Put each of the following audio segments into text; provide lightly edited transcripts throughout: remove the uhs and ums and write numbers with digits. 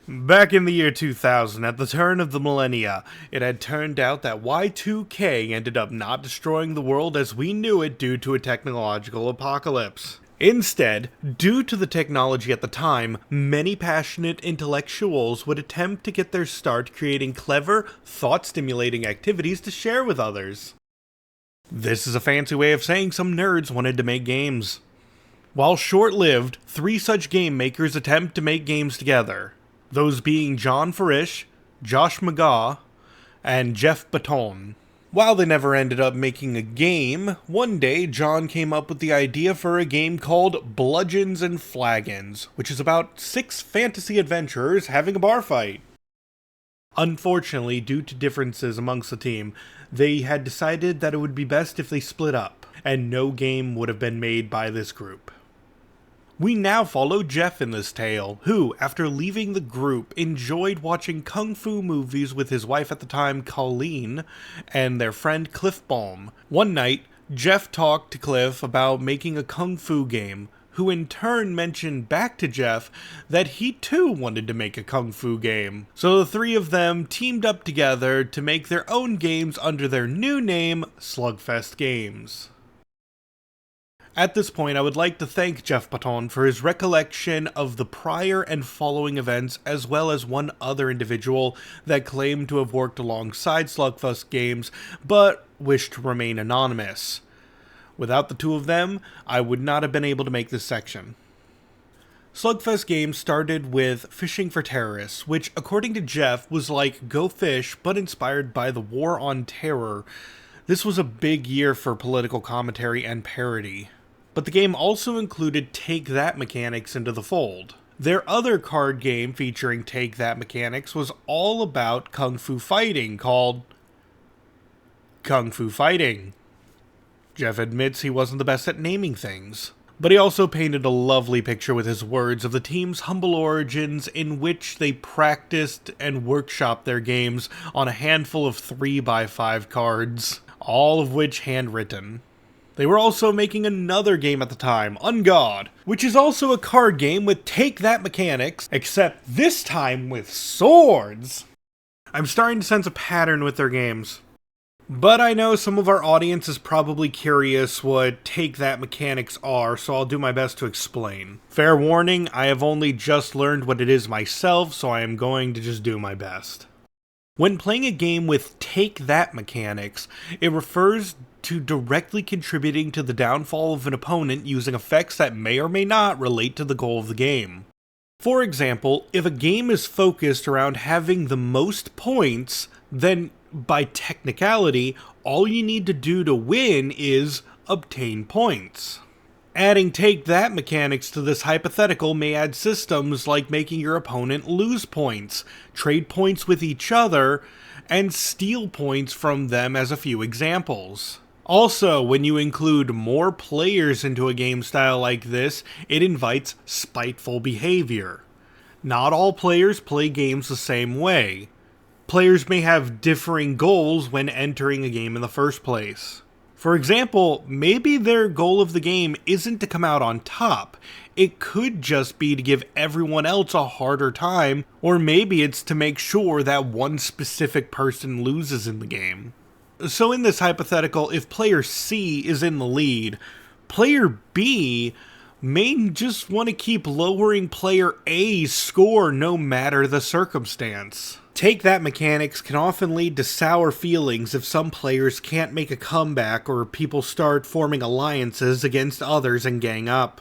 Back in the year 2000, at the turn of the millennia, it had turned out that Y2K ended up not destroying the world as we knew it due to a technological apocalypse. Instead, due to the technology at the time, many passionate intellectuals would attempt to get their start creating clever, thought-stimulating activities to share with others. This is a fancy way of saying some nerds wanted to make games. While short-lived, 3 such game makers attempt to make games together. Those being John Farish, Josh McGaw, and Jeff Baton. While they never ended up making a game, one day John came up with the idea for a game called Bludgeons and Flagons, which is about 6 fantasy adventurers having a bar fight. Unfortunately, due to differences amongst the team, they had decided that it would be best if they split up, and no game would have been made by this group. We now follow Jeff in this tale, who, after leaving the group, enjoyed watching kung fu movies with his wife at the time, Colleen, and their friend Cliff Baum. One night, Jeff talked to Cliff about making a kung fu game, who in turn mentioned back to Jeff that he too wanted to make a kung fu game. So the 3 of them teamed up together to make their own games under their new name, Slugfest Games. At this point, I would like to thank Jeff Baton for his recollection of the prior and following events, as well as one other individual that claimed to have worked alongside Slugfest Games, but wished to remain anonymous. Without the 2 of them, I would not have been able to make this section. Slugfest Games started with Fishing for Terrorists, which, according to Jeff, was like Go Fish, but inspired by the War on Terror. This was a big year for political commentary and parody. But the game also included Take That mechanics into the fold. Their other card game featuring Take That mechanics was all about kung fu fighting, called Kung Fu Fighting. Jeff admits he wasn't the best at naming things, but he also painted a lovely picture with his words of the team's humble origins, in which they practiced and workshopped their games on a handful of 3x5 cards, all of which handwritten. They were also making another game at the time, Ungod, which is also a card game with Take That mechanics, except this time with swords. I'm starting to sense a pattern with their games. But I know some of our audience is probably curious what Take That mechanics are, so I'll do my best to explain. Fair warning, I have only just learned what it is myself, so I am going to just do my best. When playing a game with Take That mechanics, it refers to directly contributing to the downfall of an opponent using effects that may or may not relate to the goal of the game. For example, if a game is focused around having the most points, then by technicality, all you need to do to win is obtain points. Adding Take That mechanics to this hypothetical may add systems like making your opponent lose points, trade points with each other, and steal points from them as a few examples. Also, when you include more players into a game style like this, it invites spiteful behavior. Not all players play games the same way. Players may have differing goals when entering a game in the first place. For example, maybe their goal of the game isn't to come out on top. It could just be to give everyone else a harder time, or maybe it's to make sure that one specific person loses in the game. So in this hypothetical, if player C is in the lead, player B may just want to keep lowering player A's score no matter the circumstance. Take That mechanics can often lead to sour feelings if some players can't make a comeback or people start forming alliances against others and gang up.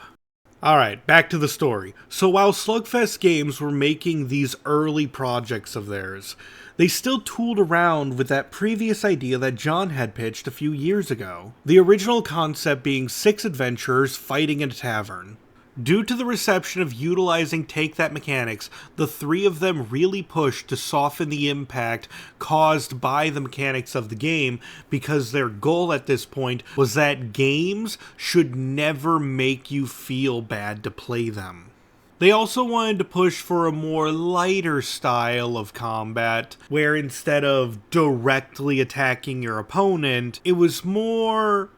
Alright, back to the story. So while Slugfest Games were making these early projects of theirs, they still tooled around with that previous idea that John had pitched a few years ago. The original concept being 6 adventurers fighting in a tavern. Due to the reception of utilizing Take That mechanics, the 3 of them really pushed to soften the impact caused by the mechanics of the game, because their goal at this point was that games should never make you feel bad to play them. They also wanted to push for a more lighter style of combat, where instead of directly attacking your opponent, it was more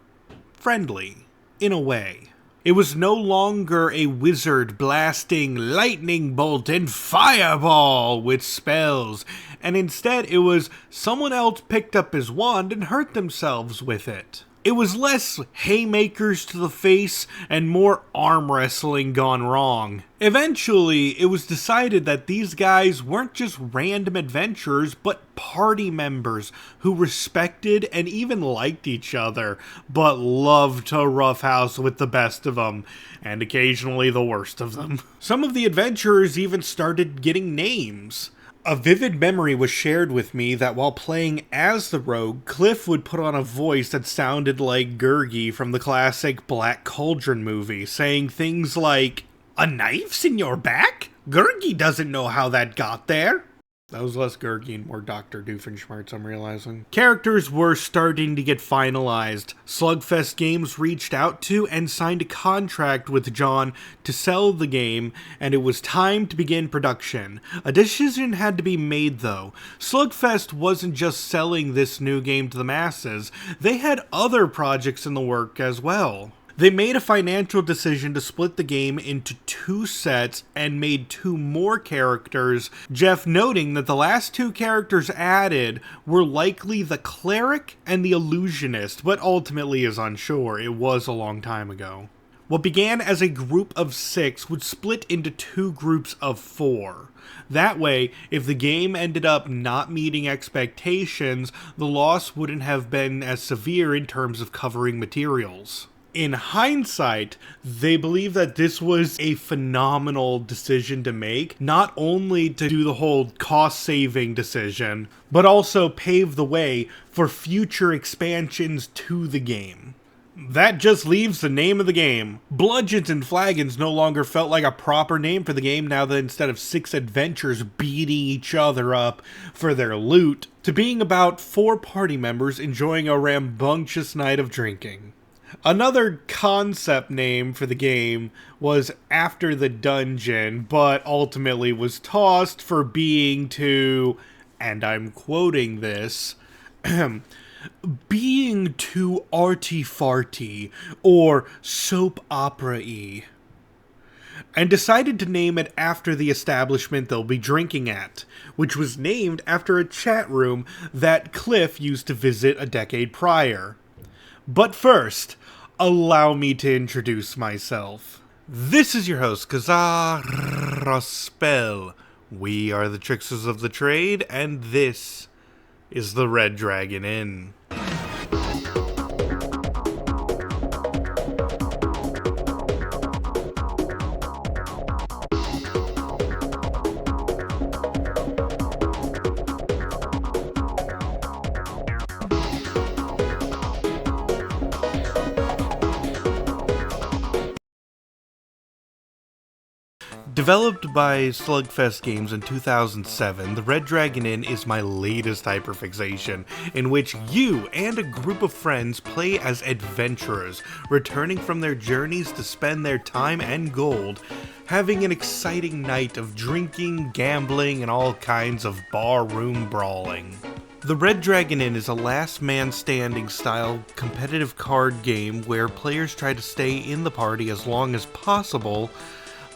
friendly, in a way. It was no longer a wizard blasting lightning bolt and fireball with spells, and instead it was someone else picked up his wand and hurt themselves with it. It was less haymakers to the face and more arm wrestling gone wrong. Eventually, it was decided that these guys weren't just random adventurers, but party members who respected and even liked each other, but loved to roughhouse with the best of them, and occasionally the worst of them. Some of the adventurers even started getting names. A vivid memory was shared with me that while playing as the rogue, Cliff would put on a voice that sounded like Gurgi from the classic Black Cauldron movie, saying things like, "A knife's in your back? Gurgi doesn't know how that got there." That was less Gurgi and more Dr. Doofenshmirtz, I'm realizing. Characters were starting to get finalized. Slugfest Games reached out to and signed a contract with John to sell the game, and it was time to begin production. A decision had to be made, though. Slugfest wasn't just selling this new game to the masses. They had other projects in the work as well. They made a financial decision to split the game into 2 sets and made 2 more characters, Jeff noting that the last 2 characters added were likely the Cleric and the Illusionist, but ultimately is unsure. It was a long time ago. What began as a group of 6 would split into 2 groups of 4. That way, if the game ended up not meeting expectations, the loss wouldn't have been as severe in terms of covering materials. In hindsight, they believe that this was a phenomenal decision to make, not only to do the whole cost-saving decision, but also pave the way for future expansions to the game. That just leaves the name of the game. Bludgeons and Flagons no longer felt like a proper name for the game now that instead of 6 adventurers beating each other up for their loot, to being about 4 party members enjoying a rambunctious night of drinking. Another concept name for the game was After the Dungeon, but ultimately was tossed for being too, and I'm quoting this, being too arty-farty or soap opera-y, and decided to name it after the establishment they'll be drinking at, which was named after a chat room that Cliff used to visit a decade prior. But first, allow me to introduce myself. This is your host, Qaza Raspel. We are the Tricksters of the Trade, and this is the Red Dragon Inn. Developed by Slugfest Games in 2007, the Red Dragon Inn is my latest hyperfixation, in which you and a group of friends play as adventurers, returning from their journeys to spend their time and gold, having an exciting night of drinking, gambling, and all kinds of barroom brawling. The Red Dragon Inn is a last man standing style competitive card game where players try to stay in the party as long as possible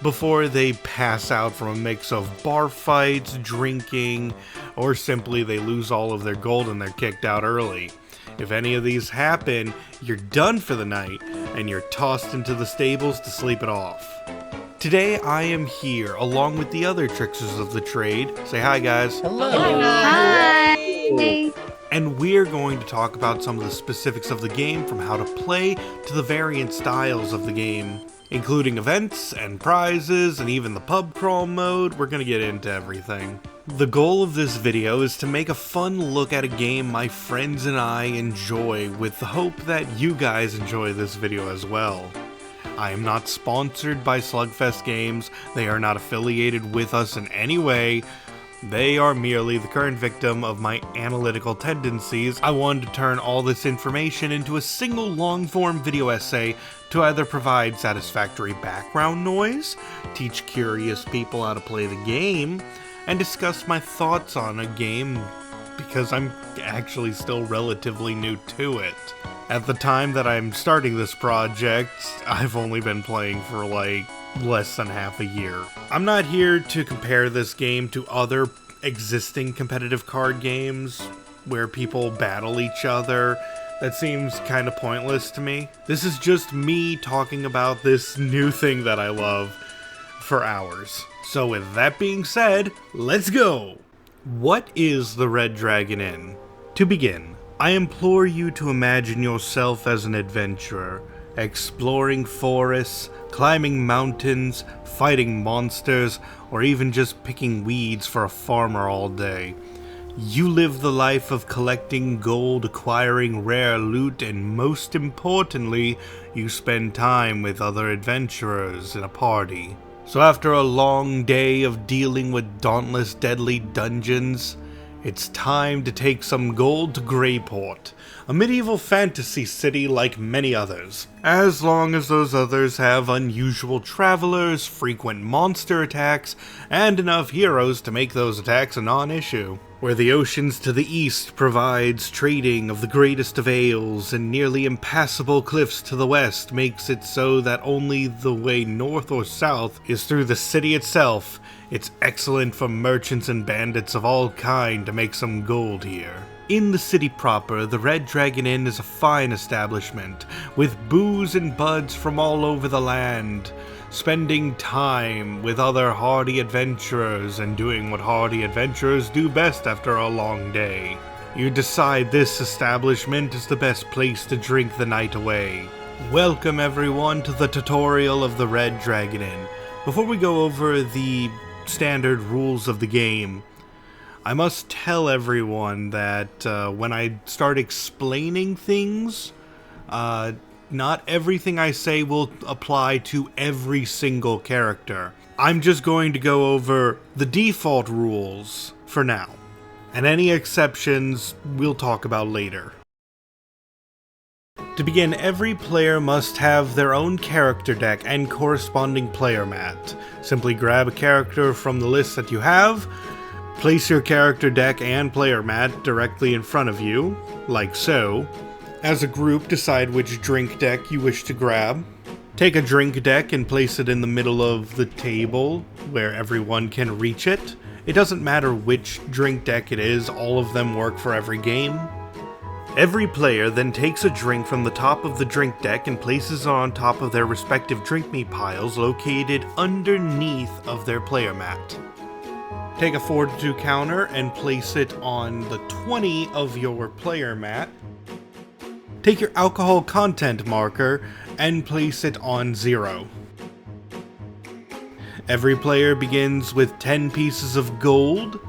before they pass out from a mix of bar fights, drinking, or simply they lose all of their gold and they're kicked out early. If any of these happen, you're done for the night, and you're tossed into the stables to sleep it off. Today I am here, along with the other Tricksters of the Trade. Say hi, guys. Hello. Hi. And we're going to talk about some of the specifics of the game, from how to play to the variant styles of the game, including events and prizes and even the pub crawl mode. We're gonna get into everything. The goal of this video is to make a fun look at a game my friends and I enjoy, with the hope that you guys enjoy this video as well. I am not sponsored by Slugfest Games. They are not affiliated with us in any way. They are merely the current victim of my analytical tendencies. I wanted to turn all this information into a single long-form video essay to either provide satisfactory background noise, teach curious people how to play the game, and discuss my thoughts on a game because I'm actually still relatively new to it. At the time that I'm starting this project, I've only been playing for like less than half a year. I'm not here to compare this game to other existing competitive card games where people battle each other. That seems kind of pointless to me. This is just me talking about this new thing that I love for hours. So with that being said, let's go! What is the Red Dragon Inn? To begin, I implore you to imagine yourself as an adventurer, exploring forests, climbing mountains, fighting monsters, or even just picking weeds for a farmer all day. You live the life of collecting gold, acquiring rare loot, and most importantly, you spend time with other adventurers in a party. So after a long day of dealing with dauntless, deadly dungeons, it's time to take some gold to Greyport, a medieval fantasy city like many others. As long as those others have unusual travelers, frequent monster attacks, and enough heroes to make those attacks a non-issue. Where the oceans to the east provides trading of the greatest of ales, and nearly impassable cliffs to the west makes it so that only the way north or south is through the city itself. It's excellent for merchants and bandits of all kind to make some gold here. In the city proper, the Red Dragon Inn is a fine establishment, with booze and buds from all over the land, spending time with other hardy adventurers and doing what hardy adventurers do best after a long day. You decide this establishment is the best place to drink the night away. Welcome everyone to the tutorial of the Red Dragon Inn. Before we go over the standard rules of the game, I must tell everyone that when I start explaining things, not everything I say will apply to every single character. I'm just going to go over the default rules for now, and any exceptions we'll talk about later. To begin, every player must have their own character deck and corresponding player mat. Simply grab a character from the list that you have, place your character deck and player mat directly in front of you, like so. As a group, decide which drink deck you wish to grab. Take a drink deck and place it in the middle of the table where everyone can reach it. It doesn't matter which drink deck it is, all of them work for every game. Every player then takes a drink from the top of the drink deck and places it on top of their respective drink me piles located underneath of their player mat. Take a fortitude counter and place it on the 20 of your player mat. Take your alcohol content marker and place it on 0. Every player begins with 10 pieces of gold.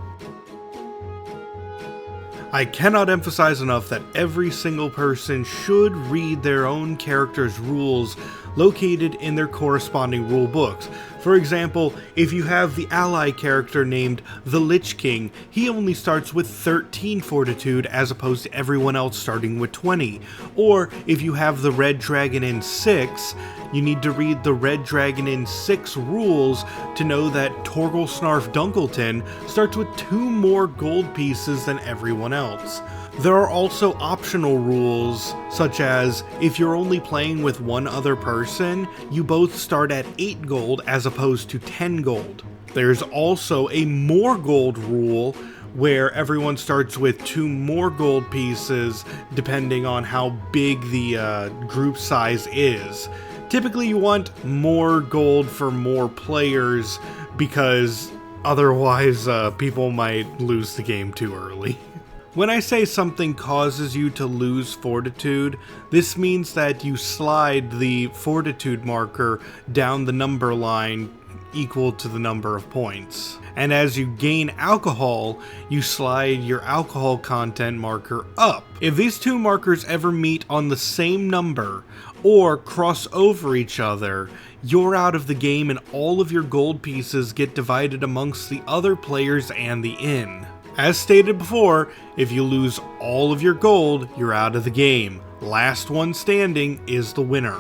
I cannot emphasize enough that every single person should read their own character's rules located in their corresponding rule books. For example, if you have the ally character named the Lich King, he only starts with 13 fortitude as opposed to everyone else starting with 20. Or if you have the Red Dragon Inn 6, you need to read the Red Dragon Inn 6 rules to know that Torgal Snarf Dunkleton starts with 2 more gold pieces than everyone else. There are also optional rules, such as if you're only playing with one other person, you both start at 8 gold as opposed to 10 gold. There's also a more gold rule where everyone starts with 2 more gold pieces depending on how big the group size is. Typically you want more gold for more players because otherwise people might lose the game too early. When I say something causes you to lose fortitude, this means that you slide the fortitude marker down the number line equal to the number of points. And as you gain alcohol, you slide your alcohol content marker up. If these two markers ever meet on the same number or cross over each other, you're out of the game and all of your gold pieces get divided amongst the other players and the inn. As stated before, if you lose all of your gold, you're out of the game. Last one standing is the winner.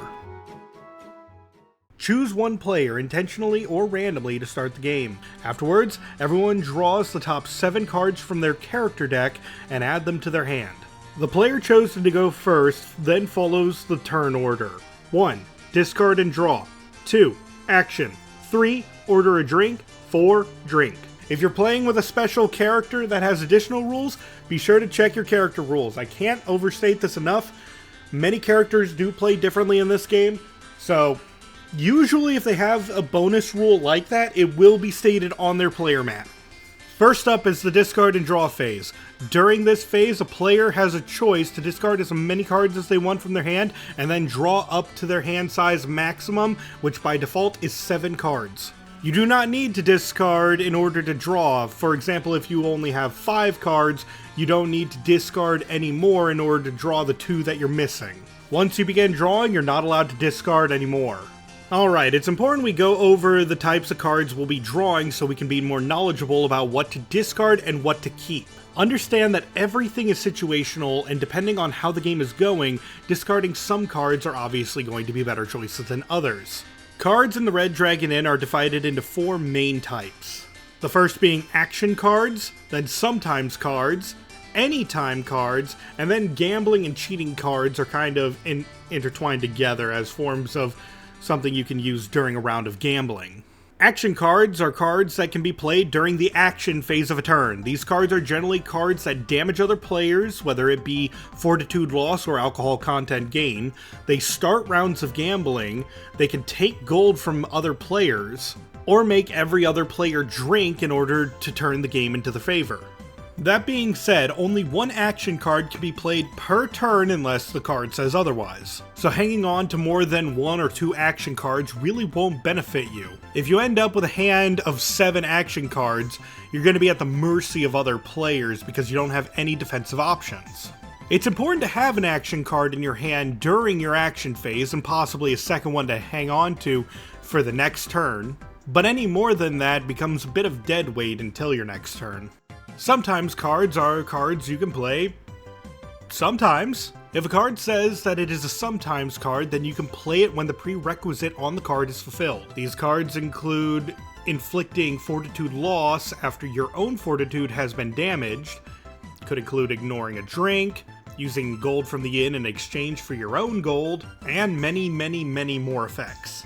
Choose one player intentionally or randomly to start the game. Afterwards, everyone draws the top 7 cards from their character deck and add them to their hand. The player chosen to go first then follows the turn order. 1. Discard and draw. 2. Action. 3. Order a drink. 4. Drink. If you're playing with a special character that has additional rules, be sure to check your character rules. I can't overstate this enough. Many characters do play differently in this game, so usually if they have a bonus rule like that, it will be stated on their player mat. First up is the discard and draw phase. During this phase, a player has a choice to discard as many cards as they want from their hand, and then draw up to their hand size maximum, which by default is 7 cards. You do not need to discard in order to draw. For example, if you only have 5 cards, you don't need to discard any more in order to draw the 2 that you're missing. Once you begin drawing, you're not allowed to discard anymore. Alright, it's important we go over the types of cards we'll be drawing so we can be more knowledgeable about what to discard and what to keep. Understand that everything is situational, and depending on how the game is going, discarding some cards are obviously going to be better choices than others. Cards in the Red Dragon Inn are divided into 4 main types. The first being action cards, then sometimes cards, anytime cards, and then gambling and cheating cards are kind of intertwined together as forms of something you can use during a round of gambling. Action cards are cards that can be played during the action phase of a turn. These cards are generally cards that damage other players, whether it be fortitude loss or alcohol content gain. They start rounds of gambling, they can take gold from other players, or make every other player drink in order to turn the game into their favor. That being said, only 1 action card can be played per turn unless the card says otherwise. So hanging on to more than 1 or 2 action cards really won't benefit you. If you end up with a hand of 7 action cards, you're going to be at the mercy of other players because you don't have any defensive options. It's important to have an action card in your hand during your action phase and possibly a second one to hang on to for the next turn, but any more than that becomes a bit of dead weight until your next turn. Sometimes cards are cards you can play sometimes. If a card says that it is a sometimes card, then you can play it when the prerequisite on the card is fulfilled. These cards include inflicting fortitude loss after your own fortitude has been damaged, could include ignoring a drink, using gold from the inn in exchange for your own gold, and many more effects.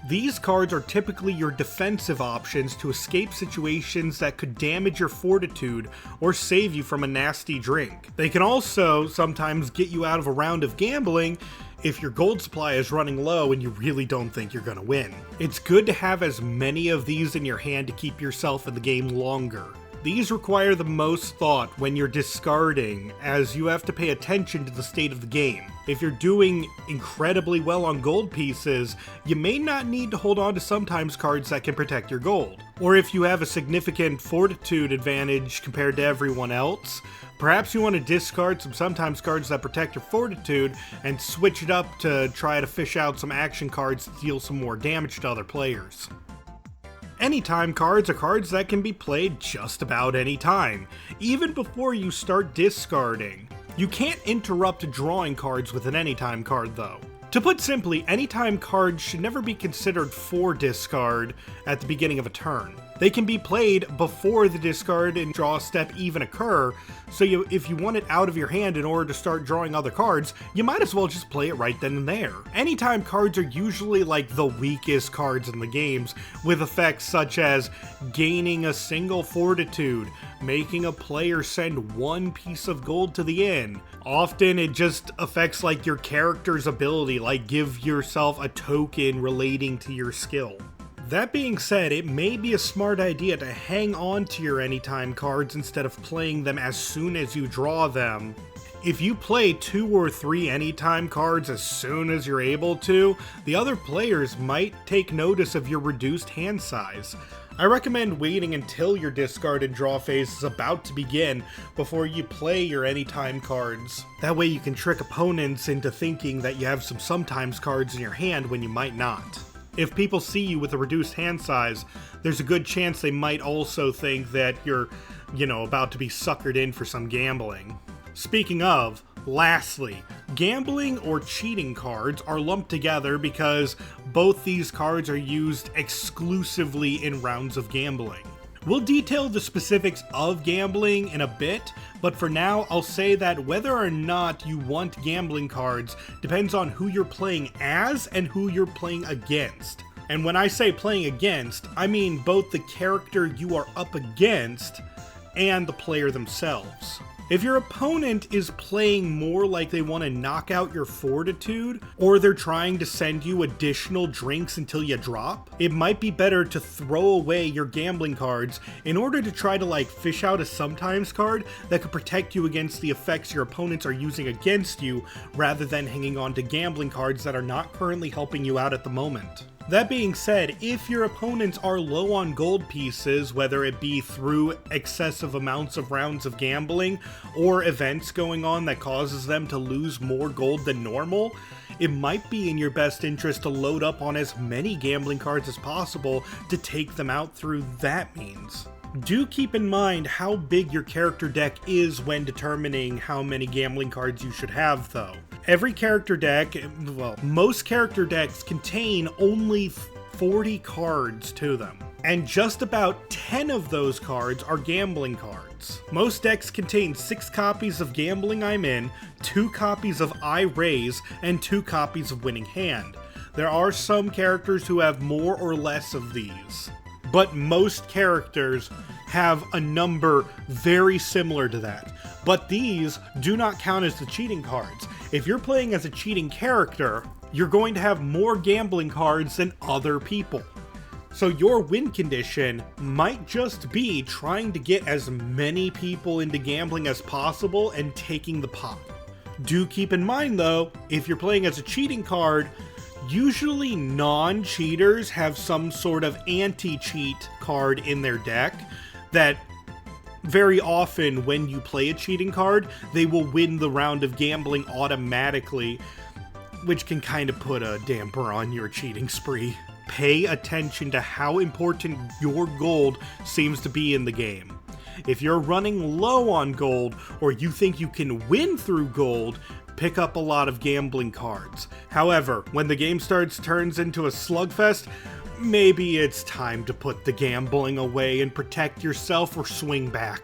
These cards are typically your defensive options to escape situations that could damage your fortitude or save you from a nasty drink. They can also sometimes get you out of a round of gambling if your gold supply is running low and you really don't think you're gonna win. It's good to have as many of these in your hand to keep yourself in the game longer. These require the most thought when you're discarding, as you have to pay attention to the state of the game. If you're doing incredibly well on gold pieces, you may not need to hold on to sometimes cards that can protect your gold. Or if you have a significant fortitude advantage compared to everyone else, perhaps you want to discard some sometimes cards that protect your fortitude and switch it up to try to fish out some action cards to deal some more damage to other players. Anytime cards are cards that can be played just about any time, even before you start discarding. You can't interrupt drawing cards with an anytime card though. To put simply, anytime cards should never be considered for discard at the beginning of a turn. They can be played before the discard and draw step even occur, so if you want it out of your hand in order to start drawing other cards, you might as well just play it right then and there. Anytime cards are usually like the weakest cards in the games, with effects such as gaining a single fortitude, making a player send 1 piece of gold to the inn. Often it just affects like your character's ability, like give yourself a token relating to your skill. That being said, it may be a smart idea to hang on to your anytime cards instead of playing them as soon as you draw them. If you play 2 or 3 anytime cards as soon as you're able to, the other players might take notice of your reduced hand size. I recommend waiting until your discard and draw phase is about to begin before you play your anytime cards. That way you can trick opponents into thinking that you have some sometimes cards in your hand when you might not. If people see you with a reduced hand size, there's a good chance they might also think that you're, about to be suckered in for some gambling. Speaking of, lastly, gambling or cheating cards are lumped together because both these cards are used exclusively in rounds of gambling. We'll detail the specifics of gambling in a bit, but for now I'll say that whether or not you want gambling cards depends on who you're playing as and who you're playing against. And when I say playing against, I mean both the character you are up against and the player themselves. If your opponent is playing more like they want to knock out your fortitude, or they're trying to send you additional drinks until you drop, it might be better to throw away your gambling cards in order to try to fish out a sometimes card that could protect you against the effects your opponents are using against you, rather than hanging on to gambling cards that are not currently helping you out at the moment. That being said, if your opponents are low on gold pieces, whether it be through excessive amounts of rounds of gambling or events going on that causes them to lose more gold than normal, it might be in your best interest to load up on as many gambling cards as possible to take them out through that means. Do keep in mind how big your character deck is when determining how many gambling cards you should have, though. Every character deck, well, most character decks contain only 40 cards to them, and just about 10 of those cards are gambling cards. Most decks contain 6 copies of Gambling I'm In, 2 copies of I Raise, and 2 copies of Winning Hand. There are some characters who have more or less of these, but most characters have a number very similar to that. But these do not count as the cheating cards. If you're playing as a cheating character, you're going to have more gambling cards than other people. So your win condition might just be trying to get as many people into gambling as possible and taking the pot. Do keep in mind though, if you're playing as a cheating card, usually non-cheaters have some sort of anti-cheat card in their deck that very often when you play a cheating card, they will win the round of gambling automatically, which can kind of put a damper on your cheating spree. Pay attention to how important your gold seems to be in the game. If you're running low on gold, or you think you can win through gold, pick up a lot of gambling cards. However, when the game turns into a slugfest, maybe it's time to put the gambling away and protect yourself or swing back.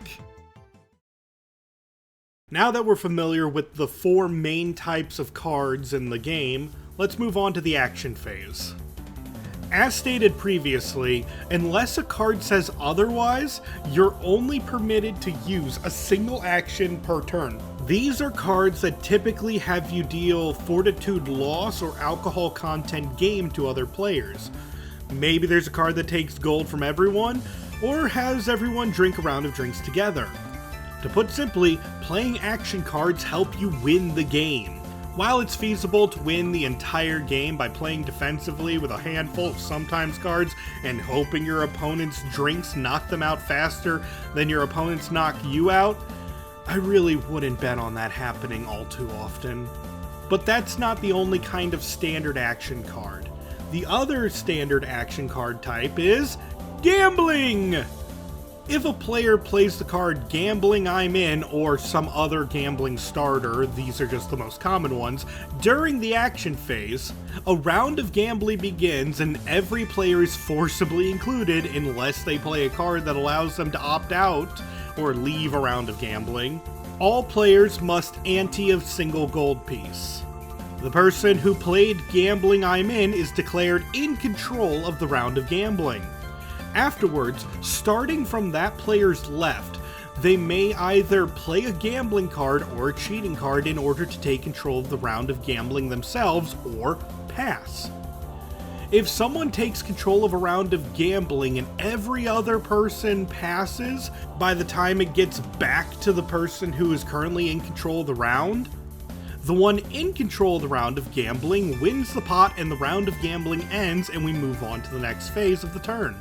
Now that we're familiar with the 4 main types of cards in the game, let's move on to the action phase. As stated previously, unless a card says otherwise, you're only permitted to use a single action per turn. These are cards that typically have you deal fortitude loss or alcohol content gain to other players. Maybe there's a card that takes gold from everyone, or has everyone drink a round of drinks together. To put simply, playing action cards help you win the game. While it's feasible to win the entire game by playing defensively with a handful of sometimes cards and hoping your opponent's drinks knock them out faster than your opponents knock you out, I really wouldn't bet on that happening all too often. But that's not the only kind of standard action card. The other standard action card type is gambling! If a player plays the card Gambling I'm In or some other gambling starter, these are just the most common ones, during the action phase, a round of gambling begins and every player is forcibly included unless they play a card that allows them to opt out or leave a round of gambling. All players must ante a single gold piece. The person who played Gambling I'm In is declared in control of the round of gambling. Afterwards, starting from that player's left, they may either play a gambling card or a cheating card in order to take control of the round of gambling themselves, or pass. If someone takes control of a round of gambling and every other person passes, by the time it gets back to the person who is currently in control of the round, the one in control of the round of gambling wins the pot and the round of gambling ends and we move on to the next phase of the turn.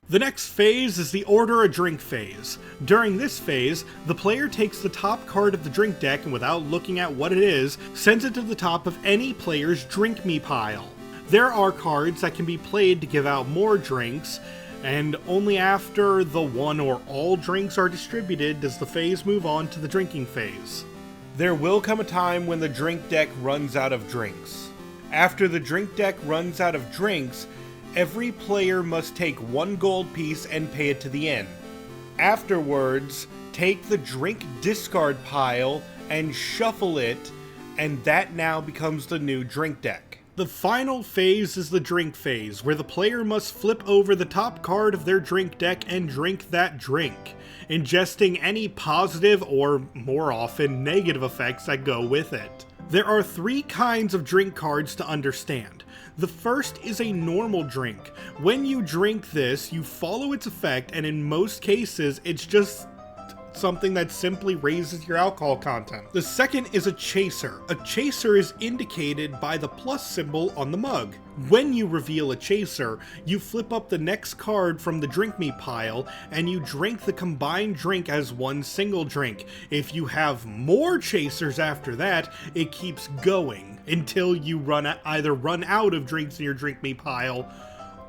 The next phase is the order a drink phase. During this phase, the player takes the top card of the drink deck and without looking at what it is, sends it to the top of any player's drink me pile. There are cards that can be played to give out more drinks, and only after the one or all drinks are distributed does the phase move on to the drinking phase. There will come a time when the drink deck runs out of drinks. After the drink deck runs out of drinks, every player must take 1 gold piece and pay it to the inn. Afterwards, take the drink discard pile and shuffle it, and that now becomes the new drink deck. The final phase is the drink phase, where the player must flip over the top card of their drink deck and drink that drink, ingesting any positive or, more often, negative effects that go with it. There are 3 kinds of drink cards to understand. The first is a normal drink. When you drink this, you follow its effect, and in most cases, it's just something that simply raises your alcohol content. The second is a chaser. A chaser is indicated by the plus symbol on the mug. When you reveal a chaser, you flip up the next card from the drink me pile and you drink the combined drink as one single drink. If you have more chasers after that, it keeps going until you either run out of drinks in your drink me pile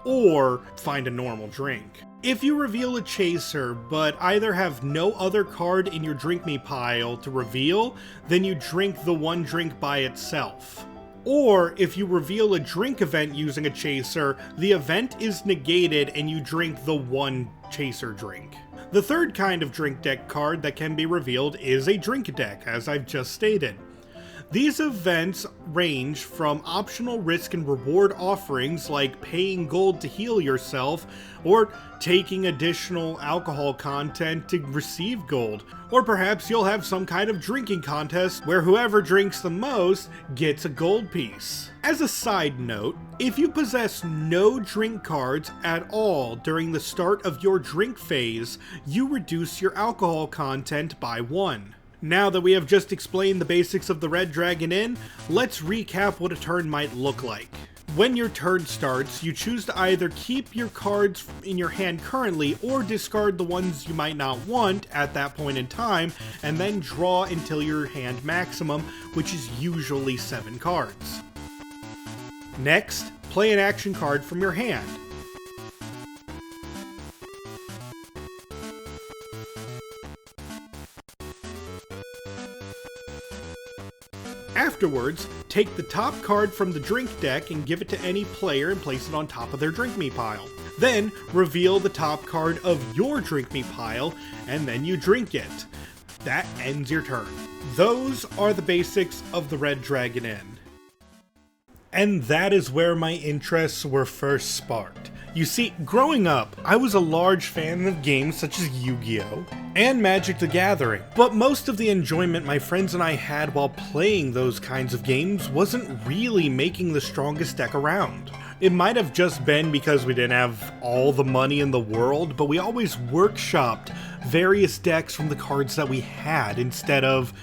or find a normal drink. If you reveal a chaser, but either have no other card in your drink me pile to reveal, then you drink the one drink by itself. Or, if you reveal a drink event using a chaser, the event is negated and you drink the one chaser drink. The third kind of drink deck card that can be revealed is a drink deck, as I've just stated. These events range from optional risk and reward offerings like paying gold to heal yourself, or taking additional alcohol content to receive gold, or perhaps you'll have some kind of drinking contest where whoever drinks the most gets a gold piece. As a side note, if you possess no drink cards at all during the start of your drink phase, you reduce your alcohol content by 1. Now that we have just explained the basics of the Red Dragon Inn, let's recap what a turn might look like. When your turn starts, you choose to either keep your cards in your hand currently or discard the ones you might not want at that point in time, and then draw until your hand maximum, which is usually 7 cards. Next, play an action card from your hand. Afterwards, take the top card from the drink deck and give it to any player and place it on top of their drink me pile. Then, reveal the top card of your drink me pile, and then you drink it. That ends your turn. Those are the basics of the Red Dragon Inn. And that is where my interests were first sparked. You see, growing up, I was a large fan of games such as Yu-Gi-Oh! And Magic the Gathering, but most of the enjoyment my friends and I had while playing those kinds of games wasn't really making the strongest deck around. It might have just been because we didn't have all the money in the world, but we always workshopped various decks from the cards that we had instead of,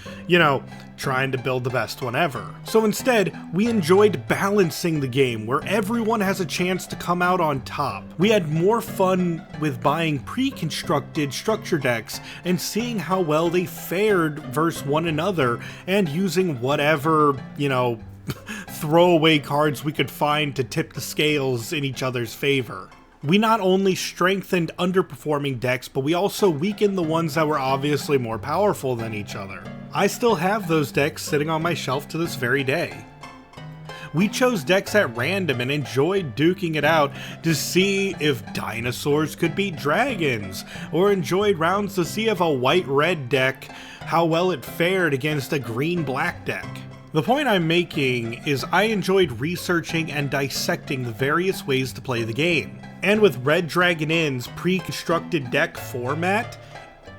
trying to build the best one ever. So instead, we enjoyed balancing the game where everyone has a chance to come out on top. We had more fun with buying pre-constructed structure decks and seeing how well they fared versus one another and using whatever, throwaway cards we could find to tip the scales in each other's favor. We not only strengthened underperforming decks, but we also weakened the ones that were obviously more powerful than each other. I still have those decks sitting on my shelf to this very day. We chose decks at random and enjoyed duking it out to see if dinosaurs could beat dragons, or enjoyed rounds to see if a white-red deck, how well it fared against a green-black deck. The point I'm making is I enjoyed researching and dissecting the various ways to play the game. And with Red Dragon Inn's pre-constructed deck format,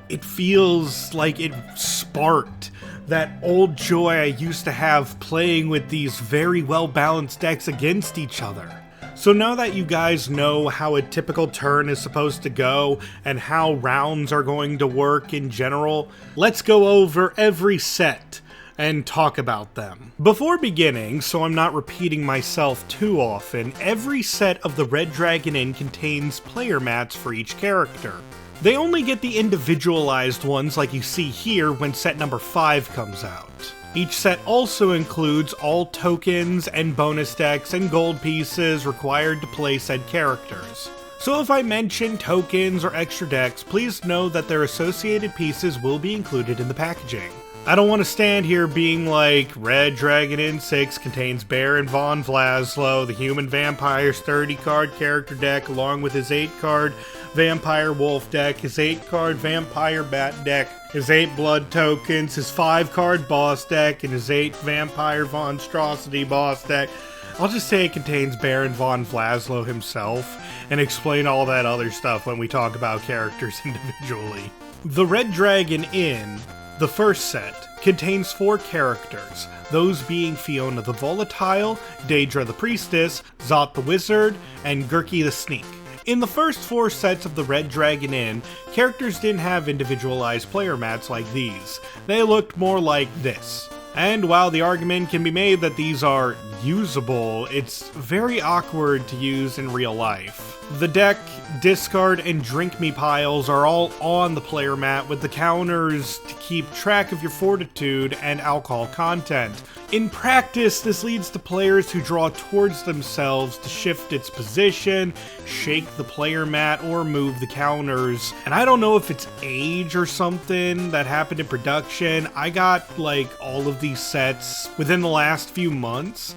it feels like it sparked that old joy I used to have playing with these very well-balanced decks against each other. So now that you guys know how a typical turn is supposed to go and how rounds are going to work in general, let's go over every set and talk about them. Before beginning, so I'm not repeating myself too often, every set of the Red Dragon Inn contains player mats for each character. They only get the individualized ones like you see here when set number 5 comes out. Each set also includes all tokens and bonus decks and gold pieces required to play said characters. So if I mention tokens or extra decks, please know that their associated pieces will be included in the packaging. I don't want to stand here being like, Red Dragon Inn 6 contains Baron von Vlaslo, the Human Vampire's 30-card character deck, along with his 8-card Vampire Wolf deck, his 8-card Vampire Bat deck, his 8 Blood tokens, his 5-card Boss deck, and his 8 Vampire Monstrosity Boss deck. I'll just say it contains Baron von Vlaslo himself, and explain all that other stuff when we talk about characters individually. The Red Dragon Inn, the first set, contains 4 characters, those being Fiona the Volatile, Daedra the Priestess, Zot the Wizard, and Gurki the Sneak. In the first 4 sets of the Red Dragon Inn, characters didn't have individualized player mats like these. They looked more like this. And while the argument can be made that these are usable, it's very awkward to use in real life. The deck, discard, and drink me piles are all on the player mat with the counters to keep track of your fortitude and alcohol content. In practice, this leads to players who draw towards themselves to shift its position, shake the player mat, or move the counters. And I don't know if it's age or something that happened in production. I got like all of these sets within the last few months.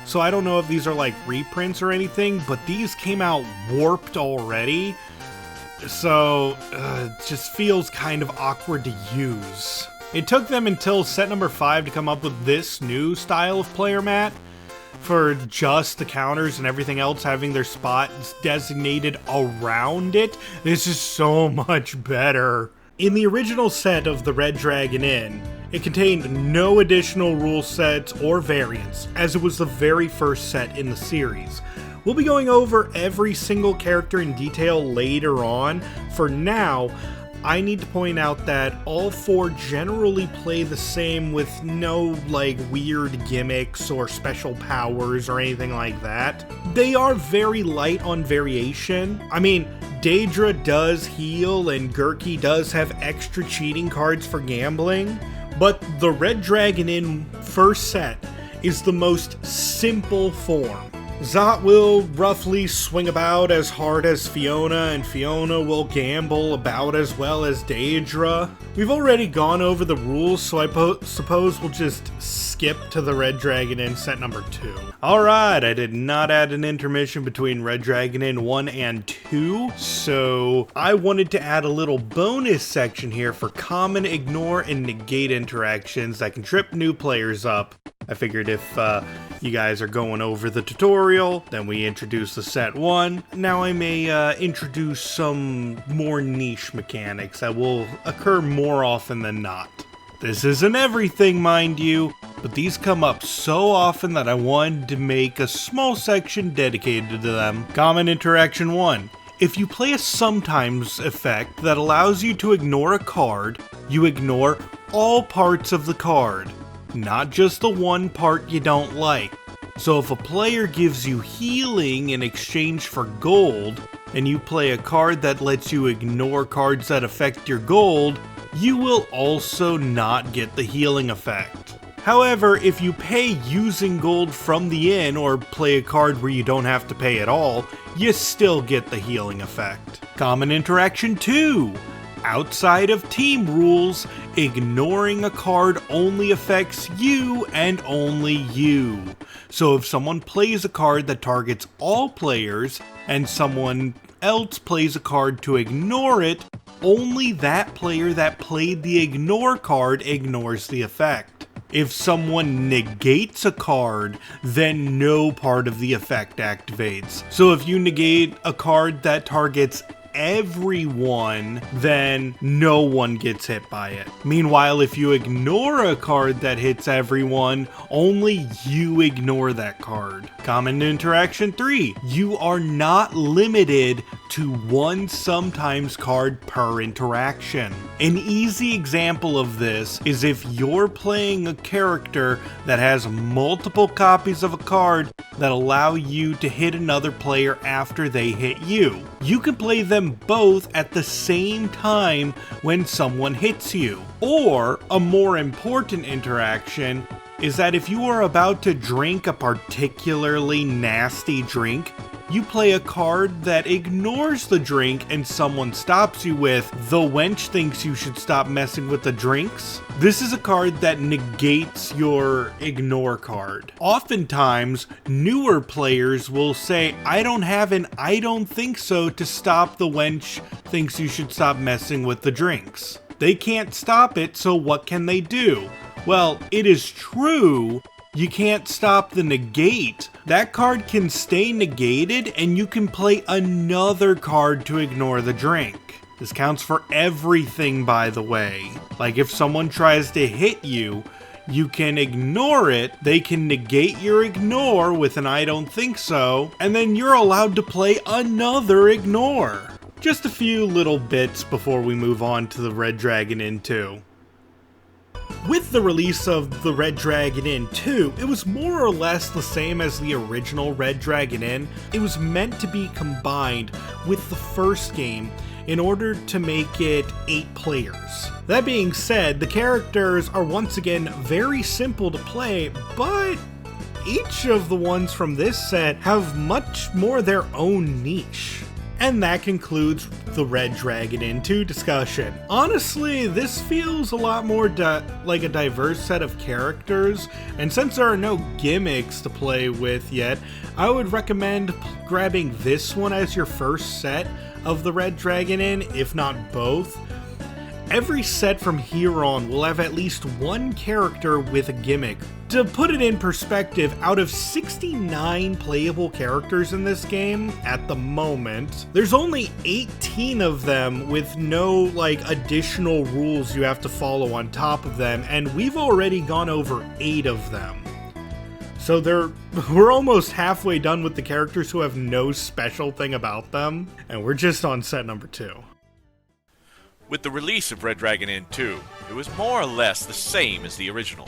So I don't know if these are like reprints or anything, but these came out warped already. So it just feels kind of awkward to use. It took them until set number 5 to come up with this new style of player mat, for just the counters and everything else having their spots designated around it. This is so much better. In the original set of the Red Dragon Inn, it contained no additional rule sets or variants, as it was the very first set in the series. We'll be going over every single character in detail later on. For now, I need to point out that all 4 generally play the same with no like weird gimmicks or special powers or anything like that. They are very light on variation. I mean, Daedra does heal and Gurki does have extra cheating cards for gambling, but the Red Dragon Inn first set is the most simple form. Zot will roughly swing about as hard as Fiona, and Fiona will gamble about as well as Daedra. We've already gone over the rules, so I suppose we'll just skip to the Red Dragon Inn set number 2. Alright, I did not add an intermission between Red Dragon Inn 1 and 2, so I wanted to add a little bonus section here for common, ignore, and negate interactions that can trip new players up. I figured if you guys are going over the tutorial, then we introduce the set 1. Now I may introduce some more niche mechanics that will occur more often than not. This isn't everything, mind you, but these come up so often that I wanted to make a small section dedicated to them. Common interaction 1. If you play a sometimes effect that allows you to ignore a card, you ignore all parts of the card, not just the one part you don't like. So if a player gives you healing in exchange for gold, and you play a card that lets you ignore cards that affect your gold, you will also not get the healing effect. However, if you pay using gold from the inn or play a card where you don't have to pay at all, you still get the healing effect. Common interaction 2. Outside of team rules, ignoring a card only affects you and only you. So if someone plays a card that targets all players, and someone else plays a card to ignore it, only that player that played the ignore card ignores the effect. If someone negates a card, then no part of the effect activates. So if you negate a card that targets everyone, then no one gets hit by it. Meanwhile, if you ignore a card that hits everyone, only you ignore that card. Common interaction 3. You are not limited to one sometimes card per interaction. An easy example of this is if you're playing a character that has multiple copies of a card that allow you to hit another player after they hit you. You can play them both at the same time when someone hits you. Or, a more important interaction is that if you are about to drink a particularly nasty drink, you play a card that ignores the drink and someone stops you with, "The wench thinks you should stop messing with the drinks." This is a card that negates your ignore card. Oftentimes, newer players will say, "I don't have an I don't think so to stop the wench thinks you should stop messing with the drinks." They can't stop it, so what can they do? Well, it is true, you can't stop the negate. That card can stay negated and you can play another card to ignore the drink. This counts for everything, by the way. Like if someone tries to hit you, you can ignore it, they can negate your ignore with an I don't think so, and then you're allowed to play another ignore. Just a few little bits before we move on to the Red Dragon Inn 2. With the release of the Red Dragon Inn 2, it was more or less the same as the original Red Dragon Inn. It was meant to be combined with the first game in order to make it 8 players. That being said, the characters are once again very simple to play, but each of the ones from this set have much more their own niche. And that concludes the Red Dragon Inn 2 discussion. Honestly, this feels a lot more like a diverse set of characters, and since there are no gimmicks to play with yet, I would recommend grabbing this one as your first set of the Red Dragon Inn, if not both. Every set from here on will have at least one character with a gimmick. To put it in perspective, out of 69 playable characters in this game at the moment, there's only 18 of them with no additional rules you have to follow on top of them, and we've already gone over 8 of them. So we're almost halfway done with the characters who have no special thing about them, and we're just on set number 2. With the release of Red Dragon Inn 2, it was more or less the same as the original.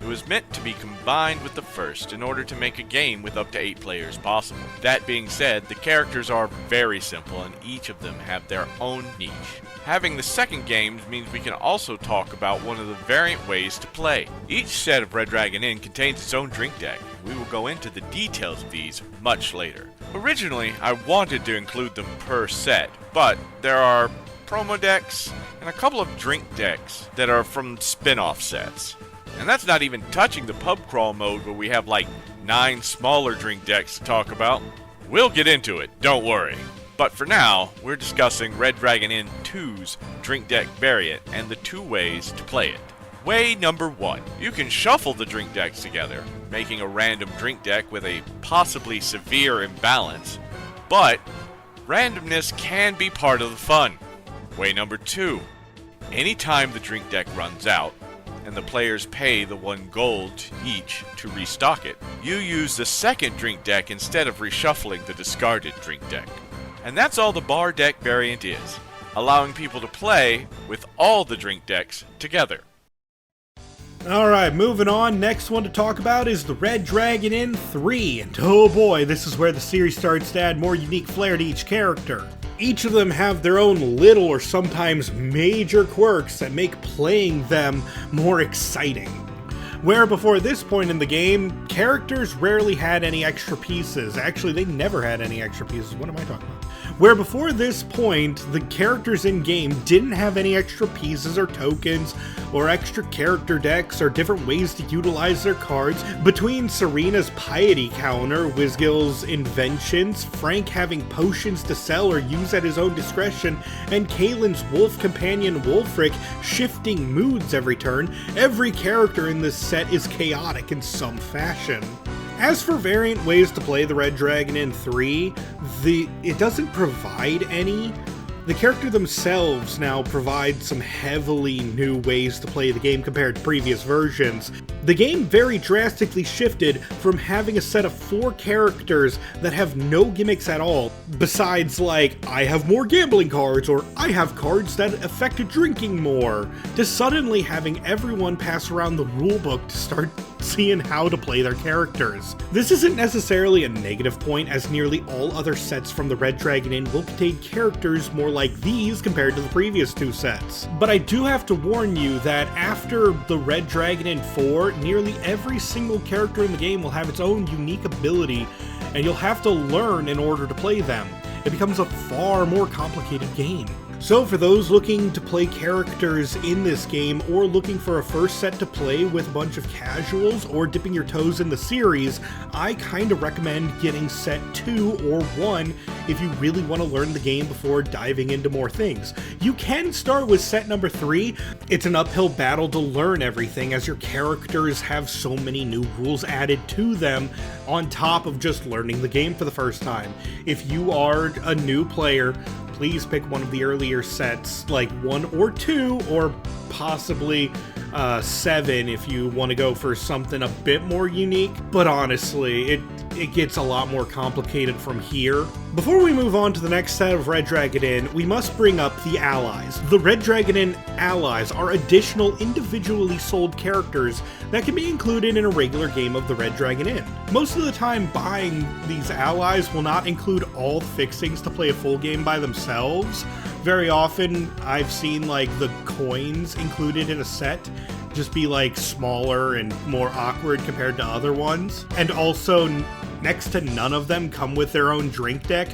It was meant to be combined with the first in order to make a game with up to 8 players possible. That being said, the characters are very simple and each of them have their own niche. Having the second game means we can also talk about one of the variant ways to play. Each set of Red Dragon Inn contains its own drink deck. We will go into the details of these much later. Originally, I wanted to include them per set, but there are promo decks and a couple of drink decks that are from spin-off sets. And that's not even touching the pub crawl mode where we have 9 smaller drink decks to talk about. We'll get into it, don't worry. But for now, we're discussing Red Dragon Inn 2's drink deck variant and the 2 ways to play it. Way number 1. You can shuffle the drink decks together, making a random drink deck with a possibly severe imbalance, but randomness can be part of the fun. Way number 2. Anytime the drink deck runs out, and the players pay the 1 gold each to restock it, you use the second drink deck instead of reshuffling the discarded drink deck. And that's all the bar deck variant is, allowing people to play with all the drink decks together. Alright, moving on. Next one to talk about is the Red Dragon Inn 3. And oh boy, this is where the series starts to add more unique flair to each character. Each of them have their own little or sometimes major quirks that make playing them more exciting. Where before this point in the game, characters rarely had any extra pieces. Actually, they never had any extra pieces. What am I talking about? Where before this point, the characters in-game didn't have any extra pieces or tokens, or extra character decks, or different ways to utilize their cards. Between Serena's piety counter, Wizgil's inventions, Frank having potions to sell or use at his own discretion, and Kaylin's wolf companion Wolfric shifting moods every turn, every character in this set is chaotic in some fashion. As for variant ways to play the Red Dragon Inn 3, it doesn't provide any. The character themselves now provide some heavily new ways to play the game compared to previous versions. The game very drastically shifted from having a set of 4 characters that have no gimmicks at all, besides I have more gambling cards or I have cards that affect drinking more, to suddenly having everyone pass around the rulebook to start seeing how to play their characters. This isn't necessarily a negative point, as nearly all other sets from the Red Dragon Inn will contain characters more like these compared to the previous 2 sets. But I do have to warn you that after the Red Dragon Inn 4, nearly every single character in the game will have its own unique ability and you'll have to learn in order to play them. It becomes a far more complicated game. So for those looking to play characters in this game, or looking for a first set to play with a bunch of casuals, or dipping your toes in the series, I kinda recommend getting set 2 or 1 if you really want to learn the game before diving into more things. You can start with set number 3. It's an uphill battle to learn everything, as your characters have so many new rules added to them on top of just learning the game for the first time. If you are a new player, please pick one of the earlier sets, like 1 or 2, or possibly 7 if you want to go for something a bit more unique. But honestly, it gets a lot more complicated from here. Before we move on to the next set of Red Dragon AiN, we must bring up the Allies. The Red Dragon AiN Allies are additional individually sold characters that can be included in a regular game of the Red Dragon AiN. Most of the time, buying these allies will not include all the fixings to play a full game by themselves. Very often, I've seen like the coins included in a set just be like smaller and more awkward compared to other ones. And also, next to none of them come with their own drink deck.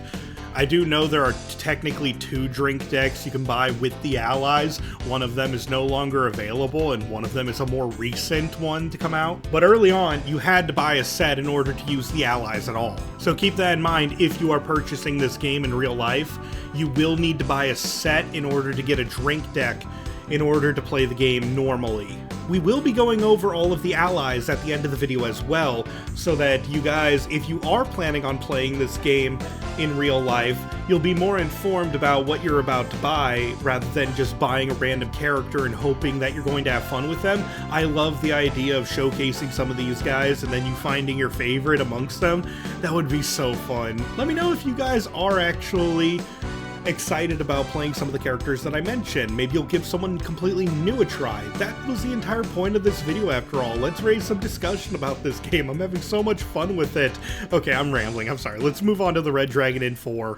I do know there are technically 2 drink decks you can buy with the allies. One of them is no longer available, and one of them is a more recent one to come out. But early on, you had to buy a set in order to use the allies at all. So keep that in mind if you are purchasing this game in real life. You will need to buy a set in order to get a drink deck in order to play the game normally. We will be going over all of the allies at the end of the video as well, so that you guys, if you are planning on playing this game in real life, you'll be more informed about what you're about to buy, rather than just buying a random character and hoping that you're going to have fun with them. I love the idea of showcasing some of these guys and then you finding your favorite amongst them. That would be so fun. Let me know if you guys are actually excited about playing some of the characters that I mentioned. Maybe you'll give someone completely new a try. That was the entire point of this video after all. Let's raise some discussion about this game. I'm having so much fun with it. Okay, I'm rambling. I'm sorry. Let's move on to the Red Dragon AiN 4.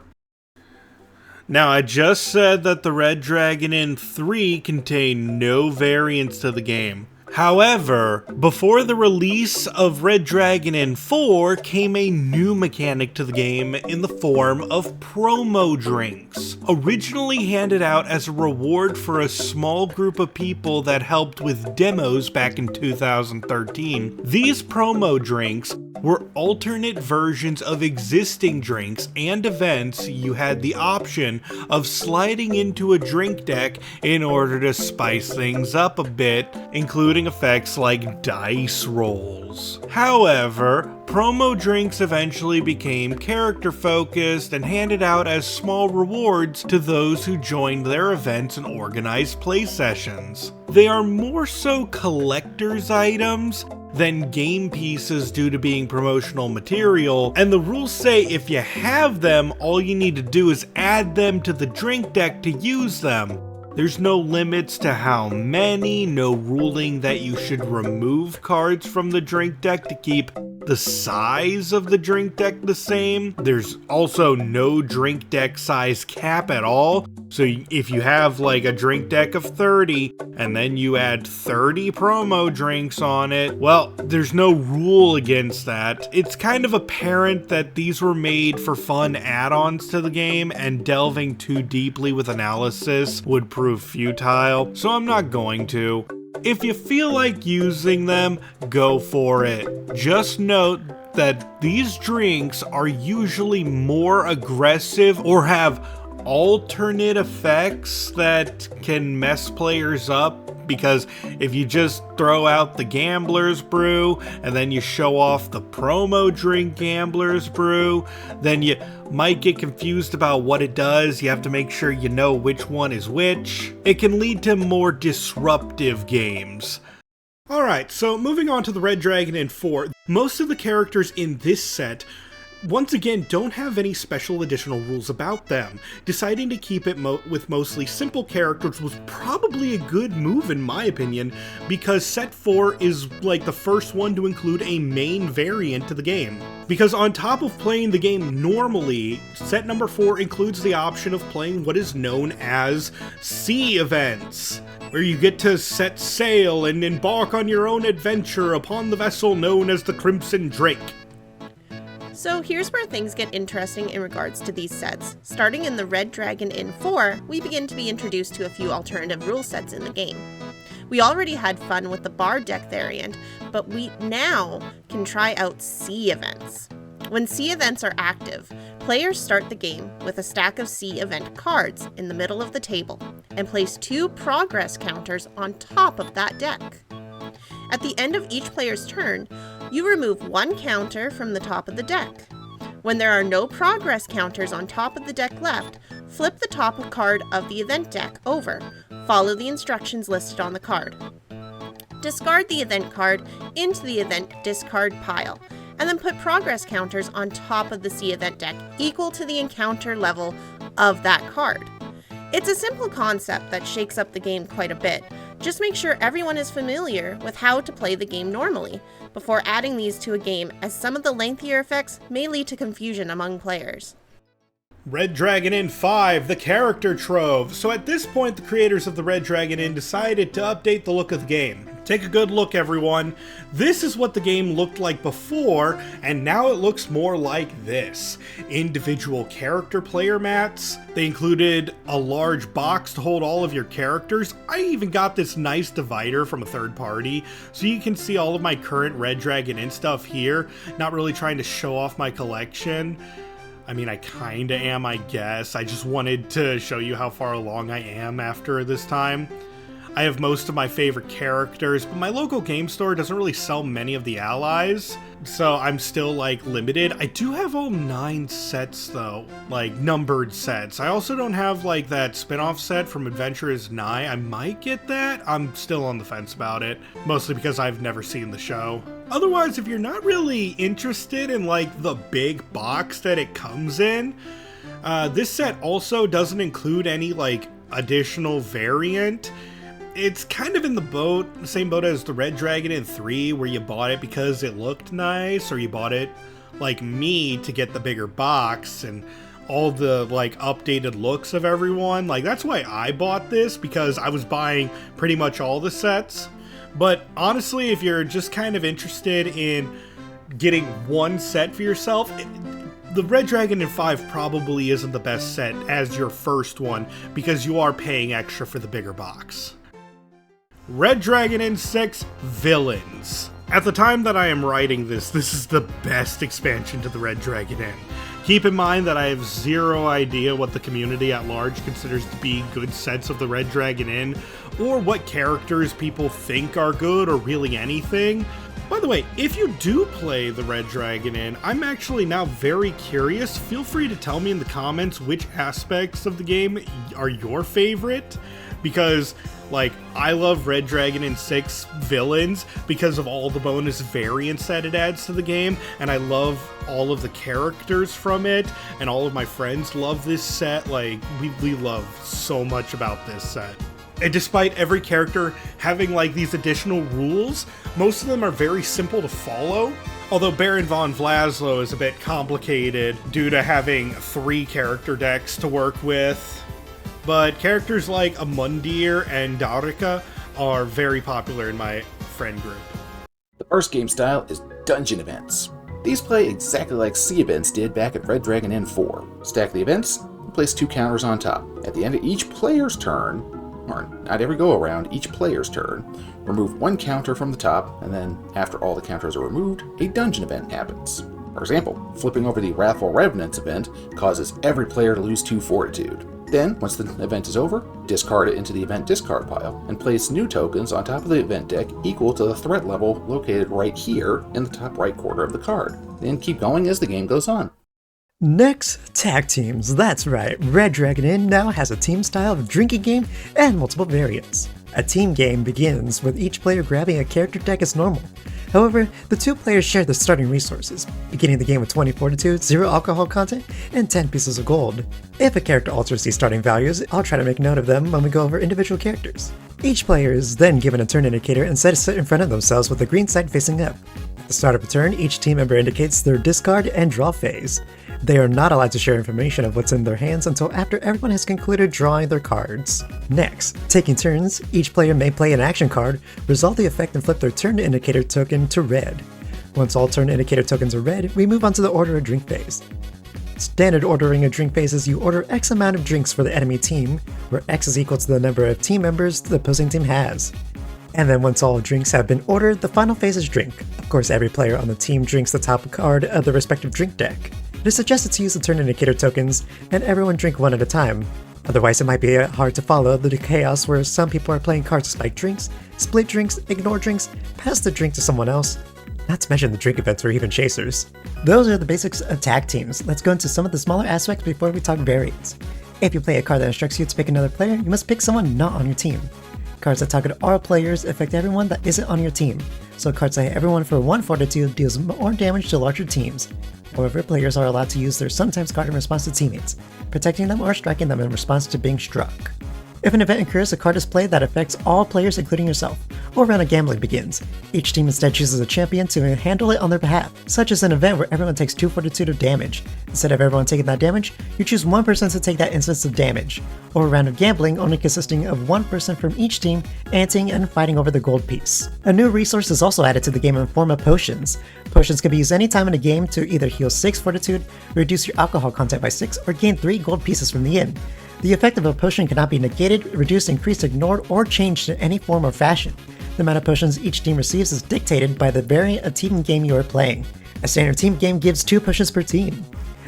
Now, I just said that the Red Dragon AiN 3 contained no variants to the game. However, before the release of Red Dragon AiN 4 came a new mechanic to the game in the form of promo drinks. Originally handed out as a reward for a small group of people that helped with demos back in 2013, these promo drinks were alternate versions of existing drinks and events. You had the option of sliding into a drink deck in order to spice things up a bit, including effects like dice rolls. However, promo drinks eventually became character focused and handed out as small rewards to those who joined their events and organized play sessions. They are more so collector's items than game pieces due to being promotional material, and the rules say if you have them, all you need to do is add them to the drink deck to use them. There's no limits to how many, no ruling that you should remove cards from the drink deck to keep the size of the drink deck the same. There's also no drink deck size cap at all. So if you have like a drink deck of 30 and then you add 30 promo drinks on it, well, there's no rule against that. It's kind of apparent that these were made for fun add-ons to the game, and delving too deeply with analysis would prove futile, so I'm not going to. If you feel like using them, go for it. Just note that these drinks are usually more aggressive or have alternate effects that can mess players up, because if you just throw out the Gambler's Brew and then you show off the promo drink Gambler's Brew, then you might get confused about what it does. You have to make sure you know which one is which. It can lead to more disruptive games. Alright, so moving on to the Red Dragon AiN 4, most of the characters in this set once again don't have any special additional rules about them. Deciding to keep it with mostly simple characters was probably a good move in my opinion, because set 4 is like the first one to include a main variant to the game. Because on top of playing the game normally, set number 4 includes the option of playing what is known as sea events, where you get to set sail and embark on your own adventure upon the vessel known as the Crimson Drake. So here's where things get interesting in regards to these sets. Starting in the Red Dragon Inn 4, we begin to be introduced to a few alternative rule sets in the game. We already had fun with the bar deck variant, but we now can try out sea events. When sea events are active, players start the game with a stack of sea event cards in the middle of the table and place 2 progress counters on top of that deck. At the end of each player's turn, you remove 1 counter from the top of the deck. When there are no progress counters on top of the deck left, flip the top card of the event deck over. Follow the instructions listed on the card. Discard the event card into the event discard pile, and then put progress counters on top of the sea event deck equal to the encounter level of that card. It's a simple concept that shakes up the game quite a bit. Just make sure everyone is familiar with how to play the game normally before adding these to a game, as some of the lengthier effects may lead to confusion among players. Red Dragon Inn 5, the character trove. So at this point, the creators of the Red Dragon Inn decided to update the look of the game. Take a good look, everyone. This is what the game looked like before, and now it looks more like this. Individual character player mats. They included a large box to hold all of your characters. I even got this nice divider from a third party, so you can see all of my current Red Dragon Inn stuff here. Not really trying to show off my collection. I mean, I kinda am, I guess. I just wanted to show you how far along I am after this time. I have most of my favorite characters, but my local game store doesn't really sell many of the allies, so I'm still, like, limited. I do have all 9 sets, though, like, numbered sets. I also don't have, like, that spin-off set from Adventure is Nigh. I might get that. I'm still on the fence about it, mostly because I've never seen the show. Otherwise, if you're not really interested in, like, the big box that it comes in, this set also doesn't include any, like, additional variant. It's kind of in the same boat as the Red Dragon Inn 3, where you bought it because it looked nice, or you bought it, like me, to get the bigger box and all the, like, updated looks of everyone. Like, that's why I bought this, because I was buying pretty much all the sets. But honestly, if you're just kind of interested in getting one set for yourself, the Red Dragon Inn 5 probably isn't the best set as your first one, because you are paying extra for the bigger box. Red Dragon Inn 6 Villains. At the time that I am writing this is the best expansion to the Red Dragon Inn. Keep in mind that I have zero idea what the community at large considers to be good sets of the Red Dragon Inn, or what characters people think are good, or really anything. By the way, if you do play the Red Dragon Inn, I'm actually now very curious. Feel free to tell me in the comments which aspects of the game are your favorite, because, like, I love Red Dragon Inn 6 Villains because of all the bonus variants that it adds to the game, and I love all of the characters from it, and all of my friends love this set. Like, we love so much about this set. And despite every character having, like, these additional rules, most of them are very simple to follow. Although Baron von Vlaslo is a bit complicated due to having 3 character decks to work with. But characters like Amundir and Daurica are very popular in my friend group. The first game style is dungeon events. These play exactly like sea events did back at Red Dragon Inn 4. Stack the events, and place 2 counters on top. At the end of each player's turn, or not every go around, each player's turn, remove 1 counter from the top, and then after all the counters are removed, a dungeon event happens. For example, flipping over the Wrathful Revenants event causes every player to lose 2 fortitude. Then, once the event is over, discard it into the event discard pile, and place new tokens on top of the event deck equal to the threat level located right here in the top right corner of the card. Then keep going as the game goes on. Next, tag teams. That's right, Red Dragon Inn now has a team style of drinking game and multiple variants. A team game begins with each player grabbing a character deck as normal. However, the 2 players share the starting resources, beginning the game with 20 fortitude, 0 alcohol content, and 10 pieces of gold. If a character alters these starting values, I'll try to make note of them when we go over individual characters. Each player is then given a turn indicator and set a set in front of themselves with the green side facing up. At the start of a turn, each team member indicates their discard and draw phase. They are not allowed to share information of what's in their hands until after everyone has concluded drawing their cards. Next, taking turns, each player may play an action card, resolve the effect and flip their turn indicator token to red. Once all turn indicator tokens are read, we move on to the order a drink phase. Standard ordering a drink phase is you order X amount of drinks for the enemy team, where X is equal to the number of team members the opposing team has. And then once all drinks have been ordered, the final phase is drink. Of course, every player on the team drinks the top card of the respective drink deck. It is suggested to use the turn indicator tokens, and everyone drink one at a time. Otherwise, it might be hard to follow the chaos where some people are playing cards to spike drinks, split drinks, ignore drinks, pass the drink to someone else, not to mention the drink events or even chasers. Those are the basics of tag teams. Let's go into some of the smaller aspects before we talk variants. If you play a card that instructs you to pick another player, you must pick someone not on your team. Cards that target all players affect everyone that isn't on your team, so cards that hit everyone for 1 fortitude deals more damage to larger teams. However, players are allowed to use their sometimes card in response to teammates, protecting them or striking them in response to being struck. If an event occurs, a card is played that affects all players including yourself, or a round of gambling begins. Each team instead chooses a champion to handle it on their behalf, such as an event where everyone takes 2 fortitude of damage. Instead of everyone taking that damage, you choose one person to take that instance of damage, or a round of gambling only consisting of one person from each team anting and fighting over the gold piece. A new resource is also added to the game in the form of potions. Potions can be used anytime in a game to either heal 6 fortitude, reduce your alcohol content by 6, or gain 3 gold pieces from the inn. The effect of a potion cannot be negated, reduced, increased, ignored, or changed in any form or fashion. The amount of potions each team receives is dictated by the variant of team game you are playing. A standard team game gives 2 potions per team.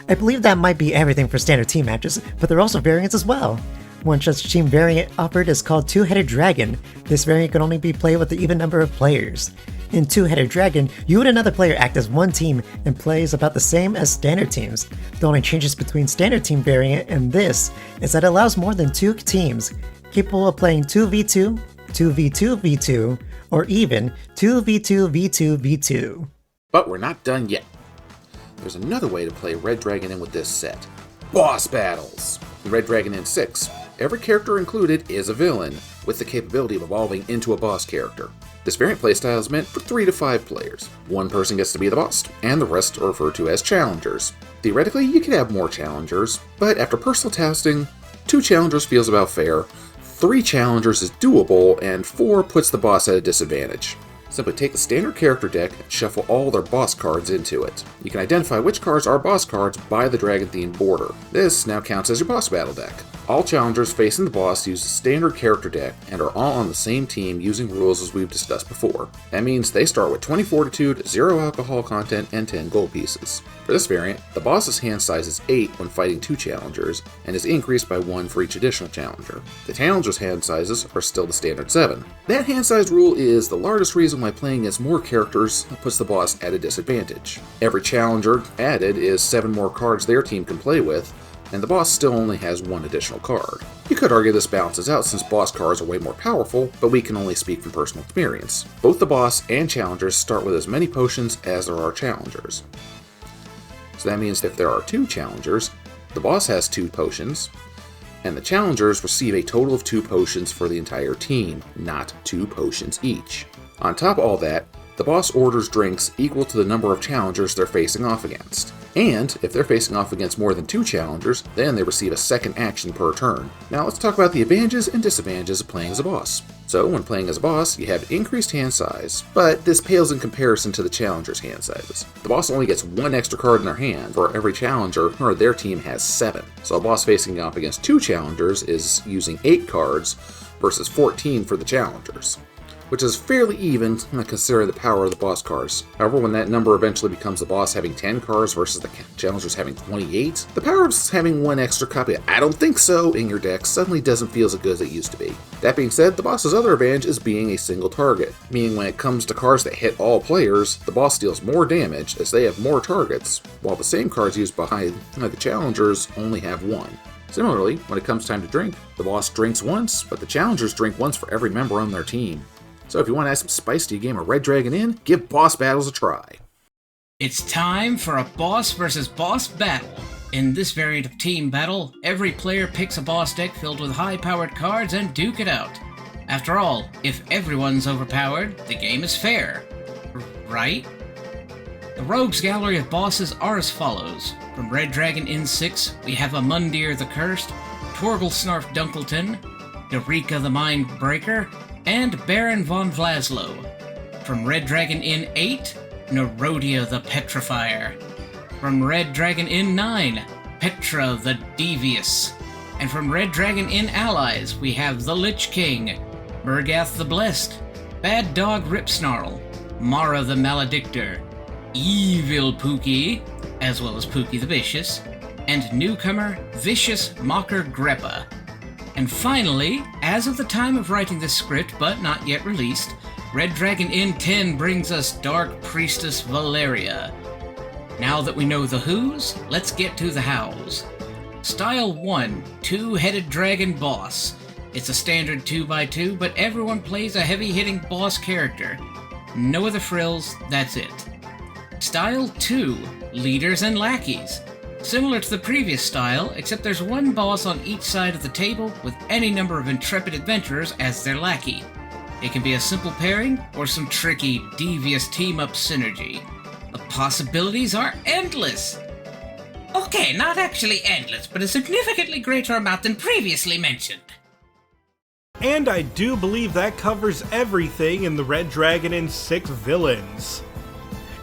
I believe that might be everything for standard team matches, but there are also variants as well. One such team variant offered is called Two-Headed Dragon. This variant can only be played with an even number of players. In Two-Headed Dragon, you and another player act as one team and plays about the same as standard teams. The only changes between standard team variant and this is that it allows more than 2 teams, capable of playing 2v2, 2v2v2, or even 2v2v2v2. But we're not done yet. There's another way to play Red Dragon In with this set. Boss battles! In Red Dragon In 6, every character included is a villain, with the capability of evolving into a boss character. This variant playstyle is meant for 3 to 5 players. One person gets to be the boss, and the rest are referred to as challengers. Theoretically, you could have more challengers, but after personal testing, 2 challengers feels about fair, 3 challengers is doable, and 4 puts the boss at a disadvantage. Simply take the standard character deck and shuffle all their boss cards into it. You can identify which cards are boss cards by the dragon-themed border. This now counts as your boss battle deck. All challengers facing the boss use the standard character deck and are all on the same team using rules as we've discussed before. That means they start with 20 fortitude, 0 alcohol content, and 10 gold pieces. For this variant, the boss's hand size is 8 when fighting 2 challengers, and is increased by 1 for each additional challenger. The challenger's hand sizes are still the standard 7. That hand size rule is the largest reason why playing as more characters puts the boss at a disadvantage. Every challenger added is 7 more cards their team can play with, and the boss still only has 1 additional card. You could argue this balances out since boss cards are way more powerful, but we can only speak from personal experience. Both the boss and challengers start with as many potions as there are challengers. So that means if there are 2 challengers, the boss has 2 potions, and the challengers receive a total of 2 potions for the entire team, not 2 potions each. On top of all that, the boss orders drinks equal to the number of challengers they're facing off against. And if they're facing off against more than 2 challengers, then they receive a second action per turn. Now let's talk about the advantages and disadvantages of playing as a boss. So when playing as a boss, you have increased hand size, but this pales in comparison to the challenger's hand sizes. The boss only gets 1 extra card in their hand, for every challenger or their team has 7. So a boss facing off against 2 challengers is using 8 cards versus 14 for the challengers, which is fairly even considering the power of the boss cards. However, when that number eventually becomes the boss having 10 cards versus the challengers having 28, the power of having 1 extra copy of "I don't think so" in your deck suddenly doesn't feel as good as it used to be. That being said, the boss's other advantage is being a single target, meaning when it comes to cards that hit all players, the boss deals more damage as they have more targets, while the same cards used by the challengers only have 1. Similarly, when it comes time to drink, the boss drinks once, but the challengers drink once for every member on their team. So if you want to add some spice to your game of Red Dragon In, give boss battles a try. It's time for a boss versus boss battle. In this variant of team battle, every player picks a boss deck filled with high-powered cards and duke it out. After all, if everyone's overpowered, the game is fair. Right? The Rogues Gallery of bosses are as follows. From Red Dragon In 6, we have Amundir the Cursed, Torgal Snarf Dunkleton, Eureka the Mindbreaker, and Baron von Vlaslo. From Red Dragon In 8, Nerodia the Petrifier. From Red Dragon Inn 9, Petra the Devious. And from Red Dragon Inn Allies, we have the Lich King, Murgath the Blessed, Bad Dog Ripsnarl, Mara the Maledictor, Evil Pookie, as well as Pookie the Vicious, and newcomer Vicious Mocker Greppa. And finally, as of the time of writing this script, but not yet released, Red Dragon Inn 10 brings us Dark Priestess Valeria. Now that we know the who's, let's get to the how's. Style 1, Two-Headed Dragon Boss. It's a standard 2x2, but everyone plays a heavy-hitting boss character. No other frills, that's it. Style 2, Leaders and Lackeys. Similar to the previous style, except there's one boss on each side of the table with any number of intrepid adventurers as their lackey. It can be a simple pairing or some tricky, devious team-up synergy. The possibilities are endless! Okay, not actually endless, but a significantly greater amount than previously mentioned. And I do believe that covers everything in the Red Dragon Inn 6 villains.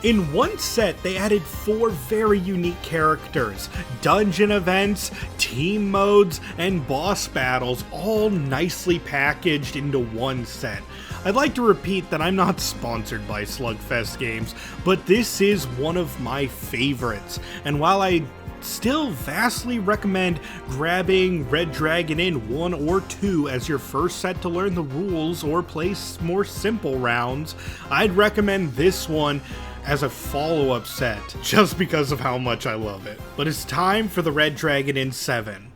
In one set, they added 4 very unique characters, dungeon events, team modes, and boss battles, all nicely packaged into one set. I'd like to repeat that I'm not sponsored by Slugfest Games, but this is one of my favorites, and while I still vastly recommend grabbing Red Dragon Inn 1 or 2 as your first set to learn the rules or play more simple rounds, I'd recommend this one as a follow-up set, just because of how much I love it. But it's time for the Red Dragon Inn 7.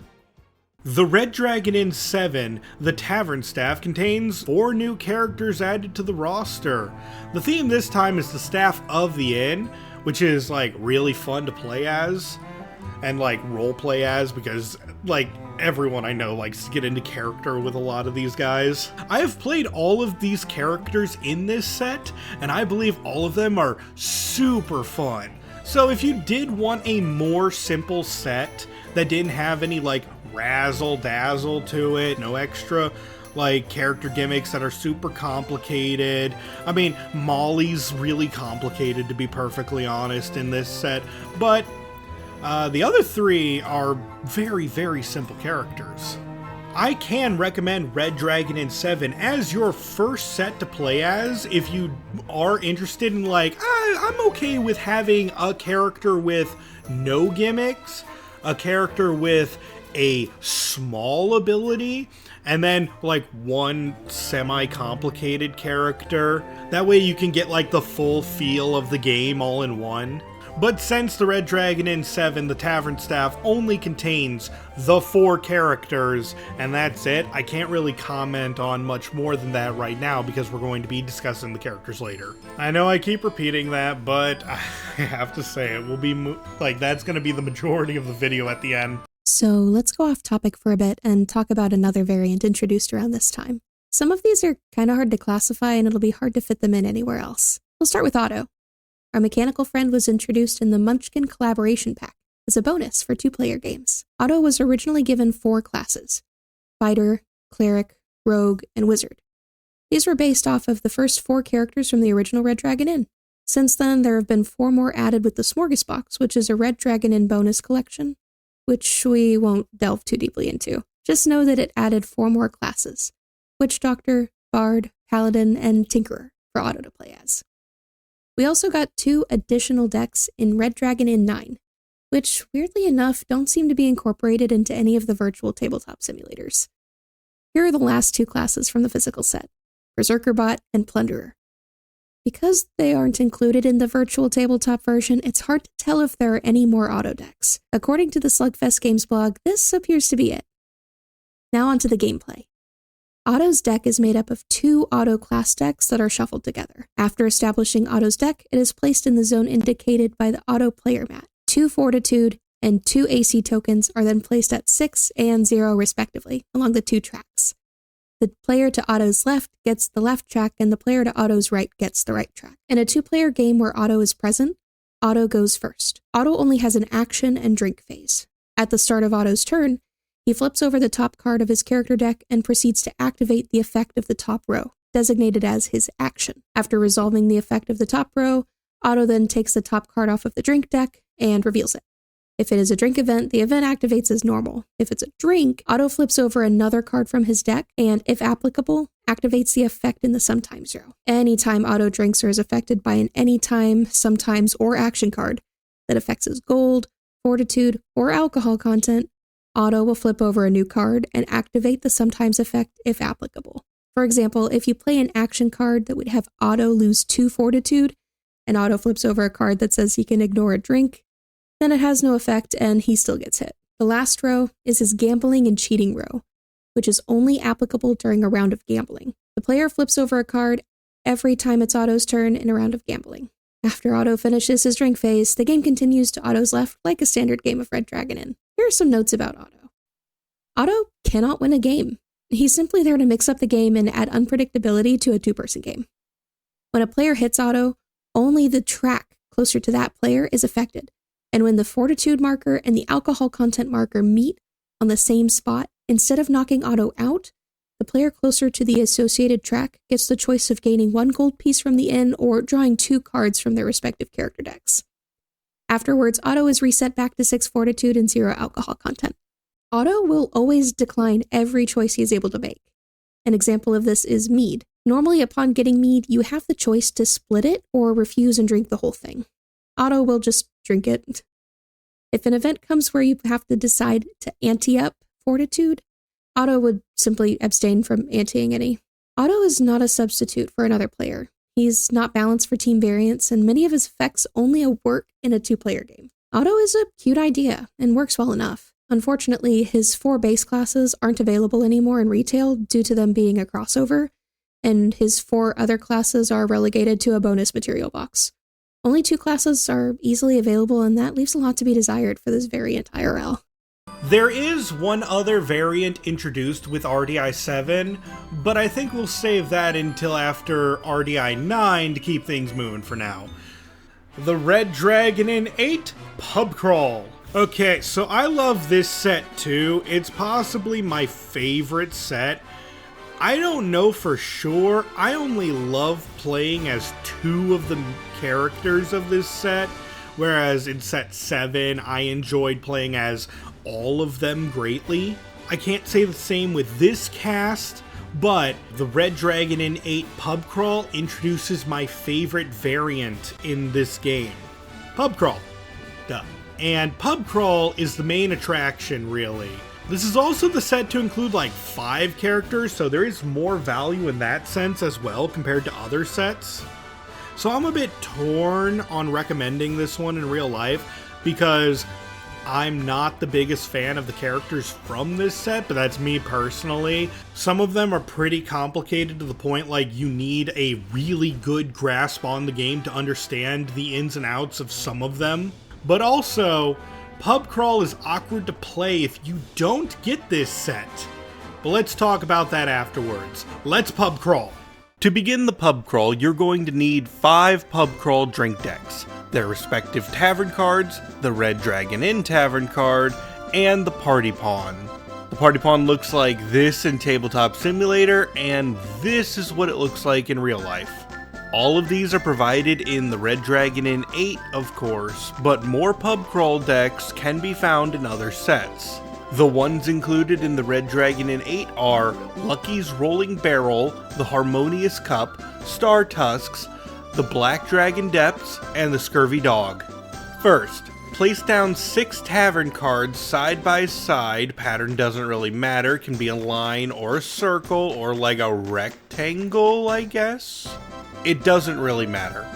The Red Dragon Inn 7, the Tavern Staff, contains 4 new characters added to the roster. The theme this time is the staff of the inn, which is like really fun to play as and like roleplay as, because like everyone I know likes to get into character with a lot of these guys. I have played all of these characters in this set, and I believe all of them are super fun. So if you did want a more simple set that didn't have any like razzle dazzle to it, no extra like character gimmicks that are super complicated. I mean, Molly's really complicated, to be perfectly honest, in this set, but the other 3 are very, very simple characters. I can recommend Red Dragon Inn 7 as your first set to play as if you are interested in like, I'm okay with having a character with no gimmicks, a character with a small ability, and then like one semi-complicated character. That way you can get like the full feel of the game all in one. But since the Red Dragon Inn 7, the Tavern Staff only contains the 4 characters, and that's it, I can't really comment on much more than that right now because we're going to be discussing the characters later. I know I keep repeating that, but I have to say it will be, that's going to be the majority of the video at the end. So let's go off topic for a bit and talk about another variant introduced around this time. Some of these are kind of hard to classify and it'll be hard to fit them in anywhere else. We'll start with Otto. Our mechanical friend was introduced in the Munchkin Collaboration Pack as a bonus for 2-player games. Otto was originally given 4 classes: Fighter, Cleric, Rogue, and Wizard. These were based off of the first 4 characters from the original Red Dragon Inn. Since then, there have been 4 more added with the Smorgasbox, which is a Red Dragon Inn bonus collection, which we won't delve too deeply into. Just know that it added 4 more classes: Witch Doctor, Bard, Paladin, and Tinkerer for Otto to play as. We also got 2 additional decks in Red Dragon Inn 9, which, weirdly enough, don't seem to be incorporated into any of the virtual tabletop simulators. Here are the last 2 classes from the physical set: Berserkerbot and Plunderer. Because they aren't included in the virtual tabletop version, it's hard to tell if there are any more Otto decks. According to the Slugfest Games blog, this appears to be it. Now onto the gameplay. Otto's deck is made up of 2 Otto class decks that are shuffled together. After establishing Otto's deck, it is placed in the zone indicated by the Otto player mat. 2 Fortitude and 2 AC tokens are then placed at 6 and 0 respectively, along the 2 tracks. The player to Otto's left gets the left track, and the player to Otto's right gets the right track. In a 2-player game where Otto is present, Otto goes first. Otto only has an action and drink phase. At the start of Otto's turn, he flips over the top card of his character deck and proceeds to activate the effect of the top row, designated as his action. After resolving the effect of the top row, Otto then takes the top card off of the drink deck and reveals it. If it is a drink event, the event activates as normal. If it's a drink, Otto flips over another card from his deck and, if applicable, activates the effect in the sometimes row. Anytime Otto drinks or is affected by an anytime, sometimes, or action card that affects his gold, fortitude, or alcohol content, Otto will flip over a new card and activate the sometimes effect if applicable. For example, if you play an action card that would have Otto lose 2 fortitude, and Otto flips over a card that says he can ignore a drink, then it has no effect and he still gets hit. The last row is his gambling and cheating row, which is only applicable during a round of gambling. The player flips over a card every time it's Otto's turn in a round of gambling. After Otto finishes his drink phase, the game continues to Otto's left like a standard game of Red Dragon Inn. Here are some notes about Otto. Otto cannot win a game. He's simply there to mix up the game and add unpredictability to a two-person game. When a player hits Otto, only the track closer to that player is affected. And when the fortitude marker and the alcohol content marker meet on the same spot, instead of knocking Otto out, the player closer to the associated track gets the choice of gaining 1 gold piece from the inn or drawing 2 cards from their respective character decks. Afterwards, Otto is reset back to 6 fortitude and 0 alcohol content. Otto will always decline every choice he is able to make. An example of this is mead. Normally, upon getting mead, you have the choice to split it or refuse and drink the whole thing. Otto will just drink it. If an event comes where you have to decide to ante up fortitude, Otto would simply abstain from anteing any. Otto is not a substitute for another player. He's not balanced for team variance, and many of his effects only work in a 2-player game. Otto is a cute idea and works well enough. Unfortunately, his 4 base classes aren't available anymore in retail due to them being a crossover, and his 4 other classes are relegated to a bonus material box. Only 2 classes are easily available, and that leaves a lot to be desired for this variant IRL. There is one other variant introduced with RDI 7, but I think we'll save that until after RDI 9 to keep things moving for now. The Red Dragon Inn 8 Pub Crawl. Okay, so I love this set too. It's possibly my favorite set. I don't know for sure. I only love playing as 2 of the characters of this set, whereas in set 7 I enjoyed playing as all of them greatly. I can't say the same with this cast, but the Red Dragon Inn 8 Pub Crawl introduces my favorite variant in this game. Pub Crawl. Duh. And Pub Crawl is the main attraction, really. This is also the set to include like 5 characters, so there is more value in that sense as well compared to other sets. So I'm a bit torn on recommending this one in real life because I'm not the biggest fan of the characters from this set, but that's me personally. Some of them are pretty complicated to the point like you need a really good grasp on the game to understand the ins and outs of some of them. But also, Pub Crawl is awkward to play if you don't get this set. But let's talk about that afterwards. Let's Pub Crawl. To begin the Pub Crawl, you're going to need 5 Pub Crawl drink decks, their respective tavern cards, the Red Dragon Inn tavern card, and the Party Pawn. The Party Pawn looks like this in Tabletop Simulator, and this is what it looks like in real life. All of these are provided in the Red Dragon Inn 8, of course, but more Pub Crawl decks can be found in other sets. The ones included in the Red Dragon Inn 8 are Lucky's Rolling Barrel, the Harmonious Cup, Star Tusks, the Black Dragon Depths, and the Scurvy Dog. First, place down 6 tavern cards side by side. Pattern doesn't really matter, can be a line or a circle or like a rectangle, I guess. It doesn't really matter.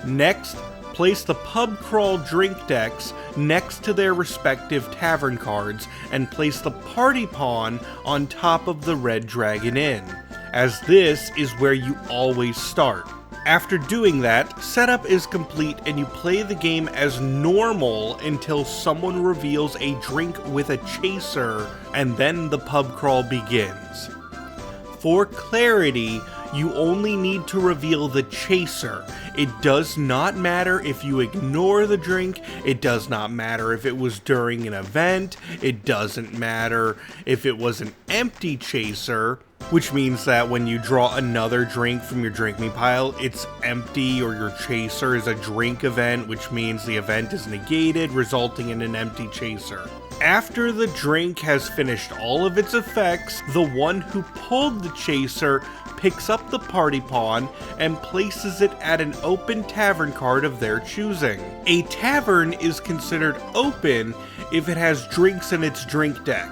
Next, place the Pub Crawl drink decks next to their respective tavern cards and place the Party Pawn on top of the Red Dragon Inn, as this is where you always start. After doing that, setup is complete and you play the game as normal until someone reveals a drink with a chaser, and then the Pub Crawl begins. For clarity, you only need to reveal the chaser. It does not matter if you ignore the drink, it does not matter if it was during an event, it doesn't matter if it was an empty chaser. which means that when you draw another drink from your drink me pile, it's empty, or your chaser is a drink event, which means the event is negated, resulting in an empty chaser. After the drink has finished all of its effects, the one who pulled the chaser picks up the party pawn and places it at an open tavern card of their choosing. A tavern is considered open if it has drinks in its drink deck.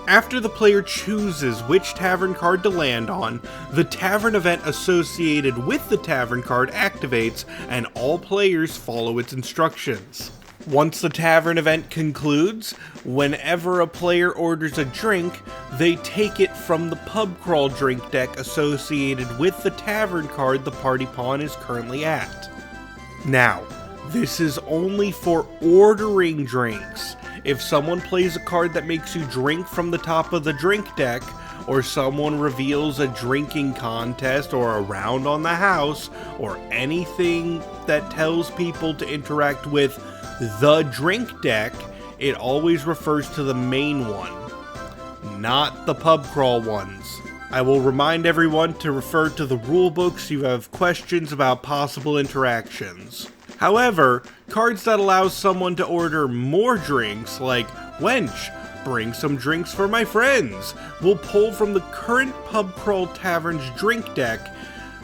After the player chooses which tavern card to land on, the tavern event associated with the tavern card activates, and all players follow its instructions. Once the tavern event concludes, whenever a player orders a drink, they take it from the pub crawl drink deck associated with the tavern card the party pawn is currently at. Now, this is only for ordering drinks. If someone plays a card that makes you drink from the top of the drink deck, or someone reveals a drinking contest or a round on the house, or anything that tells people to interact with the drink deck, it always refers to the main one, not the pub crawl ones. I will remind everyone to refer to the rulebooks if you have questions about possible interactions. However, cards that allow someone to order more drinks, like Wench, bring some drinks for my friends, will pull from the current pub crawl tavern's drink deck,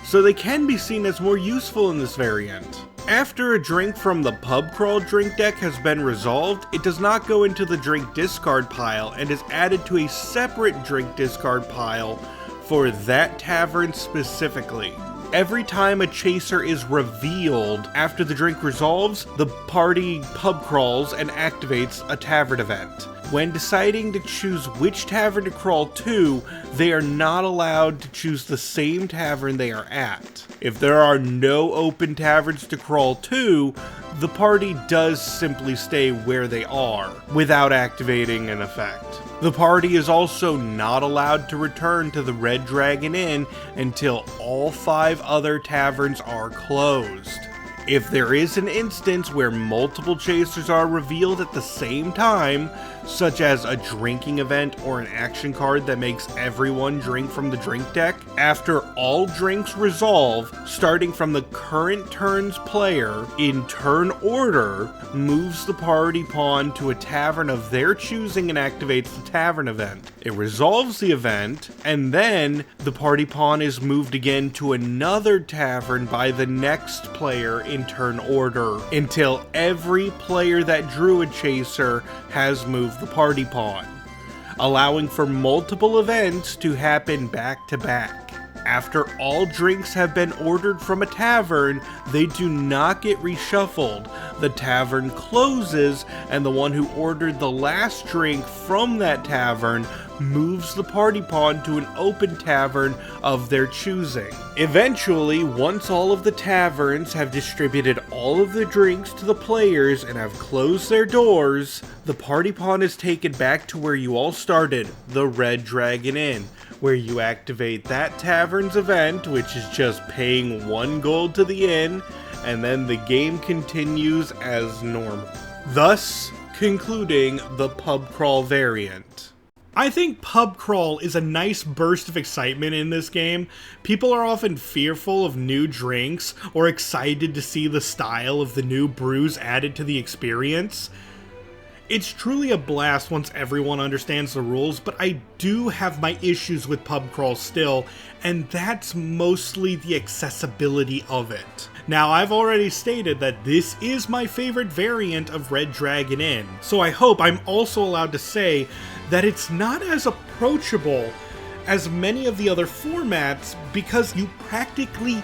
so they can be seen as more useful in this variant. After a drink from the pub crawl drink deck has been resolved, it does not go into the drink discard pile and is added to a separate drink discard pile for that tavern specifically. Every time a chaser is revealed after the drink resolves, the party pub crawls and activates a tavern event. When deciding to choose which tavern to crawl to, they are not allowed to choose the same tavern they are at. If there are no open taverns to crawl to, the party does simply stay where they are, without activating an effect. The party is also not allowed to return to the Red Dragon Inn until all 5 other taverns are closed. If there is an instance where multiple chasers are revealed at the same time, such as a drinking event or an action card that makes everyone drink from the drink deck, after all drinks resolve, starting from the current turn's player, in turn order, moves the party pawn to a tavern of their choosing and activates the tavern event. It resolves the event, and then the party pawn is moved again to another tavern by the next player in turn order, until every player that drew a chaser has moved the party pawn, allowing for multiple events to happen back to back. After all drinks have been ordered from a tavern, they do not get reshuffled. The tavern closes, and the one who ordered the last drink from that tavern moves the party pawn to an open tavern of their choosing. Eventually, once all of the taverns have distributed all of the drinks to the players and have closed their doors, the party pawn is taken back to where you all started, the Red Dragon Inn, where you activate that tavern's event, which is just paying 1 gold to the inn, and then the game continues as normal. Thus, concluding the pub crawl variant. I think pub crawl is a nice burst of excitement in this game. People are often fearful of new drinks or excited to see the style of the new brews added to the experience. It's truly a blast once everyone understands the rules, but I do have my issues with pub crawl still, and that's mostly the accessibility of it. Now, I've already stated that this is my favorite variant of Red Dragon Inn, so I hope I'm also allowed to say that it's not as approachable as many of the other formats because you practically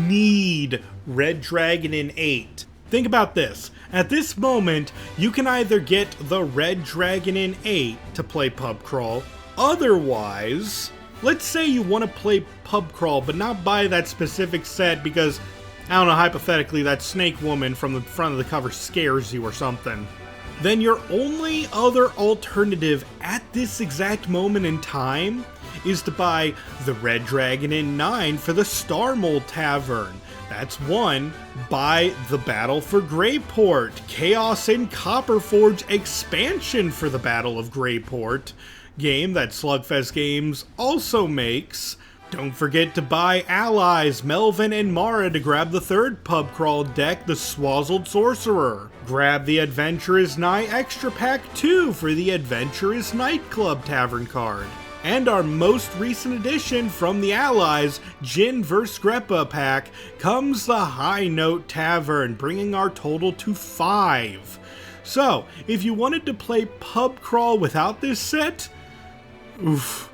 need Red Dragon Inn 8. Think about this. At this moment, you can either get the Red Dragon Inn 8 to play pub crawl, otherwise, let's say you want to play pub crawl but not buy that specific set because, I don't know, hypothetically that snake woman from the front of the cover scares you or something. Then your only other alternative at this exact moment in time is to buy the Red Dragon Inn 9 for the Starmold Tavern. That's one. Buy the Battle for Greyport, Chaos in Copperforge expansion for the Battle of Greyport, game that Slugfest Games also makes. Don't forget to buy Allies, Melvin and Mara to grab the third pub crawl deck, the Swazzled Sorcerer. Grab the Adventurous Night Extra Pack 2 for the Adventurous Nightclub Tavern card. And our most recent addition from the Allies, Jin vs. Greppa pack, comes the High Note Tavern, bringing our total to 5. So, if you wanted to play pub crawl without this set, oof.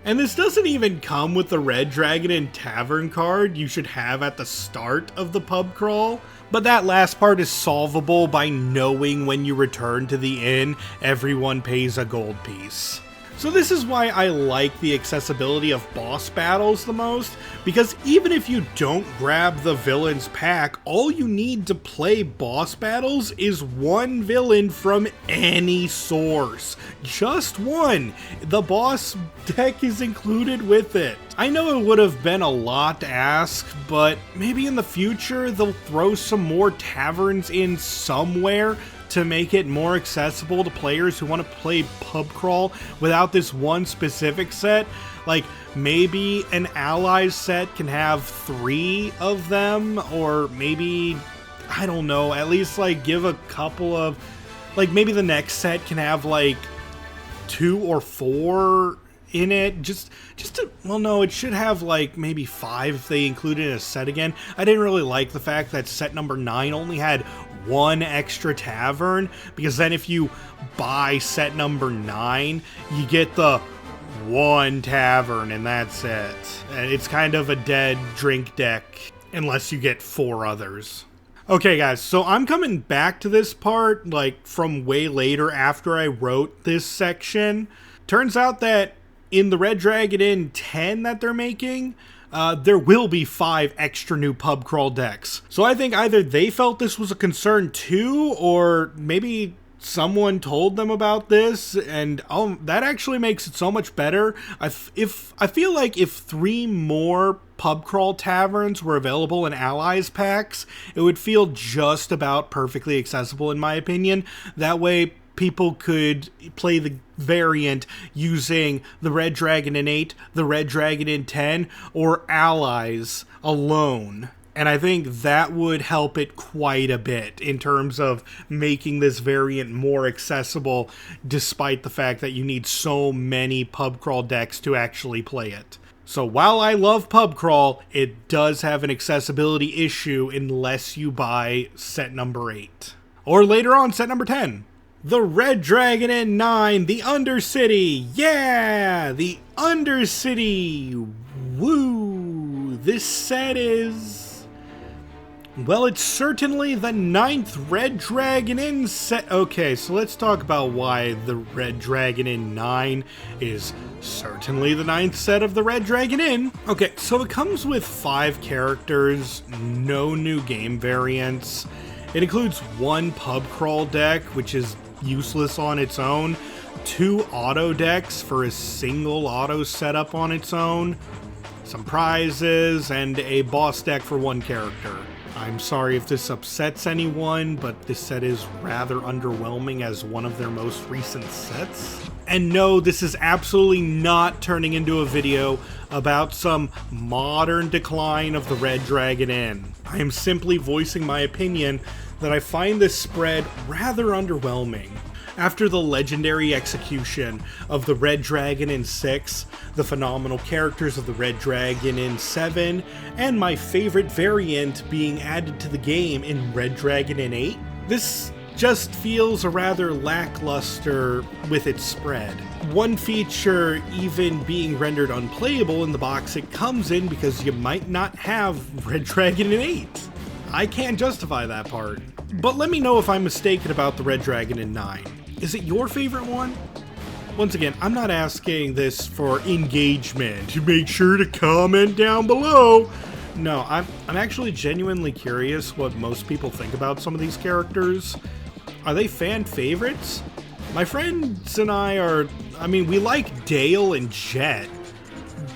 And this doesn't even come with the Red Dragon Inn Tavern card you should have at the start of the pub crawl, but that last part is solvable by knowing when you return to the inn, everyone pays a gold piece. So this is why I like the accessibility of boss battles the most, because even if you don't grab the villains pack, all you need to play boss battles is one villain from any source. Just one. The boss deck is included with it. I know it would have been a lot to ask, but maybe in the future they'll throw some more taverns in somewhere to make it more accessible to players who want to play pub crawl without this one specific set. Like, maybe an Allies set can have 3 of them, or maybe, I don't know, at least like give a couple of, like maybe the next set can have like 2 or 4 in it, just to, well no, it should have like maybe 5 if they included a set again. I didn't really like the fact that set number 9 only had 1 extra tavern, because then if you buy set number 9, you get the 1 tavern and that's it. And it's kind of a dead drink deck unless you get 4 others. Okay guys, so I'm coming back to this part like from way later after I wrote this section. Turns out that in the Red Dragon Inn 10 that they're making, there will be 5 extra new pub crawl decks. So I think either they felt this was a concern too, or maybe someone told them about this, and that actually makes it so much better. I feel like if 3 more pub crawl taverns were available in Allies packs, it would feel just about perfectly accessible in my opinion. That way people could play the variant using the Red Dragon Inn 8, the Red Dragon Inn 10, or Allies alone. And I think that would help it quite a bit in terms of making this variant more accessible, despite the fact that you need so many pub crawl decks to actually play it. So while I love pub crawl, it does have an accessibility issue unless you buy set number 8. Or later on, set number 10. The Red Dragon Inn 9, the Undercity. Yeah! The Undercity. Woo! This set is, well, it's certainly the 9th Red Dragon Inn set. Okay, so let's talk about why the Red Dragon Inn 9 is certainly the 9th set of the Red Dragon Inn. Okay, so it comes with 5 characters, no new game variants. It includes 1 pub crawl deck, which is useless on its own, 2 auto decks for a single auto setup on its own, some prizes, and a boss deck for 1 character. I'm sorry if this upsets anyone, but this set is rather underwhelming as one of their most recent sets. And no, this is absolutely not turning into a video about some modern decline of the Red Dragon Inn. I am simply voicing my opinion that I find this spread rather underwhelming. After the legendary execution of the Red Dragon Inn 6, the phenomenal characters of the Red Dragon Inn 7, and my favorite variant being added to the game in Red Dragon Inn 8, this just feels a rather lackluster with its spread. One feature even being rendered unplayable in the box it comes in because you might not have Red Dragon Inn 8. I can't justify that part. But let me know if I'm mistaken about the Red Dragon Inn 9. Is it your favorite one? Once again, I'm not asking this for engagement. Make sure to comment down below. No, I'm actually genuinely curious what most people think about some of these characters. Are they fan favorites? My friends and I we like Dale and Jet,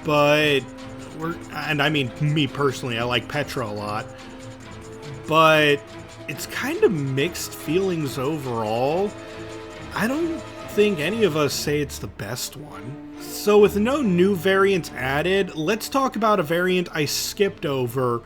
but me personally, I like Petra a lot. But it's kind of mixed feelings overall. I don't think any of us say it's the best one. So with no new variants added, let's talk about a variant I skipped over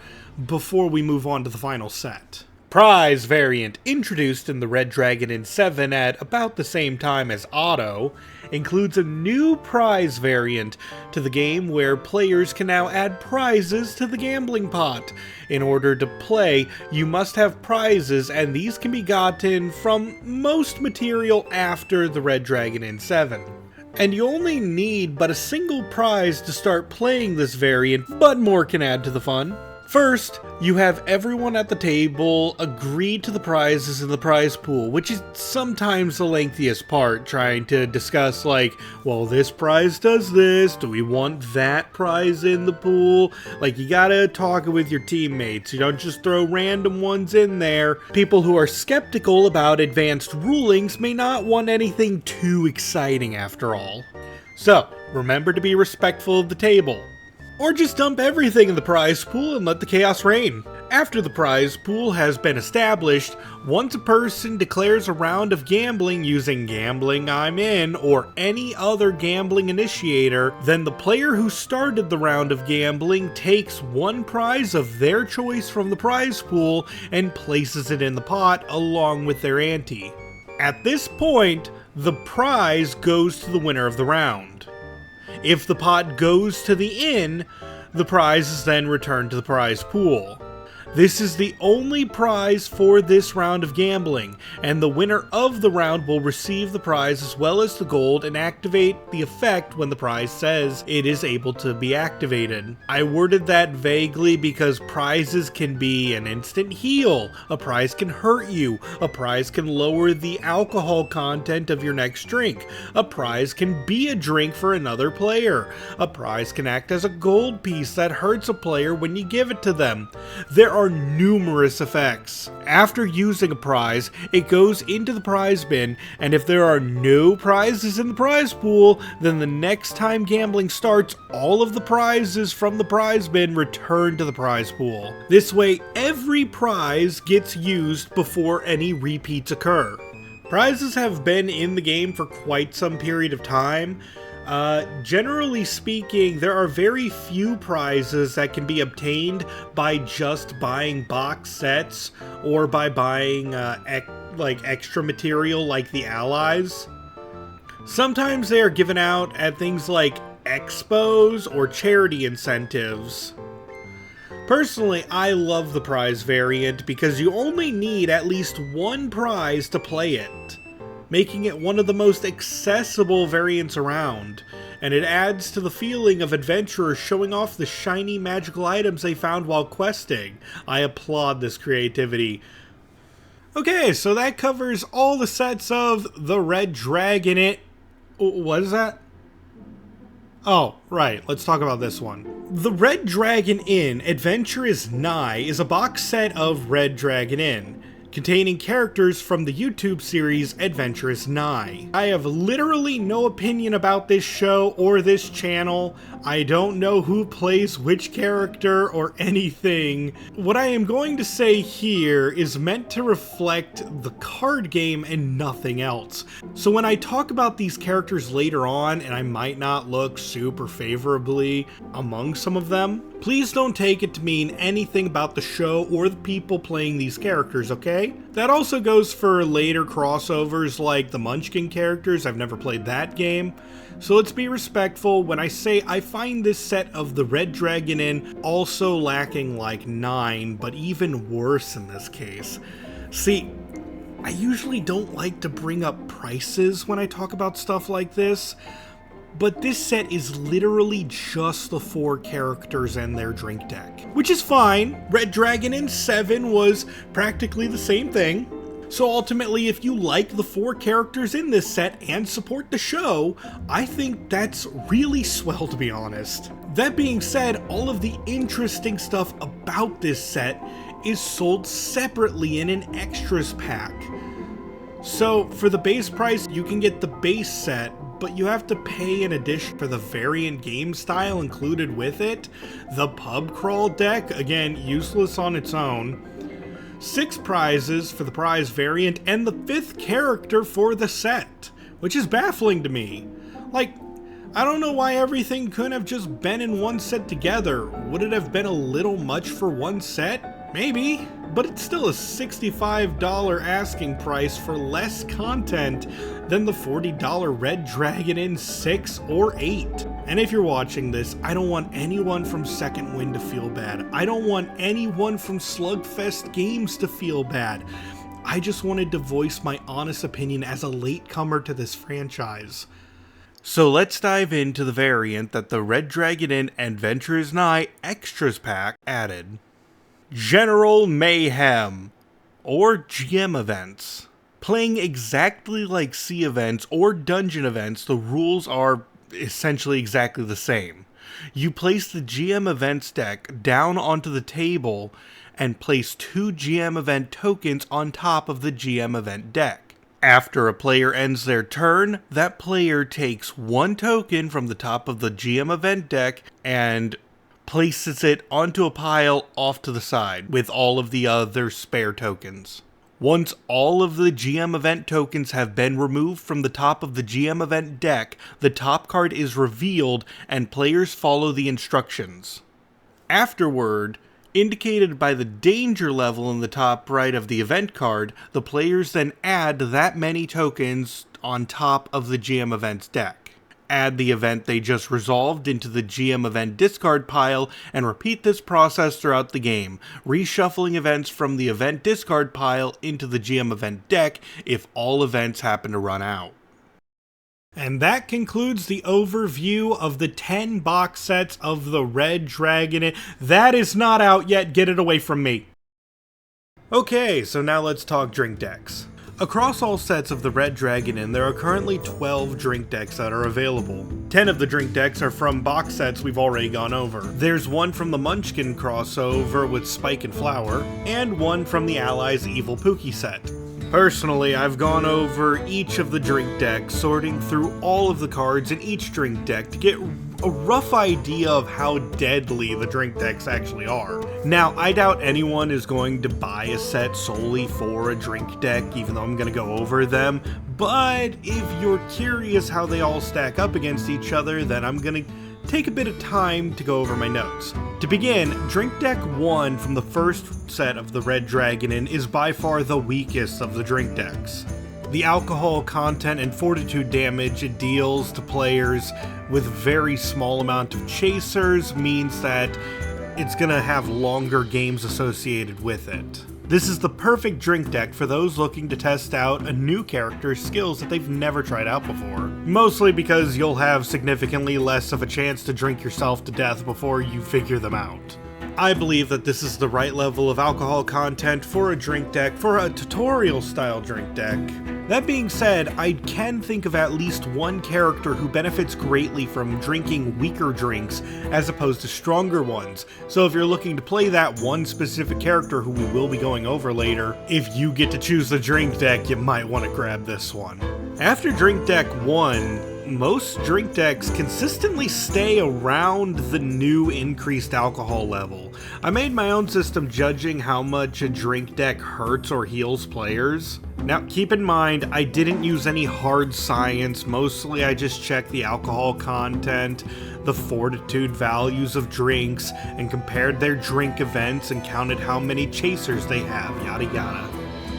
before we move on to the final set. Prize variant, introduced in the Red Dragon Inn 7 at about the same time as Otto, includes a new prize variant to the game where players can now add prizes to the gambling pot. In order to play, you must have prizes, and these can be gotten from most material after the Red Dragon Inn 7. And you only need but a single prize to start playing this variant, but more can add to the fun. First, you have everyone at the table agree to the prizes in the prize pool, which is sometimes the lengthiest part, trying to discuss like, well, this prize does this, do we want that prize in the pool? Like, you gotta talk with your teammates, you don't just throw random ones in there. People who are skeptical about advanced rulings may not want anything too exciting after all. So, remember to be respectful of the table. Or just dump everything in the prize pool and let the chaos reign. After the prize pool has been established, once a person declares a round of gambling using Gambling I'm In or any other gambling initiator, then the player who started the round of gambling takes one prize of their choice from the prize pool and places it in the pot along with their ante. At this point, the prize goes to the winner of the round. If the pot goes to the inn, the prize is then returned to the prize pool. This is the only prize for this round of gambling, and the winner of the round will receive the prize as well as the gold and activate the effect when the prize says it is able to be activated. I worded that vaguely because prizes can be an instant heal, a prize can hurt you, a prize can lower the alcohol content of your next drink, a prize can be a drink for another player, a prize can act as a gold piece that hurts a player when you give it to them. There are numerous effects. After using a prize, it goes into the prize bin, and if there are no prizes in the prize pool, then the next time gambling starts, all of the prizes from the prize bin return to the prize pool. This way, every prize gets used before any repeats occur. Prizes have been in the game for quite some period of time. Generally speaking, there are very few prizes that can be obtained by just buying box sets or by buying extra material like the Allies. Sometimes they are given out at things like expos or charity incentives. Personally, I love the prize variant because you only need at least one prize to play it, making it one of the most accessible variants around, and it adds to the feeling of adventurers showing off the shiny magical items they found while questing. I applaud this creativity. Okay, so that covers all the sets of the Red Dragon Inn. What is that? Oh, right, let's talk about this one. The Red Dragon Inn Adventure is Nigh is a box set of Red Dragon Inn, containing characters from the YouTube series Adventure is Nigh. I have literally no opinion about this show or this channel. I don't know who plays which character or anything. What I am going to say here is meant to reflect the card game and nothing else. So when I talk about these characters later on, and I might not look super favorably among some of them, please don't take it to mean anything about the show or the people playing these characters, okay? That also goes for later crossovers like the Munchkin characters. I've never played that game. So let's be respectful when I say I find this set of the Red Dragon Inn also lacking like 9, but even worse in this case. See, I usually don't like to bring up prices when I talk about stuff like this, but this set is literally just the 4 characters and their drink deck, which is fine. Red Dragon Inn 7 was practically the same thing. So ultimately, if you like the 4 characters in this set and support the show, I think that's really swell, to be honest. That being said, all of the interesting stuff about this set is sold separately in an extras pack. So for the base price, you can get the base set, but you have to pay in addition for the variant game style included with it, the pub crawl deck, again useless on its own, 6 prizes for the prize variant, and the 5th character for the set, which is baffling to me. Like, I don't know why everything couldn't have just been in one set together. Would it have been a little much for one set? Maybe, but it's still a $65 asking price for less content than the $40 Red Dragon Inn 6 or 8. And if you're watching this, I don't want anyone from Second Wind to feel bad. I don't want anyone from Slugfest Games to feel bad. I just wanted to voice my honest opinion as a latecomer to this franchise. So let's dive into the variant that the Red Dragon Inn Adventurers Night Extras Pack added. General Mayhem, or GM events. Playing exactly like sea events or dungeon events, the rules are essentially exactly the same. You place the GM events deck down onto the table and place 2 GM event tokens on top of the GM event deck. After a player ends their turn, that player takes 1 token from the top of the GM event deck and places it onto a pile off to the side with all of the other spare tokens. Once all of the GM event tokens have been removed from the top of the GM event deck, the top card is revealed and players follow the instructions. Afterward, indicated by the danger level in the top right of the event card, the players then add that many tokens on top of the GM event's deck. Add the event they just resolved into the GM event discard pile and repeat this process throughout the game, reshuffling events from the event discard pile into the GM event deck if all events happen to run out. And that concludes the overview of the 10 box sets of the Red Dragon Inn. That is not out yet, get it away from me. Okay, so now let's talk drink decks. Across all sets of the Red Dragon Inn, there are currently 12 drink decks that are available. 10 of the drink decks are from box sets we've already gone over. There's one from the Munchkin crossover with Spike and Flower, and one from the Allies Evil Pookie set. Personally, I've gone over each of the drink decks, sorting through all of the cards in each drink deck to get a rough idea of how deadly the drink decks actually are. Now, I doubt anyone is going to buy a set solely for a drink deck, even though I'm going to go over them, but if you're curious how they all stack up against each other, then I'm going to take a bit of time to go over my notes. To begin, Drink Deck 1 from the first set of the Red Dragon Inn is by far the weakest of the drink decks. The alcohol content and fortitude damage it deals to players with very small amount of chasers means that it's gonna have longer games associated with it. This is the perfect drink deck for those looking to test out a new character's skills that they've never tried out before. Mostly because you'll have significantly less of a chance to drink yourself to death before you figure them out. I believe that this is the right level of alcohol content for a drink deck, for a tutorial style drink deck. That being said, I can think of at least one character who benefits greatly from drinking weaker drinks as opposed to stronger ones. So if you're looking to play that one specific character who we will be going over later, if you get to choose the drink deck, you might want to grab this one. After drink deck 1, most drink decks consistently stay around the new increased alcohol level. I made my own system judging how much a drink deck hurts or heals players. Now keep in mind, I didn't use any hard science, mostly I just checked the alcohol content, the fortitude values of drinks, and compared their drink events and counted how many chasers they have, yada yada.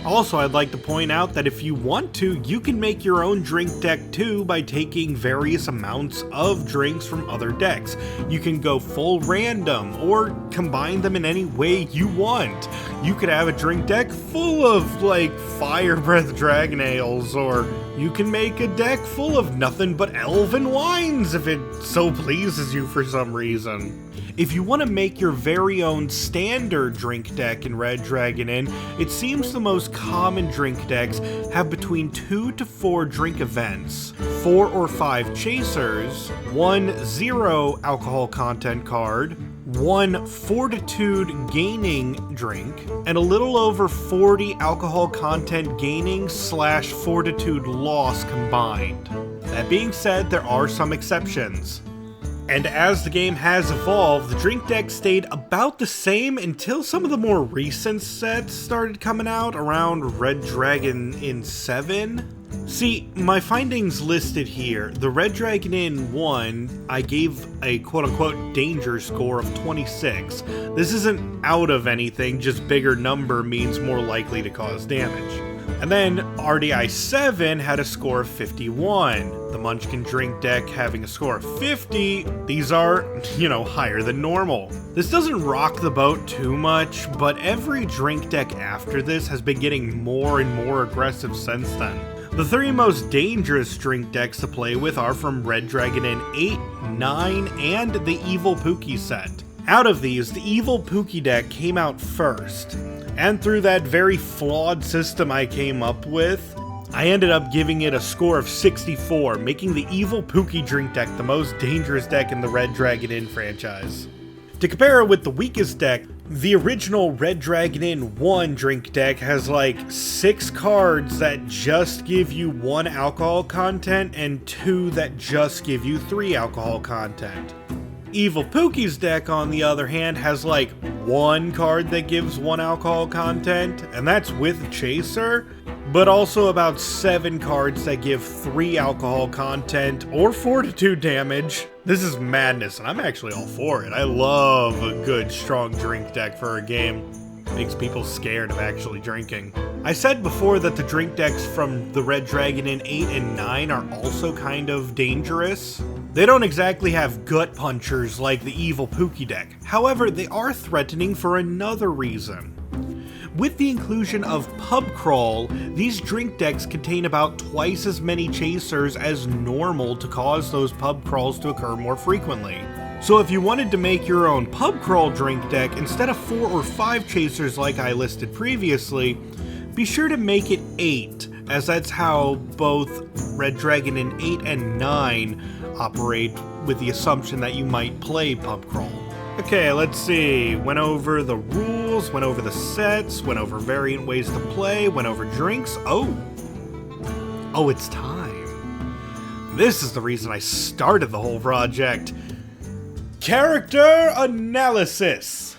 Also, I'd like to point out that if you want to, you can make your own drink deck too by taking various amounts of drinks from other decks. You can go full random or combine them in any way you want. You could have a drink deck full of like Fire Breath Dragon Ales, or you can make a deck full of nothing but elven wines if it so pleases you for some reason. If you want to make your very own standard drink deck in Red Dragon Inn, it seems the most common drink decks have between 2 to 4 drink events, 4 or 5 chasers, 1 0 alcohol content card, 1 fortitude gaining drink, and a little over 40 alcohol content gaining / fortitude loss combined. That being said, there are some exceptions. And as the game has evolved, the drink deck stayed about the same until some of the more recent sets started coming out around Red Dragon Inn 7. See, my findings listed here. The Red Dragon Inn 1, I gave a quote-unquote danger score of 26. This isn't out of anything, just bigger number means more likely to cause damage. And then RDI 7 had a score of 51. The Munchkin drink deck having a score of 50, these are, higher than normal. This doesn't rock the boat too much, but every drink deck after this has been getting more and more aggressive since then. The 3 most dangerous drink decks to play with are from Red Dragon Inn 8, 9, and the Evil Pookie set. Out of these, the Evil Pookie deck came out first, and through that very flawed system I came up with, I ended up giving it a score of 64, making the Evil Pookie drink deck the most dangerous deck in the Red Dragon Inn franchise. To compare it with the weakest deck, the original Red Dragon Inn 1 drink deck has like 6 cards that just give you 1 alcohol content and 2 that just give you 3 alcohol content. Evil Pookie's deck, on the other hand, has like 1 card that gives 1 alcohol content, and that's with Chaser, but also about 7 cards that give 3 alcohol content or fortitude damage. This is madness, and I'm actually all for it. I love a good, strong drink deck for a game. Makes people scared of actually drinking. I said before that the drink decks from the Red Dragon Inn 8 and 9 are also kind of dangerous. They don't exactly have gut punchers like the Evil Pookie deck. However, they are threatening for another reason. With the inclusion of Pub Crawl, these drink decks contain about twice as many chasers as normal to cause those pub crawls to occur more frequently. So if you wanted to make your own Pub Crawl drink deck, instead of 4 or 5 chasers like I listed previously, be sure to make it 8, as that's how both Red Dragon Inn 8 and 9 operate, with the assumption that you might play Pub Crawl. Okay, let's see. Went over the rules, went over the sets, went over variant ways to play, went over drinks. Oh, it's time. This is the reason I started the whole project. Character analysis.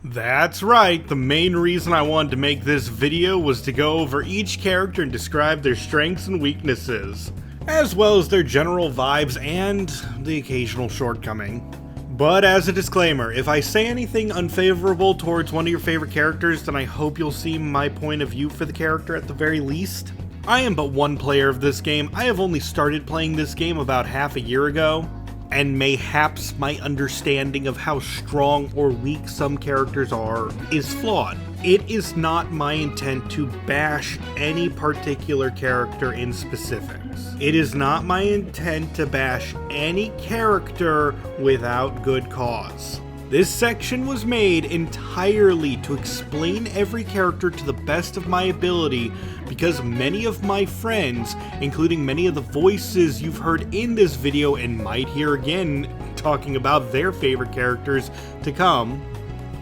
That's right, the main reason I wanted to make this video was to go over each character and describe their strengths and weaknesses, as well as their general vibes and the occasional shortcoming. But as a disclaimer, if I say anything unfavorable towards one of your favorite characters, then I hope you'll see my point of view for the character at the very least. I am but one player of this game. I have only started playing this game about half a year ago, and mayhaps my understanding of how strong or weak some characters are is flawed. It is not my intent to bash any particular character in specifics. It is not my intent to bash any character without good cause. This section was made entirely to explain every character to the best of my ability, because many of my friends, including many of the voices you've heard in this video and might hear again talking about their favorite characters to come,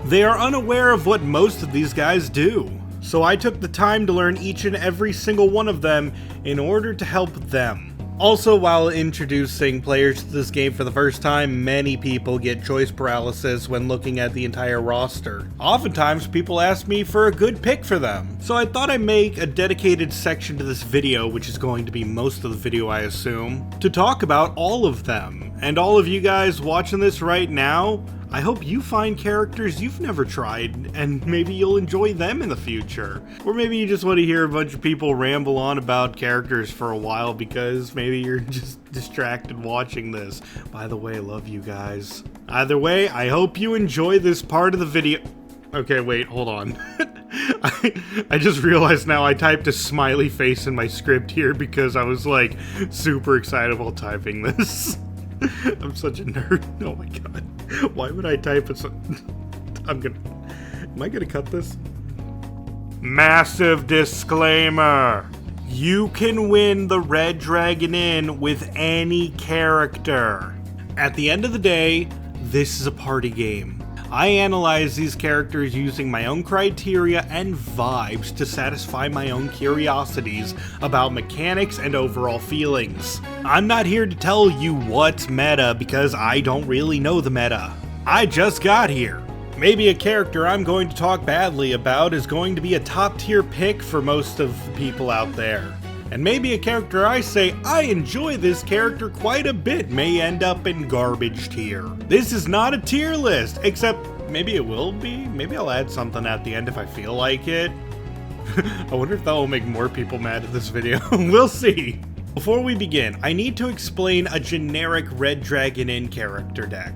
they are unaware of what most of these guys do. So I took the time to learn each and every single one of them in order to help them. Also, while introducing players to this game for the first time, many people get choice paralysis when looking at the entire roster. Oftentimes, people ask me for a good pick for them. So I thought I'd make a dedicated section to this video, which is going to be most of the video I assume, to talk about all of them. And all of you guys watching this right now, I hope you find characters you've never tried, and maybe you'll enjoy them in the future. Or maybe you just want to hear a bunch of people ramble on about characters for a while because maybe you're just distracted watching this. By the way, love you guys. Either way, I hope you enjoy this part of the video. Okay, wait, hold on. I just realized now I typed a smiley face in my script here because I was like super excited while typing this. I'm such a nerd. Oh my god. Why would I type it so... Am I gonna cut this? Massive disclaimer. You can win the Red Dragon Inn with any character. At the end of the day, this is a party game. I analyze these characters using my own criteria and vibes to satisfy my own curiosities about mechanics and overall feelings. I'm not here to tell you what's meta because I don't really know the meta. I just got here. Maybe a character I'm going to talk badly about is going to be a top tier pick for most of the people out there. And maybe a character I say I enjoy this character quite a bit may end up in garbage tier. This is not a tier list, except maybe it will be. Maybe I'll add something at the end if I feel like it. I wonder if that will make more people mad at this video. We'll see. Before we begin, I need to explain a generic Red Dragon Inn character deck,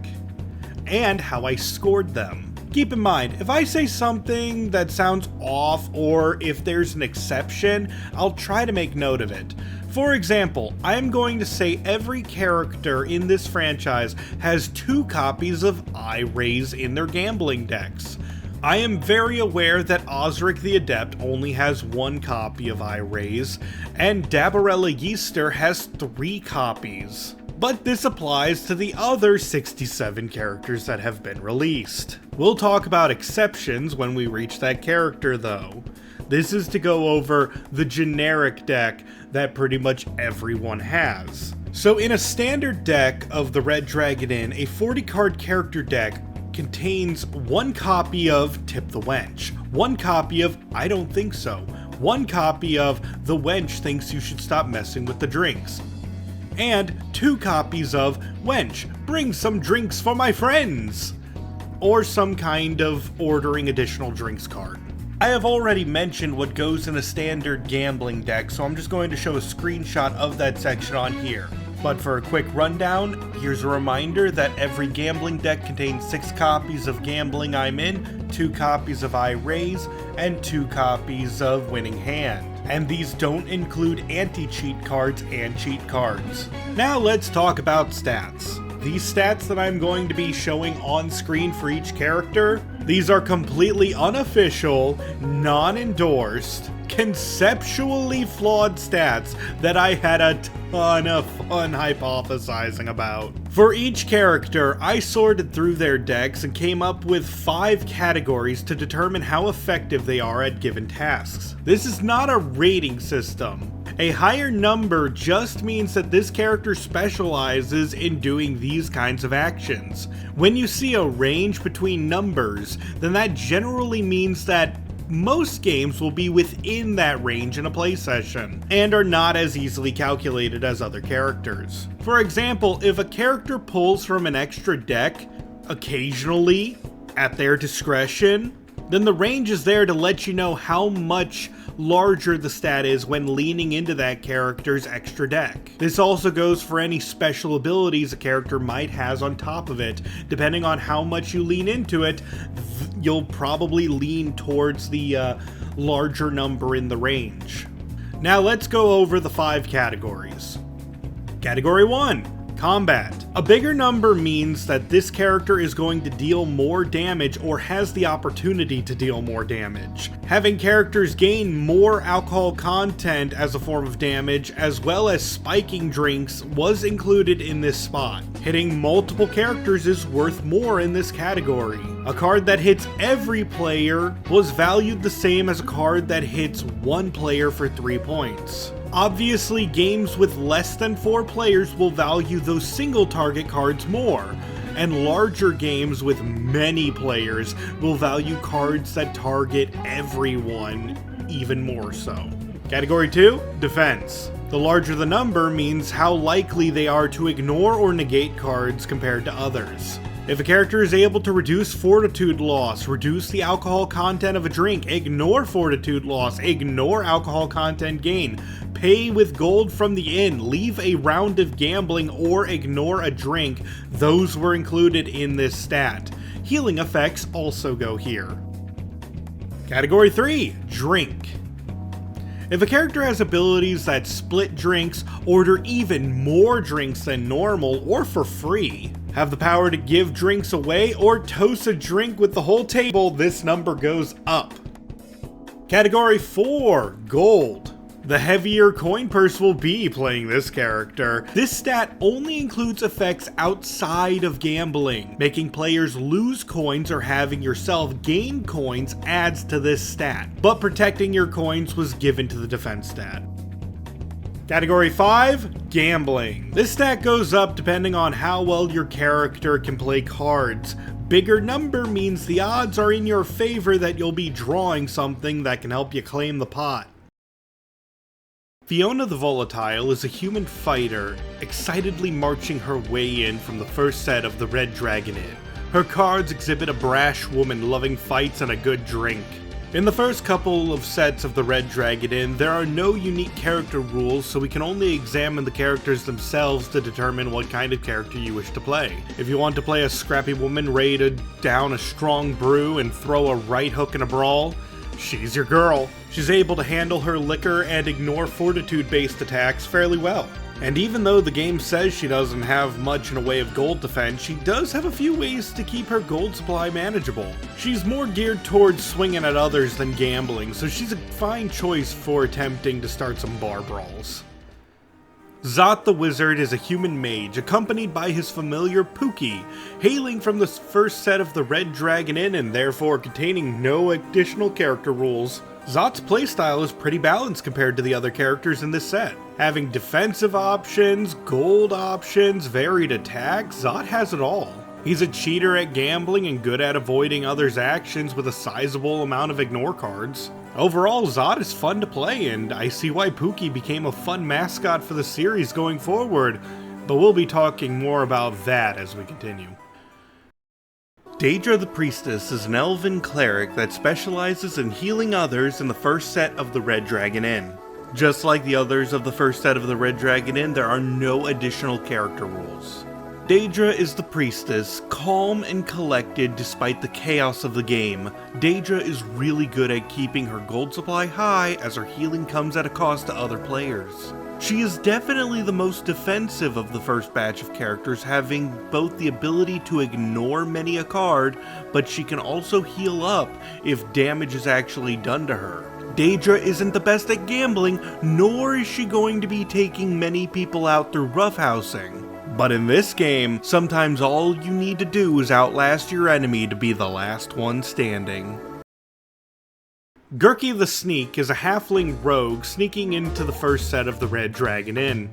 and how I scored them. Keep in mind, if I say something that sounds off, or if there's an exception, I'll try to make note of it. For example, I am going to say every character in this franchise has 2 copies of I-Raise in their gambling decks. I am very aware that Osric the Adept only has 1 copy of I-Raise, and Dabarella Yeaster has 3 copies. But this applies to the other 67 characters that have been released. We'll talk about exceptions when we reach that character though. This is to go over the generic deck that pretty much everyone has. So in a standard deck of the Red Dragon Inn, a 40 card character deck contains 1 copy of Tip the Wench, 1 copy of I Don't Think So, 1 copy of The Wench Thinks You Should Stop Messing with the Drinks, and 2 copies of Wench, Bring Some Drinks for My Friends, or some kind of ordering additional drinks card. I have already mentioned what goes in a standard gambling deck, so I'm just going to show a screenshot of that section on here. But for a quick rundown, here's a reminder that every gambling deck contains 6 copies of Gambling I'm In, 2 copies of I-Raise, and 2 copies of Winning Hand. And these don't include anti-cheat cards and cheat cards. Now let's talk about stats. These stats that I'm going to be showing on screen for each character, these are completely unofficial, non-endorsed, conceptually flawed stats that I had a ton of fun hypothesizing about. For each character, I sorted through their decks and came up with 5 categories to determine how effective they are at given tasks. This is not a rating system. A higher number just means that this character specializes in doing these kinds of actions. When you see a range between numbers, then that generally means that most games will be within that range in a play session, and are not as easily calculated as other characters. For example, if a character pulls from an extra deck, occasionally, at their discretion, then the range is there to let you know how much larger the stat is when leaning into that character's extra deck. This also goes for any special abilities a character might has on top of it. Depending on how much you lean into it, you'll probably lean towards the larger number in the range. Now let's go over the 5 categories. Category 1. Combat. A bigger number means that this character is going to deal more damage or has the opportunity to deal more damage. Having characters gain more alcohol content as a form of damage, as well as spiking drinks, was included in this spot. Hitting multiple characters is worth more in this category. A card that hits every player was valued the same as a card that hits 1 player for 3 points. Obviously, games with less than 4 players will value those single target cards more, and larger games with many players will value cards that target everyone even more so. Category 2, Defense. The larger the number means how likely they are to ignore or negate cards compared to others. If a character is able to reduce fortitude loss, reduce the alcohol content of a drink, ignore fortitude loss, ignore alcohol content gain, pay with gold from the inn, leave a round of gambling, or ignore a drink, those were included in this stat. Healing effects also go here. Category 3, Drink. If a character has abilities that split drinks, order even more drinks than normal or for free, have the power to give drinks away, or toast a drink with the whole table, this number goes up. Category 4, Gold. The heavier coin purse will be playing this character. This stat only includes effects outside of gambling. Making players lose coins or having yourself gain coins adds to this stat, but protecting your coins was given to the defense stat. Category 5, Gambling. This stat goes up depending on how well your character can play cards. Bigger number means the odds are in your favor that you'll be drawing something that can help you claim the pot. Fiona the Volatile is a human fighter, excitedly marching her way in from the first set of the Red Dragon Inn. Her cards exhibit a brash woman loving fights and a good drink. In the first couple of sets of the Red Dragon Inn, there are no unique character rules, so we can only examine the characters themselves to determine what kind of character you wish to play. If you want to play a scrappy woman ready to down a strong brew and throw a right hook in a brawl, she's your girl. She's able to handle her liquor and ignore fortitude-based attacks fairly well. And even though the game says she doesn't have much in a way of gold defense, she does have a few ways to keep her gold supply manageable. She's more geared towards swinging at others than gambling, so she's a fine choice for attempting to start some bar brawls. Zot the Wizard is a human mage, accompanied by his familiar Pookie, hailing from the first set of the Red Dragon Inn and therefore containing no additional character rules. Zot's playstyle is pretty balanced compared to the other characters in this set. Having defensive options, gold options, varied attacks, Zot has it all. He's a cheater at gambling and good at avoiding others' actions with a sizable amount of ignore cards. Overall, Zot is fun to play, and I see why Pookie became a fun mascot for the series going forward, but we'll be talking more about that as we continue. Daedra the Priestess is an elven cleric that specializes in healing others in the first set of the Red Dragon Inn. Just like the others of the first set of the Red Dragon Inn, there are no additional character rules. Daedra is the priestess, calm and collected despite the chaos of the game. Daedra is really good at keeping her gold supply high as her healing comes at a cost to other players. She is definitely the most defensive of the first batch of characters, having both the ability to ignore many a card, but she can also heal up if damage is actually done to her. Daedra isn't the best at gambling, nor is she going to be taking many people out through roughhousing. But in this game, sometimes all you need to do is outlast your enemy to be the last one standing. Gurky the Sneak is a halfling rogue sneaking into the first set of the Red Dragon Inn.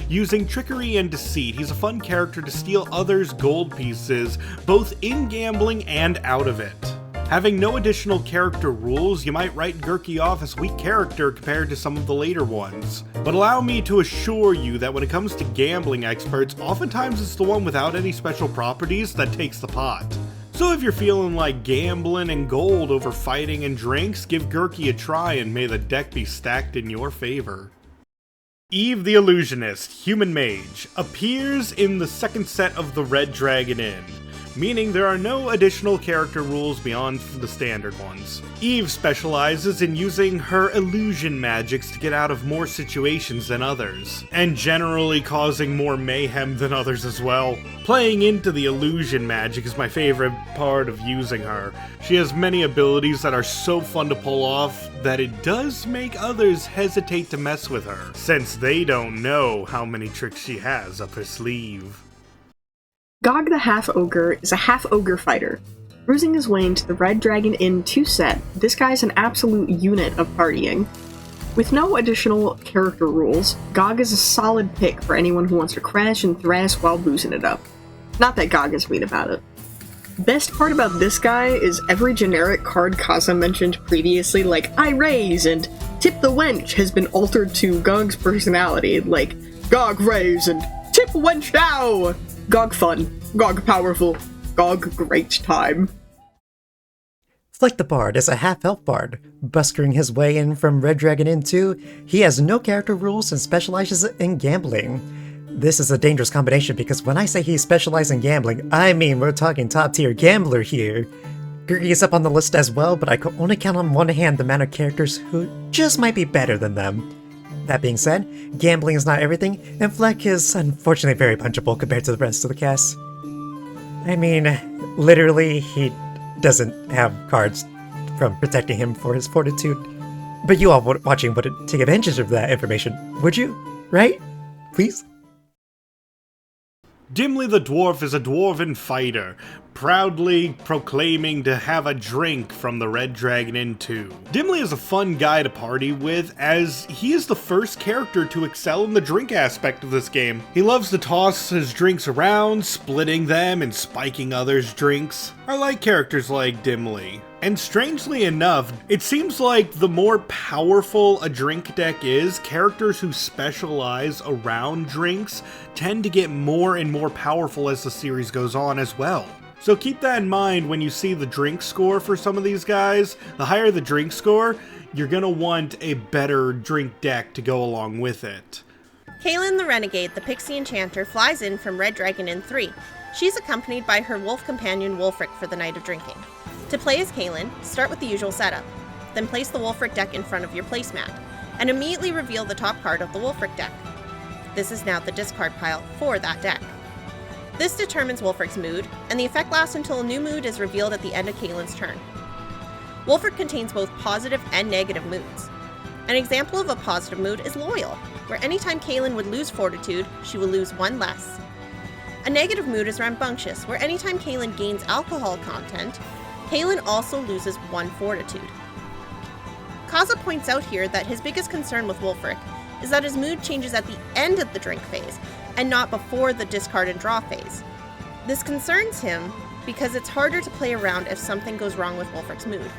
Using trickery and deceit, he's a fun character to steal others' gold pieces, both in gambling and out of it. Having no additional character rules, you might write Gurky off as a weak character compared to some of the later ones. But allow me to assure you that when it comes to gambling experts, oftentimes it's the one without any special properties that takes the pot. So if you're feeling like gambling and gold over fighting and drinks, give Gurky a try and may the deck be stacked in your favor. Eve the Illusionist, human mage, appears in the second set of the Red Dragon Inn, meaning there are no additional character rules beyond the standard ones. Eve specializes in using her illusion magics to get out of more situations than others, and generally causing more mayhem than others as well. Playing into the illusion magic is my favorite part of using her. She has many abilities that are so fun to pull off that it does make others hesitate to mess with her, since they don't know how many tricks she has up her sleeve. Gog the Half-Ogre is a half-ogre fighter. Cruising his way into the Red Dragon Inn 2 set, this guy's an absolute unit of partying. With no additional character rules, Gog is a solid pick for anyone who wants to crash and thrash while boozing it up. Not that Gog is mean about it. Best part about this guy is every generic card Qaza mentioned previously, like I raise and Tip the Wench, has been altered to Gog's personality, like Gog raise and Tip Wench now! Gog fun, Gog powerful, Gog great time. Flick the Bard is a half-elf bard. Buskering his way in from Red Dragon Inn 2, he has no character rules and specializes in gambling. This is a dangerous combination because when I say he specializes in gambling, I mean we're talking top-tier gambler here. Gurky is up on the list as well, but I can only count on one hand the amount of characters who just might be better than them. That being said, gambling is not everything, and Fleck is unfortunately very punchable compared to the rest of the cast. I mean, literally, he doesn't have cards from protecting him for his fortitude. But you all watching would take advantage of that information, would you? Right? Please? Dimly the Dwarf is a dwarven fighter, proudly proclaiming to have a drink from the Red Dragon Inn 2. Dimly is a fun guy to party with, as he is the first character to excel in the drink aspect of this game. He loves to toss his drinks around, splitting them and spiking others' drinks. I like characters like Dimly. And strangely enough, it seems like the more powerful a drink deck is, characters who specialize around drinks tend to get more and more powerful as the series goes on as well. So keep that in mind when you see the drink score for some of these guys. The higher the drink score, you're gonna want a better drink deck to go along with it. Kaylin the Renegade, the Pixie Enchanter, flies in from Red Dragon Inn 3. She's accompanied by her wolf companion Wulfric for the night of drinking. To play as Kaylin, start with the usual setup. Then place the Wulfric deck in front of your placemat, and immediately reveal the top card of the Wulfric deck. This is now the discard pile for that deck. This determines Wulfric's mood, and the effect lasts until a new mood is revealed at the end of Kaylin's turn. Wulfric contains both positive and negative moods. An example of a positive mood is Loyal, where anytime Kaylin would lose Fortitude, she will lose one less. A negative mood is Rambunctious, where anytime Kaylin gains alcohol content, Kaylin also loses one Fortitude. Qaza points out here that his biggest concern with Wulfric is that his mood changes at the end of the drink phase, and not before the discard and draw phase. This concerns him because it's harder to play around if something goes wrong with Wulfric's mood.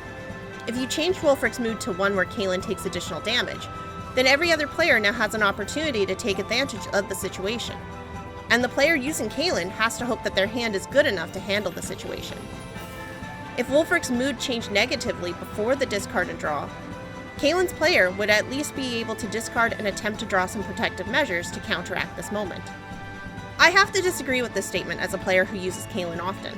If you change Wulfric's mood to one where Kaylin takes additional damage, then every other player now has an opportunity to take advantage of the situation. And the player using Kaylin has to hope that their hand is good enough to handle the situation. If Wulfric's mood changed negatively before the discard and draw, Kaylin's player would at least be able to discard and attempt to draw some protective measures to counteract this moment. I have to disagree with this statement as a player who uses Kaylin often.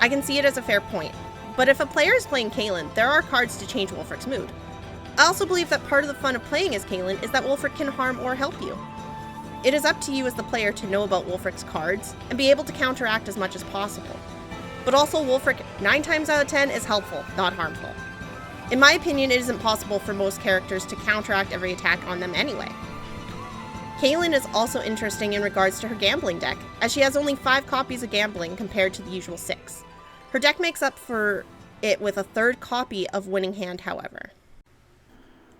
I can see it as a fair point, but if a player is playing Kaylin, there are cards to change Wulfric's mood. I also believe that part of the fun of playing as Kaylin is that Wulfric can harm or help you. It is up to you as the player to know about Wulfric's cards and be able to counteract as much as possible. But also Wulfric, 9 times out of 10, is helpful, not harmful. In my opinion, it isn't possible for most characters to counteract every attack on them anyway. Kaylin is also interesting in regards to her gambling deck, as she has only 5 copies of gambling compared to the usual 6. Her deck makes up for it with a 3rd copy of Winning Hand, however.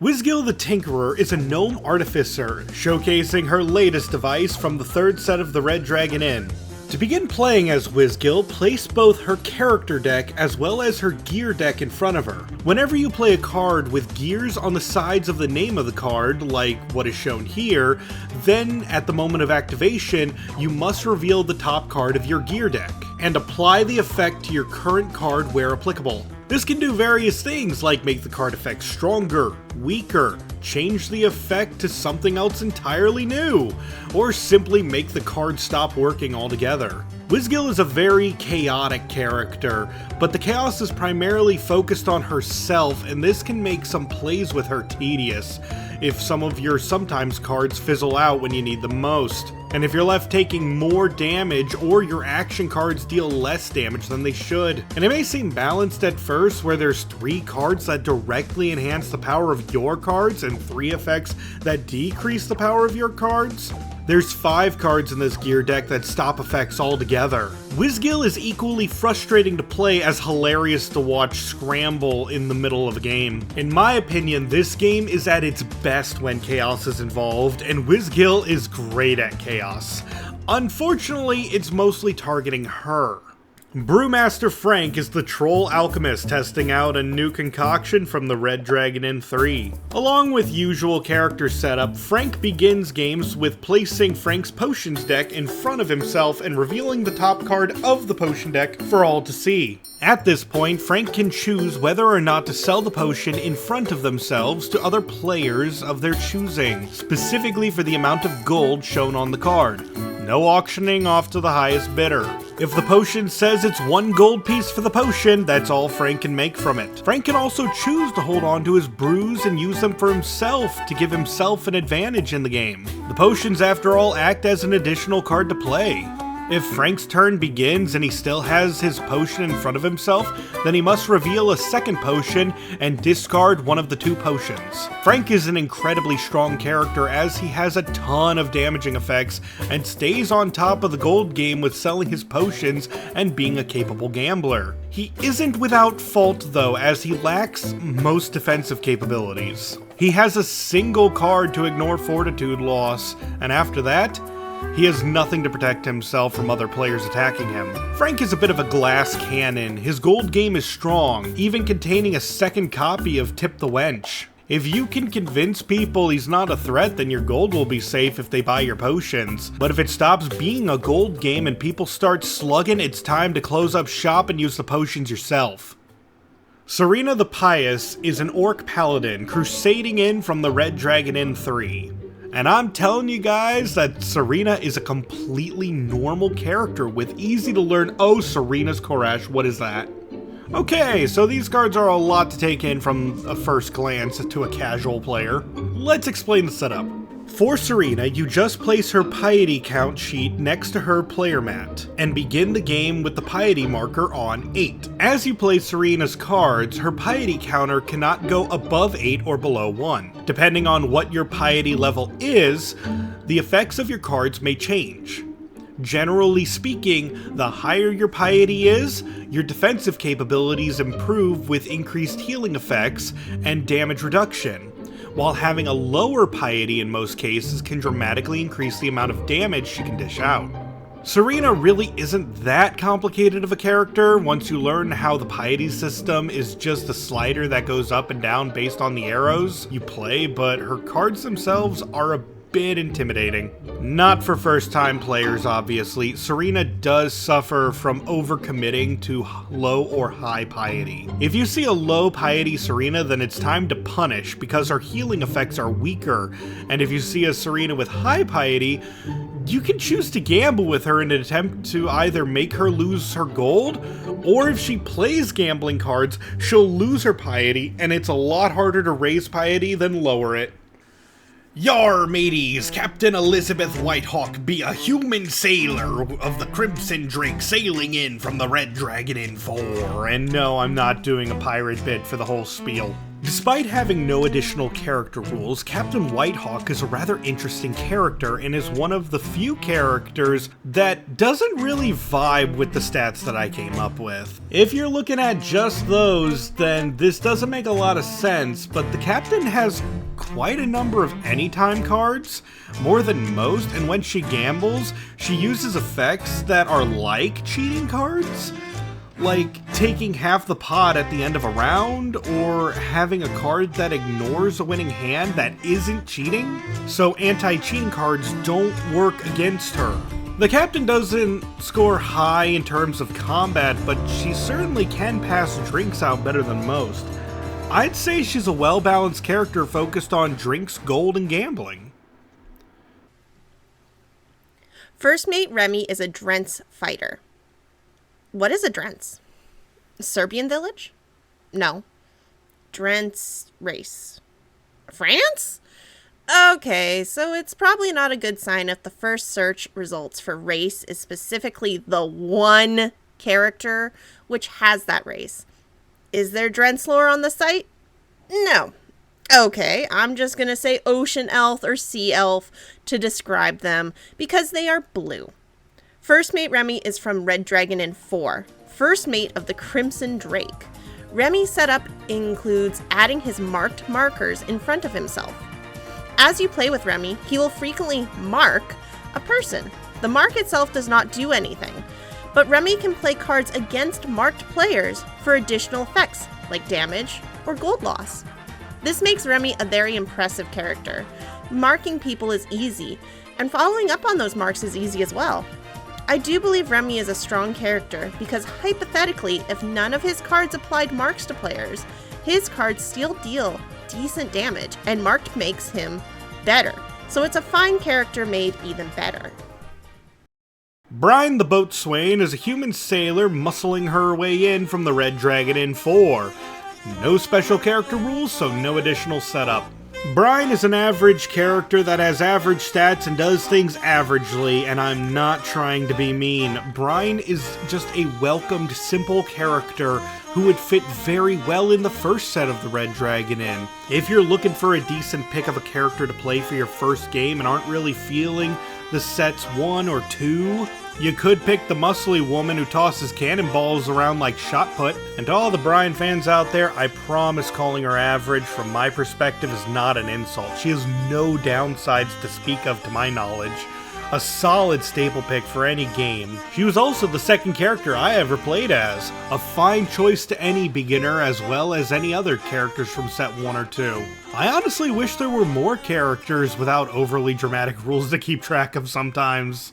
Wizgil the Tinkerer is a gnome artificer, showcasing her latest device from the 3rd set of the Red Dragon Inn. To begin playing as Wizgil, place both her character deck as well as her gear deck in front of her. Whenever you play a card with gears on the sides of the name of the card, like what is shown here, then at the moment of activation, you must reveal the top card of your gear deck, and apply the effect to your current card where applicable. This can do various things like make the card effect stronger, weaker, change the effect to something else entirely new, or simply make the card stop working altogether. Wizgil is a very chaotic character, but the chaos is primarily focused on herself, and this can make some plays with her tedious, if some of your sometimes cards fizzle out when you need them most. And if you're left taking more damage, or your action cards deal less damage than they should. And it may seem balanced at first, where there's 3 cards that directly enhance the power of your cards, and 3 effects that decrease the power of your cards. There's 5 cards in this gear deck that stop effects altogether. Wizgil is equally frustrating to play as hilarious to watch scramble in the middle of a game. In my opinion, this game is at its best when chaos is involved, and Wizgil is great at chaos. Unfortunately, it's mostly targeting her. Brewmaster Frank is the troll alchemist testing out a new concoction from the Red Dragon Inn 3. Along with usual character setup, Frank begins games with placing Frank's potions deck in front of himself and revealing the top card of the potion deck for all to see. At this point, Frank can choose whether or not to sell the potion in front of themselves to other players of their choosing, specifically for the amount of gold shown on the card. No auctioning off to the highest bidder. If the potion says it's 1 gold piece for the potion, that's all Frank can make from it. Frank can also choose to hold on to his brews and use them for himself to give himself an advantage in the game. The potions, after all, act as an additional card to play. If Frank's turn begins and he still has his potion in front of himself, then he must reveal a second potion and discard one of the 2 potions. Frank is an incredibly strong character as he has a ton of damaging effects and stays on top of the gold game with selling his potions and being a capable gambler. He isn't without fault though, as he lacks most defensive capabilities. He has a single card to ignore fortitude loss, and after that, He has nothing to protect himself from other players attacking him. Frank is a bit of a glass cannon. His gold game is strong, even containing a second copy of Tip the Wench. If you can convince people he's not a threat, then your gold will be safe if they buy your potions. But if it stops being a gold game and people start slugging, it's time to close up shop and use the potions yourself. Serena the Pious is an orc paladin crusading in from the Red Dragon Inn 3. And I'm telling you guys that Serena is a completely normal character with easy to learn. Oh, Serena's Koresh, what is that? Okay, so these cards are a lot to take in from a first glance to a casual player. Let's explain the setup. For Serena, you just place her piety count sheet next to her player mat, and begin the game with the piety marker on 8. As you play Serena's cards, her piety counter cannot go above 8 or below 1. Depending on what your piety level is, the effects of your cards may change. Generally speaking, the higher your piety is, your defensive capabilities improve with increased healing effects and damage reduction, while having a lower piety in most cases can dramatically increase the amount of damage she can dish out. Serena really isn't that complicated of a character once you learn how the piety system is just a slider that goes up and down based on the arrows you play, but her cards themselves are a bit intimidating. Not for first-time players, obviously. Serena does suffer from overcommitting to low or high piety. If you see a low piety Serena, then it's time to punish because her healing effects are weaker. And if you see a Serena with high piety, you can choose to gamble with her in an attempt to either make her lose her gold, or if she plays gambling cards, she'll lose her piety, and it's a lot harder to raise piety than lower it. Yar, mateys, Captain Elizabeth Whitehawk be a human sailor of the Crimson Drake sailing in from the Red Dragon Inn 4. And no, I'm not doing a pirate bit for the whole spiel. Despite having no additional character rules, Captain Whitehawk is a rather interesting character and is one of the few characters that doesn't really vibe with the stats that I came up with. If you're looking at just those, then this doesn't make a lot of sense, but the captain has quite a number of anytime cards, more than most, and when she gambles, she uses effects that are like cheating cards. Like taking half the pot at the end of a round, or having a card that ignores a winning hand that isn't cheating. So anti-cheating cards don't work against her. The captain doesn't score high in terms of combat, but she certainly can pass drinks out better than most. I'd say she's a well-balanced character focused on drinks, gold, and gambling. First mate Remy is a Drents fighter. What is a Drents? Serbian village? No. Drents race. France? Okay, so it's probably not a good sign if the first search results for race is specifically the one character which has that race. Is there Drents lore on the site? No. Okay, I'm just gonna say ocean elf or sea elf to describe them because they are blue. First mate Remy is from Red Dragon Inn 4, first mate of the Crimson Drake. Remy's setup includes adding his marked markers in front of himself. As you play with Remy, he will frequently mark a person. The mark itself does not do anything, but Remy can play cards against marked players for additional effects, like damage or gold loss. This makes Remy a very impressive character. Marking people is easy, and following up on those marks is easy as well. I do believe Remy is a strong character because hypothetically, if none of his cards applied marks to players, his cards still deal decent damage, and marked makes him better. So it's a fine character made even better. Brine the Boatswain is a human sailor muscling her way in from the Red Dragon Inn 4. No special character rules, so no additional setup. Brine is an average character that has average stats and does things averagely, and I'm not trying to be mean. Brine is just a welcomed, simple character who would fit very well in the first set of the Red Dragon Inn. If you're looking for a decent pick of a character to play for your first game and aren't really feeling the sets 1 or 2, you could pick the muscly woman who tosses cannonballs around like shot put. And to all the Brine fans out there, I promise calling her average from my perspective is not an insult. She has no downsides to speak of to my knowledge. a solid staple pick for any game. She was also the second character I ever played as, a fine choice to any beginner as well as any other characters from set 1 or 2. I honestly wish there were more characters without overly dramatic rules to keep track of sometimes.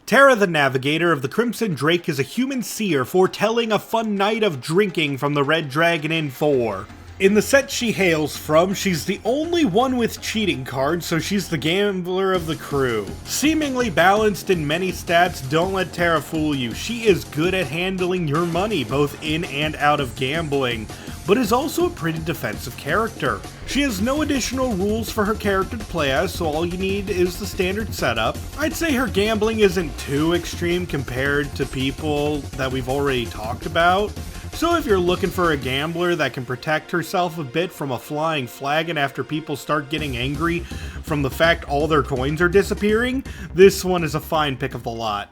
Terra the Navigator of the Crimson Drake is a human seer foretelling a fun night of drinking from the Red Dragon Inn 4. In the set she hails from, she's the only one with cheating cards, so she's the gambler of the crew. Seemingly balanced in many stats, don't let Terra fool you. She is good at handling your money, both in and out of gambling, but is also a pretty defensive character. She has no additional rules for her character to play as, so all you need is the standard setup. I'd say her gambling isn't too extreme compared to people that we've already talked about. So if you're looking for a gambler that can protect herself a bit from a flying flagon after people start getting angry from the fact all their coins are disappearing, this one is a fine pick of the lot.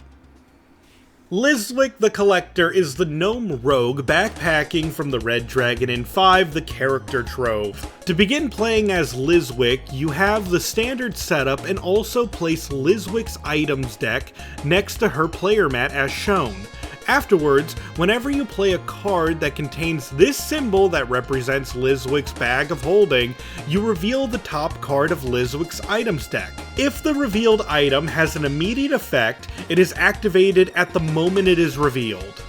Lizwick the Collector is the gnome rogue backpacking from the Red Dragon Inn 5, the character trove. To begin playing as Lizwick, you have the standard setup and also place Lizwick's items deck next to her player mat as shown. Afterwards, whenever you play a card that contains this symbol that represents Lizwick's bag of holding, you reveal the top card of Lizwick's items deck. If the revealed item has an immediate effect, it is activated at the moment it is revealed.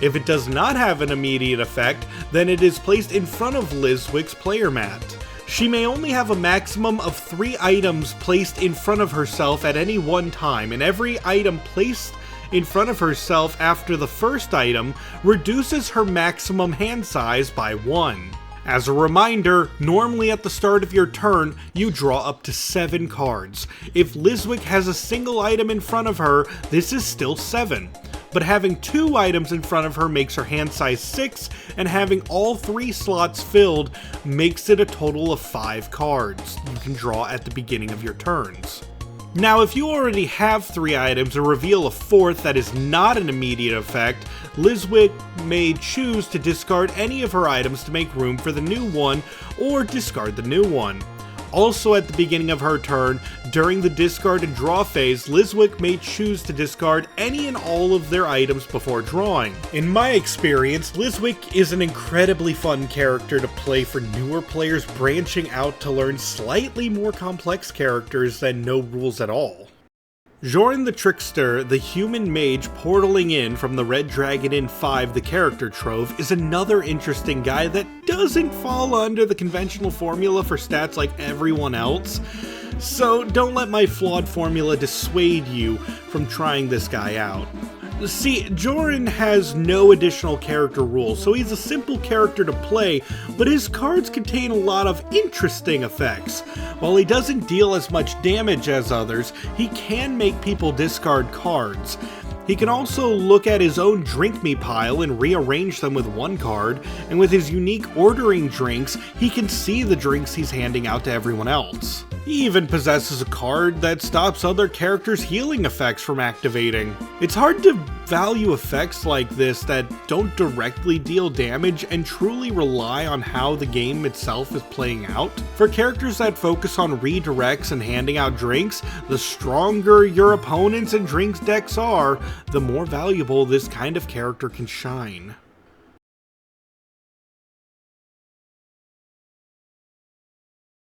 If it does not have an immediate effect, then it is placed in front of Lizwick's player mat. She may only have a maximum of 3 items placed in front of herself at any one time, and every item placed in front of herself after the first item reduces her maximum hand size by 1. As a reminder, normally at the start of your turn, you draw up to 7 cards. If Lizwick has a single item in front of her, this is still 7. But having 2 items in front of her makes her hand size 6, and having all 3 slots filled makes it a total of 5 cards you can draw at the beginning of your turns. Now, if you already have 3 items and reveal a 4th that is not an immediate effect, Lizwick may choose to discard any of her items to make room for the new one, or discard the new one. Also at the beginning of her turn, during the discard and draw phase, Lizwick may choose to discard any and all of their items before drawing. In my experience, Lizwick is an incredibly fun character to play for newer players branching out to learn slightly more complex characters than no rules at all. Jorn the Trickster, the human mage portaling in from the Red Dragon Inn 5, the character trove, is another interesting guy that doesn't fall under the conventional formula for stats like everyone else. So don't let my flawed formula dissuade you from trying this guy out. See, Jorn has no additional character rules, so he's a simple character to play, but his cards contain a lot of interesting effects. While he doesn't deal as much damage as others, he can make people discard cards. He can also look at his own drink me pile and rearrange them with 1 card, and with his unique ordering drinks, he can see the drinks he's handing out to everyone else. He even possesses a card that stops other characters' healing effects from activating. It's hard to value effects like this that don't directly deal damage and truly rely on how the game itself is playing out. For characters that focus on redirects and handing out drinks, the stronger your opponents and drinks decks are, the more valuable this kind of character can shine.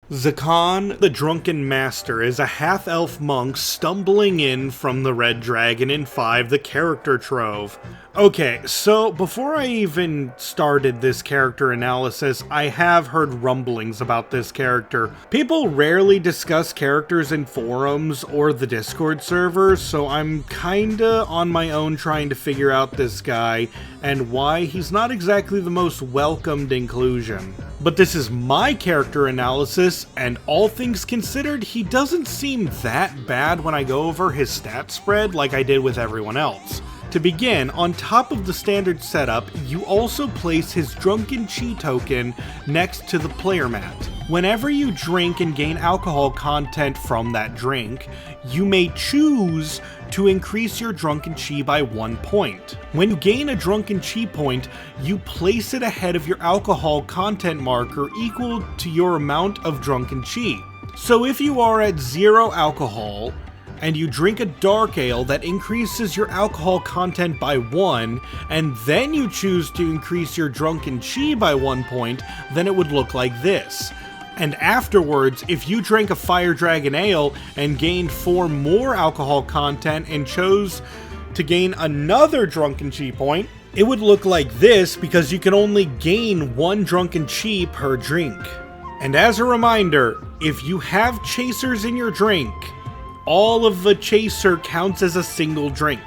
Zakan the Drunken Master is a half-elf monk stumbling in from the Red Dragon Inn 5, the character trove. Okay, so before I even started this character analysis, I have heard rumblings about this character. People rarely discuss characters in forums or the Discord server, so I'm kinda on my own trying to figure out this guy and why he's not exactly the most welcomed inclusion. But this is my character analysis, and all things considered, he doesn't seem that bad when I go over his stat spread like I did with everyone else. To begin, on top of the standard setup, you also place his Drunken Chi token next to the player mat. Whenever you drink and gain alcohol content from that drink, you may choose to increase your Drunken Chi by 1 point. When you gain a Drunken Chi point, you place it ahead of your alcohol content marker equal to your amount of Drunken Chi. So if you are at 0 alcohol, and you drink a dark ale that increases your alcohol content by 1, and then you choose to increase your drunken chi by 1 point, then it would look like this. And afterwards, if you drank a Fire Dragon Ale and gained 4 more alcohol content and chose to gain another drunken chi point, it would look like this because you can only gain 1 drunken chi per drink. And as a reminder, if you have chasers in your drink, all of the chaser counts as a single drink.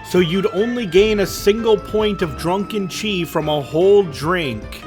So you'd only gain a single point of drunken chi from a whole drink,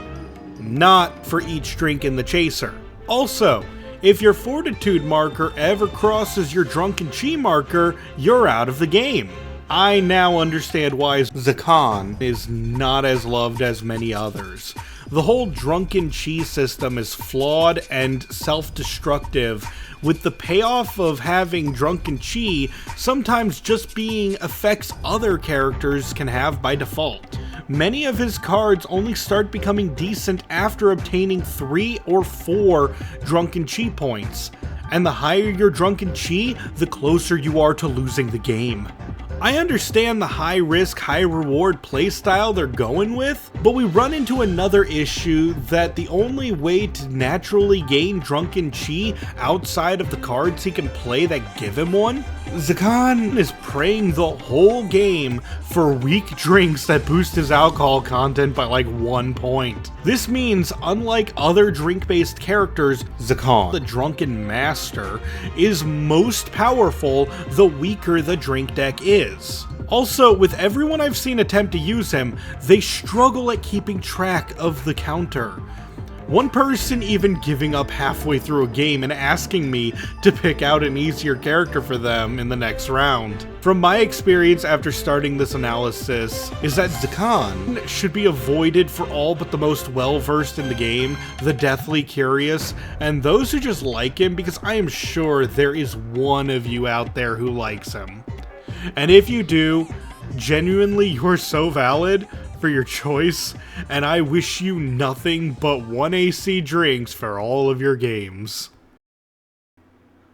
not for each drink in the chaser. Also, if your fortitude marker ever crosses your drunken chi marker, you're out of the game. I now understand why Zakan is not as loved as many others. The whole drunken chi system is flawed and self-destructive, with the payoff of having drunken chi sometimes just being effects other characters can have by default. Many of his cards only start becoming decent after obtaining 3 or 4 drunken chi points, and the higher your drunken chi, the closer you are to losing the game. I understand the high risk, high reward playstyle they're going with, but we run into another issue that the only way to naturally gain drunken chi outside of the cards he can play that give him one, Zakan is praying the whole game for weak drinks that boost his alcohol content by like 1 point. This means, unlike other drink-based characters, Zakan, the drunken master, is most powerful the weaker the drink deck is. Also, with everyone I've seen attempt to use him, they struggle at keeping track of the counter. One person even giving up halfway through a game and asking me to pick out an easier character for them in the next round. From my experience after starting this analysis, is that Zakan should be avoided for all but the most well-versed in the game, the deathly curious, and those who just like him, because I am sure there is one of you out there who likes him. And if you do, genuinely, you're so valid for your choice, and I wish you nothing but 1 AC drinks for all of your games.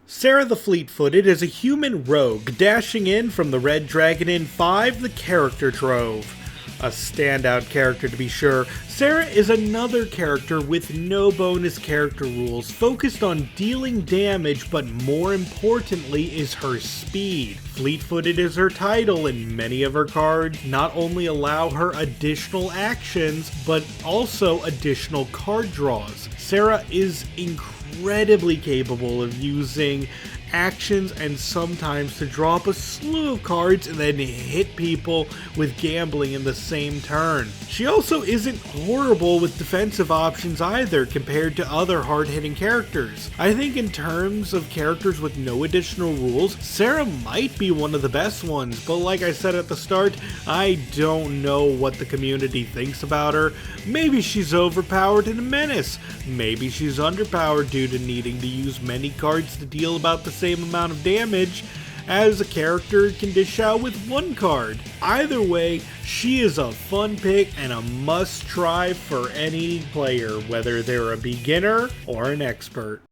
Sarah the Fleet-Footed is a human rogue dashing in from the Red Dragon Inn 5, the Character Trove. A standout character to be sure, Sarah is another character with no bonus character rules, focused on dealing damage, but more importantly is her speed. Fleet-Footed is her title, and many of her cards not only allow her additional actions, but also additional card draws. Sarah is incredibly capable of using actions and sometimes to drop a slew of cards and then hit people with gambling in the same turn. She also isn't horrible with defensive options either compared to other hard-hitting characters. I think in terms of characters with no additional rules, Sarah might be one of the best ones, but like I said at the start, I don't know what the community thinks about her. Maybe she's overpowered and a menace. Maybe she's underpowered due to needing to use many cards to deal about the same amount of damage as a character can dish out with 1 card. Either way, she is a fun pick and a must try for any player, whether they're a beginner or an expert.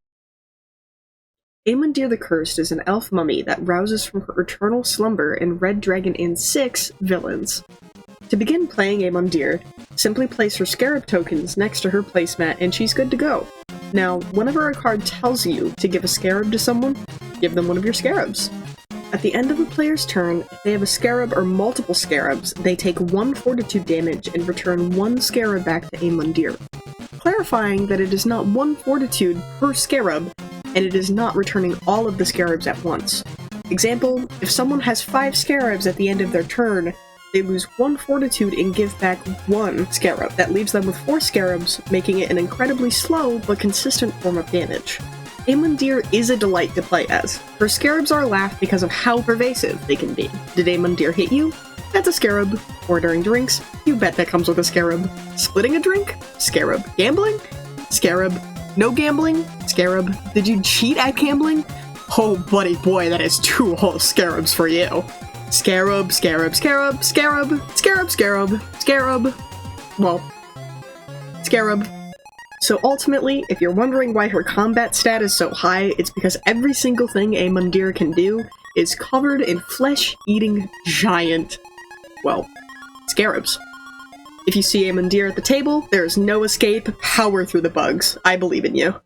Aemondir the Cursed is an elf mummy that rouses from her eternal slumber in Red Dragon Inn 6 Villains. To begin playing Aemondir, simply place her scarab tokens next to her placemat and she's good to go. Now, whenever a card tells you to give a scarab to someone, give them one of your scarabs. At the end of a player's turn, if they have a scarab or multiple scarabs, they take 1 fortitude damage and return 1 scarab back to Aemondir, clarifying that it is not 1 fortitude per scarab, and it is not returning all of the scarabs at once. Example, if someone has 5 scarabs at the end of their turn, they lose 1 fortitude and give back 1 scarab. That leaves them with 4 scarabs, making it an incredibly slow but consistent form of damage. Aemondir is a delight to play as. Her scarabs are laughed because of how pervasive they can be. Did Aemondir hit you? That's a scarab. Ordering drinks? You bet that comes with a scarab. Splitting a drink? Scarab. Gambling? Scarab. No gambling? Scarab. Did you cheat at gambling? Oh buddy boy, that is 2 whole scarabs for you. Scarab, scarab, scarab, scarab, scarab, scarab, scarab. Well, scarab. So ultimately, if you're wondering why her combat stat is so high, it's because every single thing Aemondir can do is covered in flesh-eating giant, well, scarabs. If you see a Mundir at the table, there is no escape. Power through the bugs. I believe in you.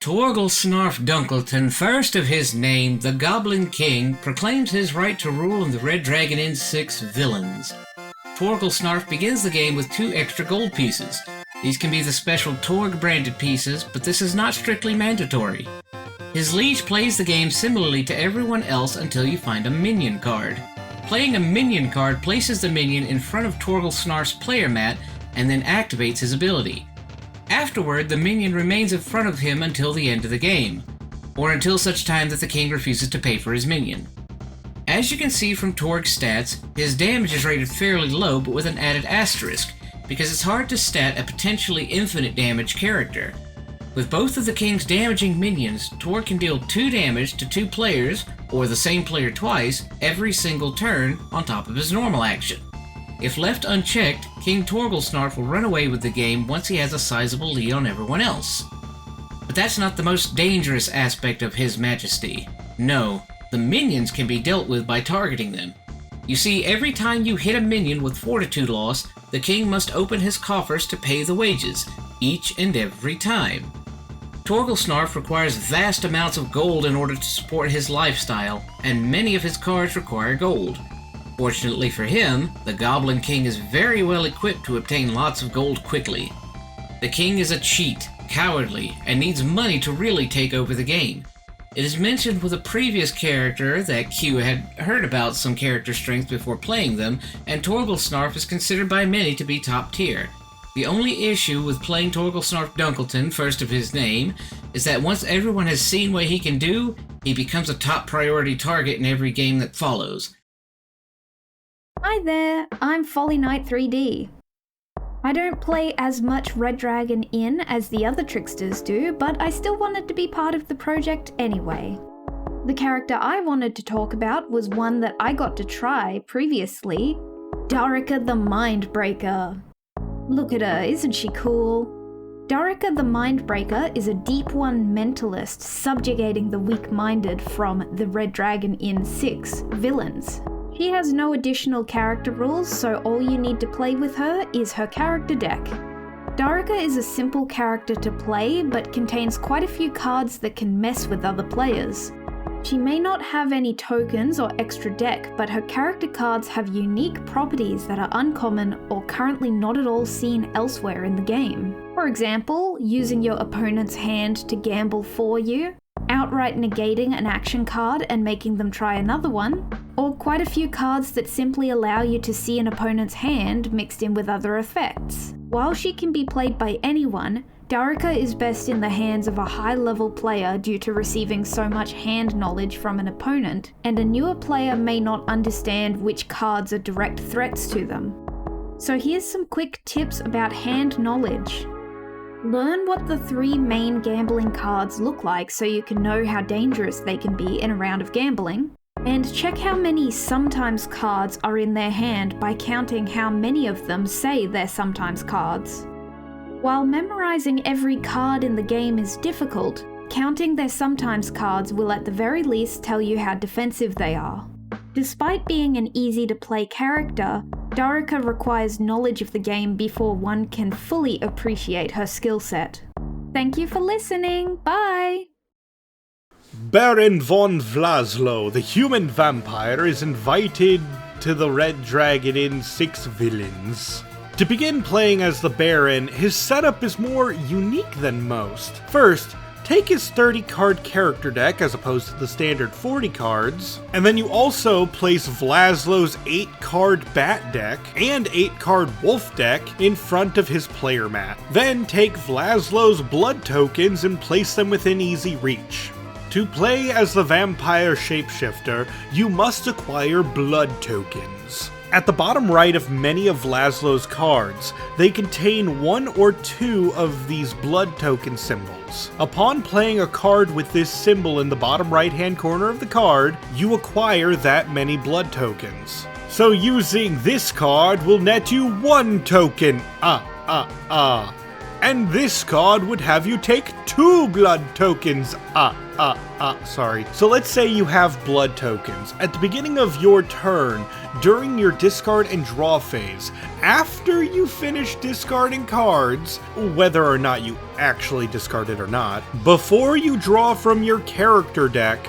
Torgal Snarf Dunkleton, first of his name, the Goblin King, proclaims his right to rule in the Red Dragon Inn 6 villains. Torgal Snarf begins the game with 2 extra gold pieces. These can be the special Torg branded pieces, but this is not strictly mandatory. His liege plays the game similarly to everyone else until you find a minion card. Playing a minion card places the minion in front of Torgal Snarf's player mat and then activates his ability. Afterward, the minion remains in front of him until the end of the game, or until such time that the king refuses to pay for his minion. As you can see from Torg's stats, his damage is rated fairly low but with an added asterisk, because it's hard to stat a potentially infinite damage character. With both of the king's damaging minions, Torg can deal 2 damage to 2 players, or the same player twice, every single turn on top of his normal action. If left unchecked, King Torgal Snarf will run away with the game once he has a sizable lead on everyone else. But that's not the most dangerous aspect of His Majesty. No, the minions can be dealt with by targeting them. You see, every time you hit a minion with fortitude loss, the king must open his coffers to pay the wages, each and every time. Torgal Snarf requires vast amounts of gold in order to support his lifestyle, and many of his cards require gold. Fortunately for him, the Goblin King is very well equipped to obtain lots of gold quickly. The king is a cheat, cowardly, and needs money to really take over the game. It is mentioned with a previous character that Q had heard about some character strengths before playing them, and Torgal Snarf is considered by many to be top tier. The only issue with playing Torgal Snarf Dunkleton, first of his name, is that once everyone has seen what he can do, he becomes a top priority target in every game that follows. Hi there, I'm Folly Knight 3D. I don't play as much Red Dragon Inn as the other Tricksters do, but I still wanted to be part of the project anyway. The character I wanted to talk about was one that I got to try previously, Darika the Mindbreaker. Look at her, isn't she cool? Darika the Mindbreaker is a Deep One mentalist subjugating the weak-minded from the Red Dragon Inn 6 villains. She has no additional character rules, so all you need to play with her is her character deck. Darika is a simple character to play, but contains quite a few cards that can mess with other players. She may not have any tokens or extra deck, but her character cards have unique properties that are uncommon or currently not at all seen elsewhere in the game. For example, using your opponent's hand to gamble for you, outright negating an action card and making them try another one, or quite a few cards that simply allow you to see an opponent's hand mixed in with other effects. While she can be played by anyone, Darika is best in the hands of a high-level player due to receiving so much hand knowledge from an opponent, and a newer player may not understand which cards are direct threats to them. So here's some quick tips about hand knowledge. Learn what the 3 main gambling cards look like so you can know how dangerous they can be in a round of gambling. And check how many sometimes cards are in their hand by counting how many of them say they're sometimes cards. While memorizing every card in the game is difficult, counting their sometimes cards will at the very least tell you how defensive they are. Despite being an easy-to-play character, Darika requires knowledge of the game before one can fully appreciate her skill set. Thank you for listening, bye! Baron von Vlaslo, the human vampire, is invited to the Red Dragon Inn 6 villains. To begin playing as the Baron, his setup is more unique than most. First, take his 30-card character deck as opposed to the standard 40 cards, and then you also place Vlaslo's 8-card bat deck and 8-card wolf deck in front of his player mat. Then take Vlaslo's blood tokens and place them within easy reach. To play as the vampire shapeshifter, you must acquire blood tokens. At the bottom right of many of Vlaslo's cards, they contain 1 or 2 of these blood token symbols. Upon playing a card with this symbol in the bottom right hand corner of the card, you acquire that many blood tokens. So using this card will net you 1 token, and this card would have you take 2 blood tokens, sorry. So let's say you have blood tokens. At the beginning of your turn, during your discard and draw phase, after you finish discarding cards, whether or not you actually discard it or not, before you draw from your character deck,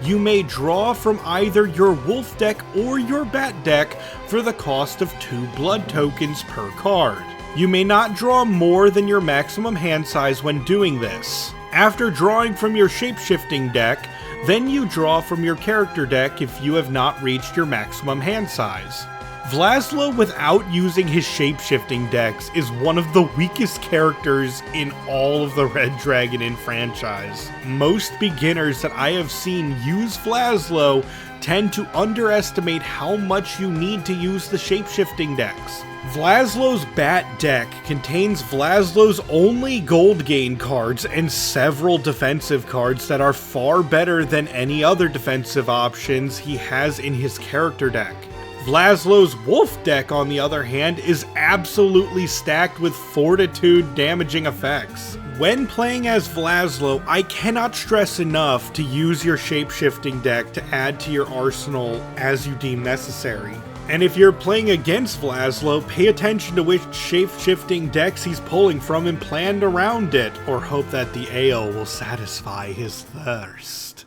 you may draw from either your wolf deck or your bat deck for the cost of 2 blood tokens per card. You may not draw more than your maximum hand size when doing this. After drawing from your shapeshifting deck, then you draw from your character deck if you have not reached your maximum hand size. Vlaslo without using his shapeshifting decks is one of the weakest characters in all of the Red Dragon Inn franchise. Most beginners that I have seen use Vlaslo tend to underestimate how much you need to use the shapeshifting decks. Vlaslo's Bat deck contains Vlaslo's only gold gain cards and several defensive cards that are far better than any other defensive options he has in his character deck. Vlaslo's Wolf deck, on the other hand, is absolutely stacked with fortitude damaging effects. When playing as Vlaslo, I cannot stress enough to use your shapeshifting deck to add to your arsenal as you deem necessary. And if you're playing against Vlaslo, pay attention to which shape-shifting decks he's pulling from and plan around it, or hope that the ale will satisfy his thirst.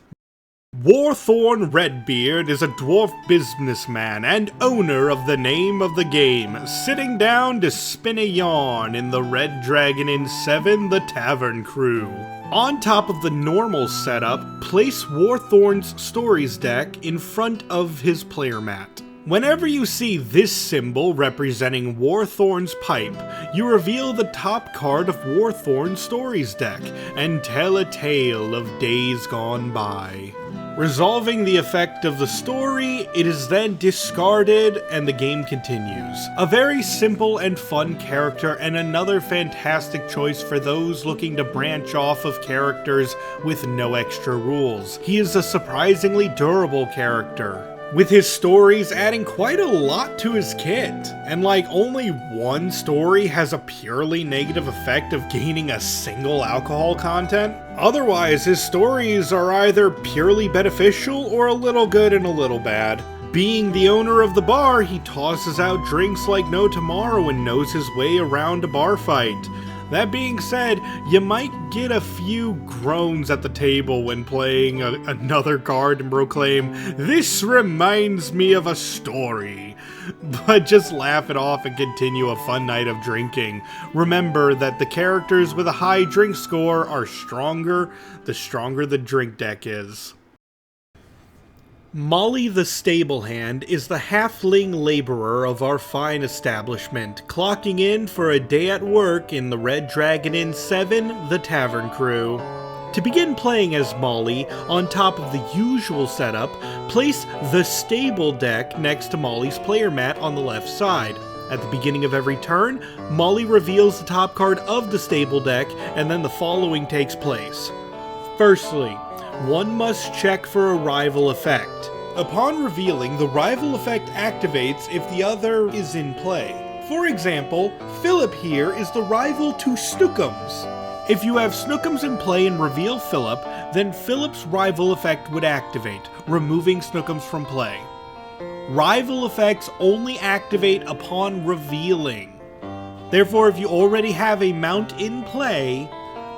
Warthorn Redbeard is a dwarf businessman and owner of the name of the game, sitting down to spin a yarn in the Red Dragon Inn 7, the Tavern Crew. On top of the normal setup, place Warthorn's Stories deck in front of his player mat. Whenever you see this symbol representing Warthorn's pipe, you reveal the top card of Warthorn's Stories deck and tell a tale of days gone by. Resolving the effect of the story, it is then discarded and the game continues. A very simple and fun character and another fantastic choice for those looking to branch off of characters with no extra rules. He is a surprisingly durable character, with his stories adding quite a lot to his kit, and like only one story has a purely negative effect of gaining a single alcohol content. Otherwise, his stories are either purely beneficial or a little good and a little bad. Being the owner of the bar, he tosses out drinks like no tomorrow and knows his way around a bar fight. That being said, you might get a few groans at the table when playing another card and proclaim, "This reminds me of a story." But just laugh it off and continue a fun night of drinking. Remember that the characters with a high drink score are stronger the drink deck is. Molly the Stablehand is the halfling laborer of our fine establishment, clocking in for a day at work in the Red Dragon Inn 7, the Tavern Crew. To begin playing as Molly, on top of the usual setup, place the Stable deck next to Molly's player mat on the left side. At the beginning of every turn, Molly reveals the top card of the Stable deck, and then the following takes place. Firstly, one must check for a rival effect. Upon revealing, the rival effect activates if the other is in play. For example, Philip here is the rival to Snookums. If you have Snookums in play and reveal Philip, then Philip's rival effect would activate, removing Snookums from play. Rival effects only activate upon revealing. Therefore, if you already have a mount in play,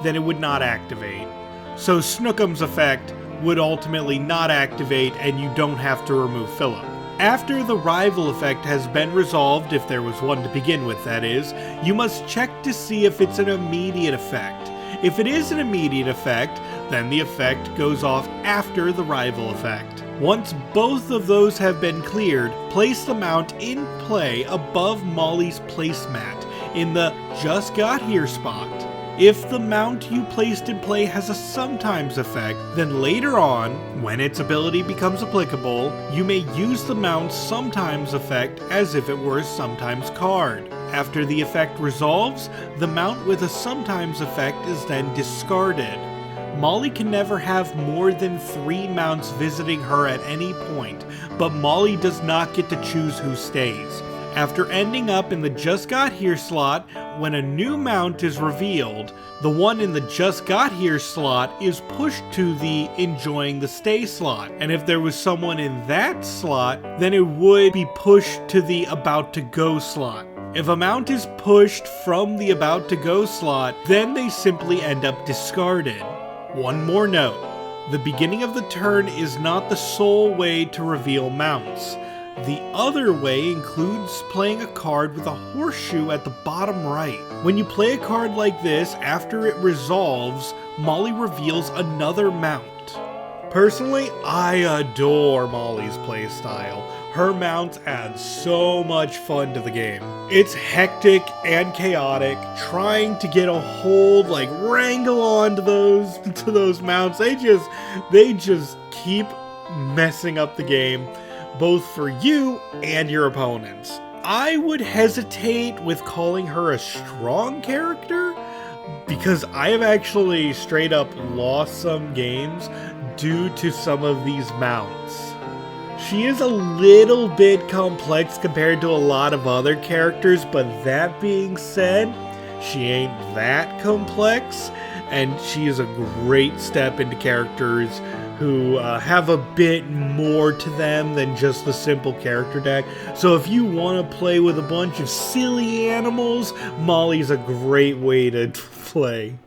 then it would not activate. So Snookums' effect would ultimately not activate and you don't have to remove Philip. After the rival effect has been resolved, if there was one to begin with that is, you must check to see if it's an immediate effect. If it is an immediate effect, then the effect goes off after the rival effect. Once both of those have been cleared, place the mount in play above Molly's placemat in the Just Got Here spot. If the mount you placed in play has a sometimes effect, then later on, when its ability becomes applicable, you may use the mount's sometimes effect as if it were a sometimes card. After the effect resolves, the mount with a sometimes effect is then discarded. Molly can never have more than 3 mounts visiting her at any point, but Molly does not get to choose who stays. after ending up in the Just Got Here slot when a new mount is revealed. The one in the Just Got Here slot is pushed to the Enjoying the Stay slot, and if there was someone in that slot, then it would be pushed to the About to Go slot. If a mount is pushed from the About to Go slot, then they simply end up discarded. One more note. The beginning of the turn is not the sole way to reveal mounts. The other way includes playing a card with a horseshoe at the bottom right. When you play a card like this, after it resolves, Molly reveals another mount. Personally, I adore Molly's playstyle. Her mounts add so much fun to the game. It's hectic and chaotic, trying to get a hold, like wrangle onto those mounts. They just keep messing up the game, both for you and your opponents. I would hesitate with calling her a strong character, because I have actually straight up lost some games due to some of these mounts. She is a little bit complex compared to a lot of other characters, but that being said, she ain't that complex, and she is a great step into characters who have a bit more to them than just the simple character deck. So if you want to play with a bunch of silly animals, Molly's a great way to play.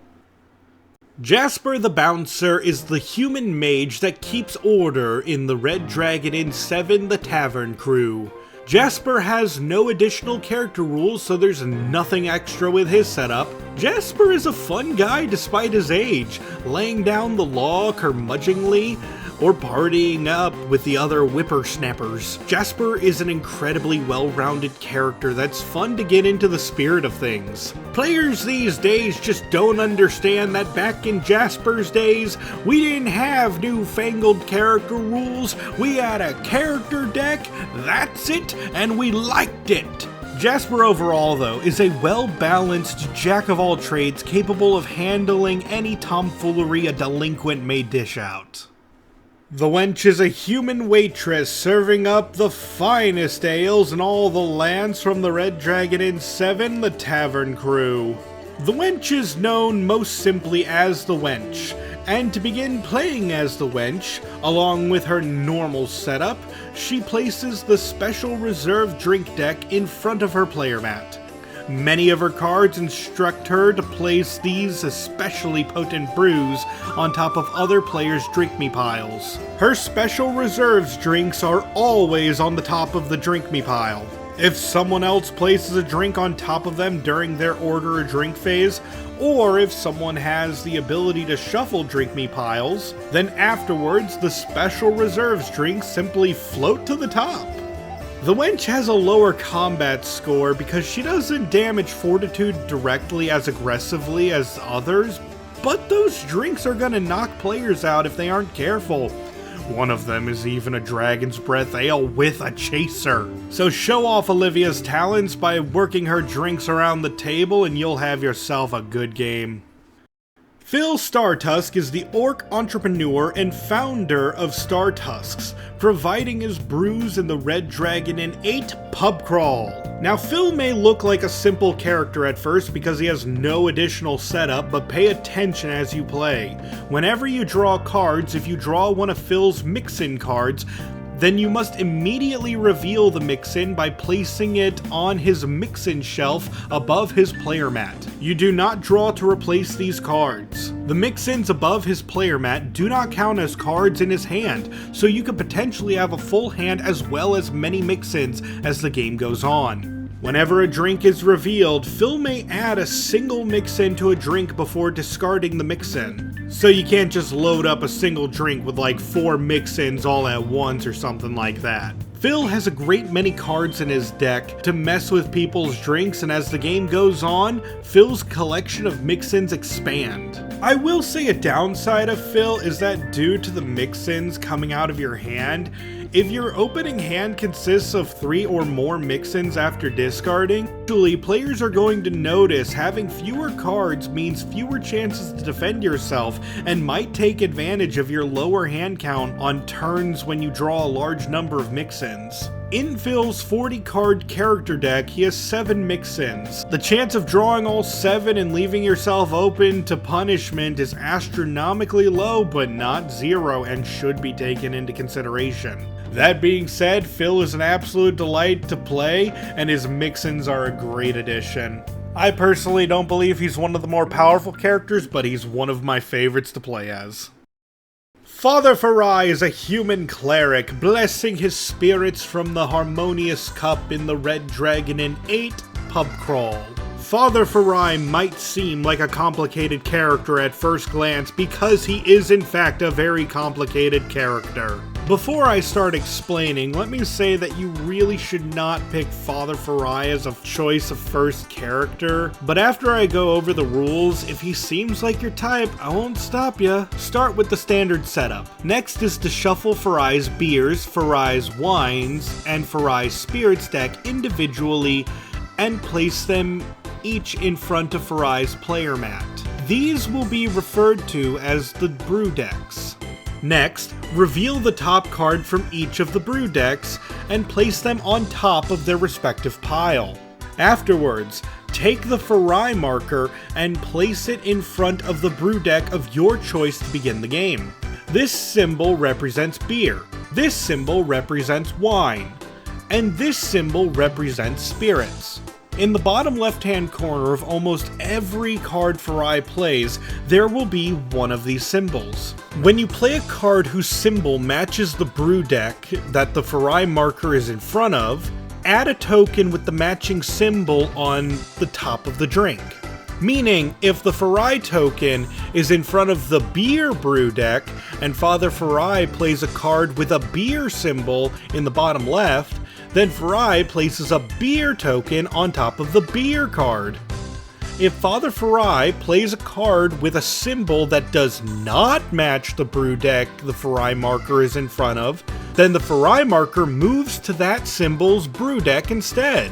Jasper the Bouncer is the human mage that keeps order in the Red Dragon Inn 7 The Tavern Crew. Jasper has no additional character rules, so there's nothing extra with his setup. Jasper is a fun guy despite his age, laying down the law curmudgeonly, or partying up with the other whippersnappers. Jasper is an incredibly well-rounded character that's fun to get into the spirit of things. Players these days just don't understand that back in Jasper's days, we didn't have newfangled character rules, we had a character deck, that's it, and we liked it. Jasper overall, though, is a well-balanced jack-of-all-trades capable of handling any tomfoolery a delinquent may dish out. The wench is a human waitress serving up the finest ales in all the lands from the Red Dragon Inn 7 The Tavern Crew. The wench is known most simply as the wench, and to begin playing as the wench, along with her normal setup, she places the special reserve drink deck in front of her player mat. Many of her cards instruct her to place these especially potent brews on top of other players' drink me piles. Her special reserves drinks are always on the top of the drink me pile. If someone else places a drink on top of them during their order a drink phase, or if someone has the ability to shuffle drink me piles, then afterwards the special reserves drinks simply float to the top. The wench has a lower combat score because she doesn't damage fortitude directly as aggressively as others, but those drinks are gonna knock players out if they aren't careful. One of them is even a Dragon's Breath Ale with a chaser. So show off Olivia's talents by working her drinks around the table and you'll have yourself a good game. Phil Startusk is the orc entrepreneur and founder of Startusks, providing his brews in the Red Dragon Inn 8 pub crawl. Now Phil may look like a simple character at first because he has no additional setup, but pay attention as you play. Whenever you draw cards, if you draw one of Phil's mix-in cards, then you must immediately reveal the mix-in by placing it on his mix-in shelf above his player mat. You do not draw to replace these cards. The mix-ins above his player mat do not count as cards in his hand, so you could potentially have a full hand as well as many mix-ins as the game goes on. Whenever a drink is revealed, Phil may add a single mix-in to a drink before discarding the mix-in. So you can't just load up a single drink with like 4 mix-ins all at once or something like that. Phil has a great many cards in his deck to mess with people's drinks, and as the game goes on, Phil's collection of mix-ins expand. I will say a downside of Phil is that due to the mix-ins coming out of your hand, if your opening hand consists of 3 or more mix-ins after discarding, Eventually, players are going to notice having fewer cards means fewer chances to defend yourself and might take advantage of your lower hand count on turns when you draw a large number of mix-ins. In Phil's 40-card character deck, he has 7 mix-ins. The chance of drawing all 7 and leaving yourself open to punishment is astronomically low, but not zero, and should be taken into consideration. That being said, Phil is an absolute delight to play, and his mix-ins are a great addition. I personally don't believe he's one of the more powerful characters, but he's one of my favorites to play as. Father Farai is a human cleric, blessing his spirits from the harmonious cup in the Red Dragon in 8 pub crawl. Father Farai might seem like a complicated character at first glance because he is in fact a very complicated character. Before I start explaining, let me say that you really should not pick Father Farai as a choice of first character, but after I go over the rules, if he seems like your type, I won't stop ya. Start with the standard setup. Next is to shuffle Farai's beers, Farai's wines, and Farai's spirits deck individually and place them each in front of Farai's player mat. These will be referred to as the brew decks. Next, reveal the top card from each of the brew decks and place them on top of their respective pile. Afterwards, take the Farai marker and place it in front of the brew deck of your choice to begin the game. This symbol represents beer, this symbol represents wine, and this symbol represents spirits. In the bottom left-hand corner of almost every card Farai plays, there will be one of these symbols. When you play a card whose symbol matches the brew deck that the Farai marker is in front of, add a token with the matching symbol on the top of the drink. Meaning, if the Farai token is in front of the beer brew deck, and Father Farai plays a card with a beer symbol in the bottom left, then Farai places a beer token on top of the beer card. If Father Farai plays a card with a symbol that does not match the brew deck the Farai marker is in front of, then the Farai marker moves to that symbol's brew deck instead.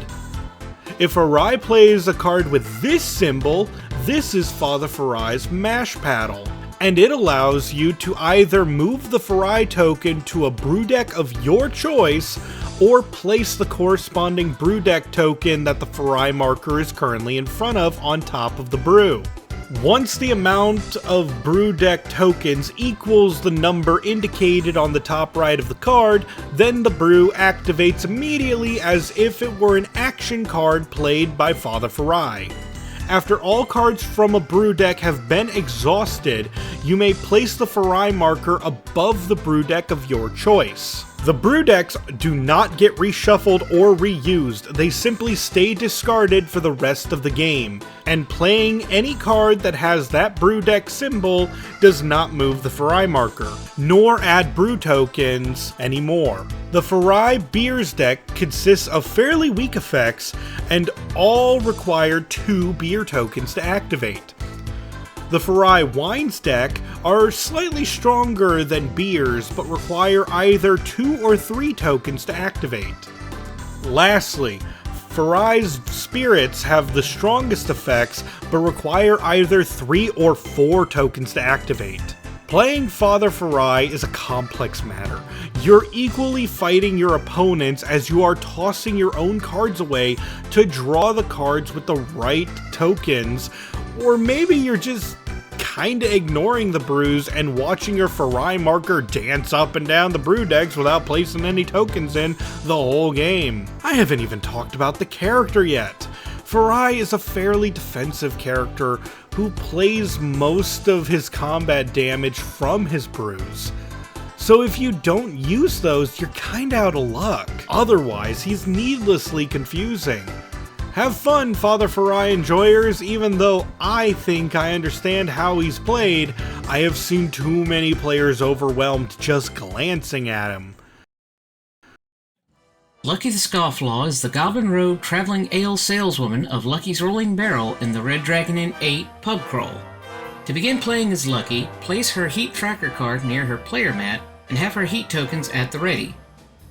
If Farai plays a card with this symbol, this is Father Farai's mash paddle, and it allows you to either move the Farai token to a brew deck of your choice, or place the corresponding brew deck token that the Farai marker is currently in front of on top of the brew. Once the amount of brew deck tokens equals the number indicated on the top right of the card, then the brew activates immediately as if it were an action card played by Father Farai. After all cards from a brew deck have been exhausted, you may place the Farai marker above the brew deck of your choice. The brew decks do not get reshuffled or reused, they simply stay discarded for the rest of the game, and playing any card that has that brew deck symbol does not move the Farai marker, nor add brew tokens anymore. The Farai Beers deck consists of fairly weak effects, and all require 2 beer tokens to activate. The Farai Wines deck are slightly stronger than beers, but require either 2 or 3 tokens to activate. Lastly, Farai's spirits have the strongest effects, but require either 3 or 4 tokens to activate. Playing Father Farai is a complex matter. You're equally fighting your opponents as you are tossing your own cards away to draw the cards with the right tokens, or maybe you're just kinda ignoring the brews and watching your Farai marker dance up and down the brew decks without placing any tokens in the whole game. I haven't even talked about the character yet. Farai is a fairly defensive character who plays most of his combat damage from his brews. So if you don't use those, you're kinda out of luck. Otherwise, he's needlessly confusing. Have fun, Father Farai enjoyers. Even though I think I understand how he's played, I have seen too many players overwhelmed just glancing at him. Lucky the Scofflaw is the Goblin Road traveling ale saleswoman of Lucky's Rolling Barrel in the Red Dragon in 8 pub crawl. To begin playing as Lucky, place her heat tracker card near her player mat and have her heat tokens at the ready.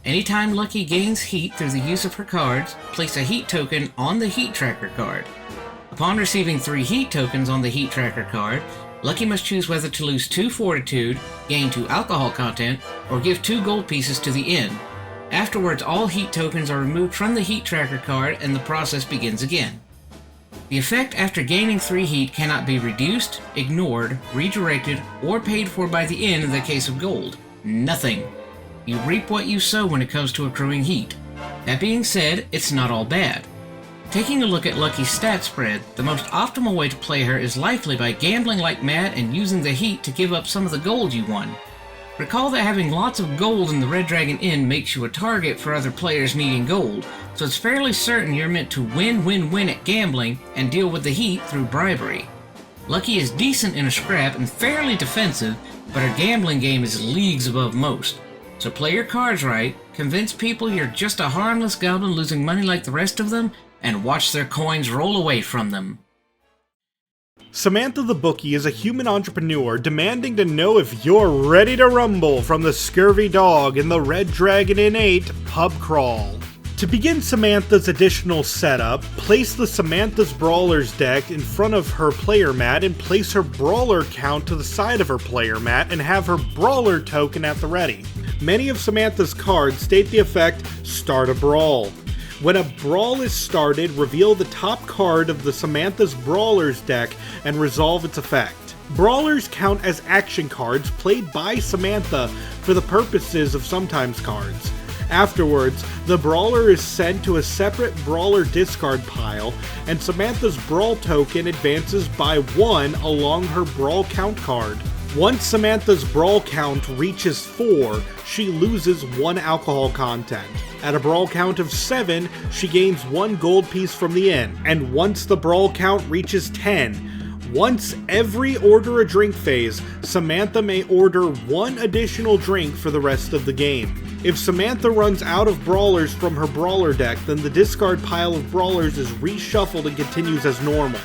Anytime Lucky gains heat through the use of her cards, place a heat token on the heat tracker card. Upon receiving 3 heat tokens on the heat tracker card, Lucky must choose whether to lose 2 fortitude, gain 2 alcohol content, or give 2 gold pieces to the inn. Afterwards, all heat tokens are removed from the heat tracker card and the process begins again. The effect after gaining 3 heat cannot be reduced, ignored, redirected, or paid for by the inn in the case of gold. Nothing. You reap what you sow when it comes to accruing heat. That being said, it's not all bad. Taking a look at Lucky's stat spread, the most optimal way to play her is likely by gambling like mad and using the heat to give up some of the gold you won. Recall that having lots of gold in the Red Dragon Inn makes you a target for other players needing gold, so it's fairly certain you're meant to win at gambling and deal with the heat through bribery. Lucky is decent in a scrap and fairly defensive, but her gambling game is leagues above most. So play your cards right, convince people you're just a harmless goblin losing money like the rest of them, and watch their coins roll away from them. Samantha the Bookie is a human entrepreneur demanding to know if you're ready to rumble from the scurvy dog in the Red Dragon Inn 8 pub crawl. To begin Samantha's additional setup, place the Samantha's Brawlers deck in front of her player mat and place her Brawler count to the side of her player mat and have her Brawler token at the ready. Many of Samantha's cards state the effect, "Start a Brawl." When a brawl is started, reveal the top card of the Samantha's Brawlers deck and resolve its effect. Brawlers count as action cards played by Samantha for the purposes of sometimes cards. Afterwards, the Brawler is sent to a separate Brawler discard pile, and Samantha's Brawl token advances by 1 along her Brawl count card. Once Samantha's Brawl count reaches 4, she loses 1 alcohol content. At a Brawl count of 7, she gains 1 gold piece from the inn, and once the Brawl count reaches 10, once every order a drink phase, Samantha may order 1 additional drink for the rest of the game. If Samantha runs out of Brawlers from her Brawler deck, then the discard pile of Brawlers is reshuffled and continues as normal.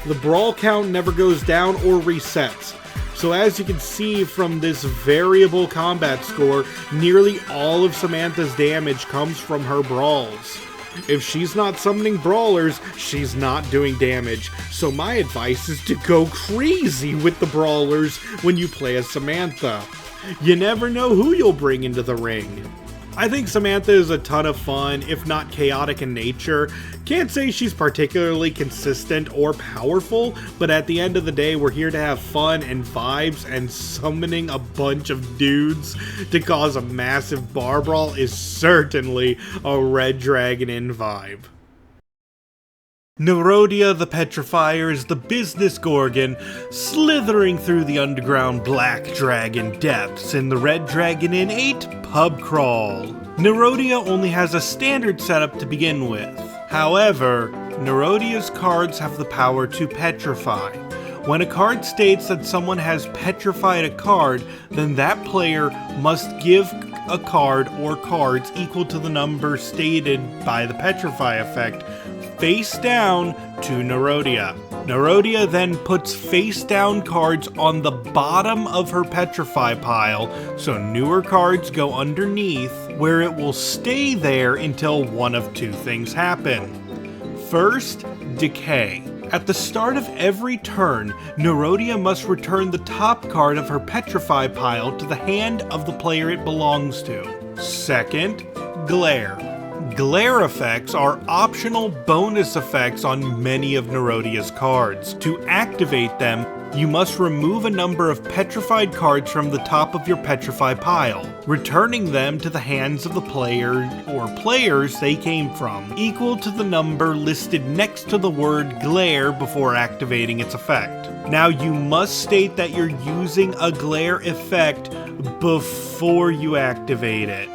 The Brawl count never goes down or resets. So as you can see from this variable combat score, nearly all of Samantha's damage comes from her brawls. If she's not summoning brawlers, she's not doing damage. So my advice is to go crazy with the brawlers when you play as Samantha. You never know who you'll bring into the ring. I think Samantha is a ton of fun, if not chaotic in nature. Can't say she's particularly consistent or powerful, but at the end of the day, we're here to have fun and vibes, and summoning a bunch of dudes to cause a massive bar brawl is certainly a Red Dragon Inn vibe. Nerodia the Petrifier is the business gorgon slithering through the underground Black Dragon depths in the Red Dragon Inn 8 pub crawl. Nerodia only has a standard setup to begin with. However, Nerodia's cards have the power to petrify. When a card states that someone has petrified a card, then that player must give a card or cards equal to the number stated by the petrify effect face down to Nerodia. Nerodia then puts face down cards on the bottom of her petrify pile, so newer cards go underneath, where it will stay there until one of 2 things happen. First, decay. At the start of every turn, Nerodia must return the top card of her petrify pile to the hand of the player it belongs to. Second, glare. Glare effects are optional bonus effects on many of Nerodia's cards. To activate them, you must remove a number of petrified cards from the top of your petrify pile, returning them to the hands of the player or players they came from, equal to the number listed next to the word glare before activating its effect. Now you must state that you're using a glare effect before you activate it.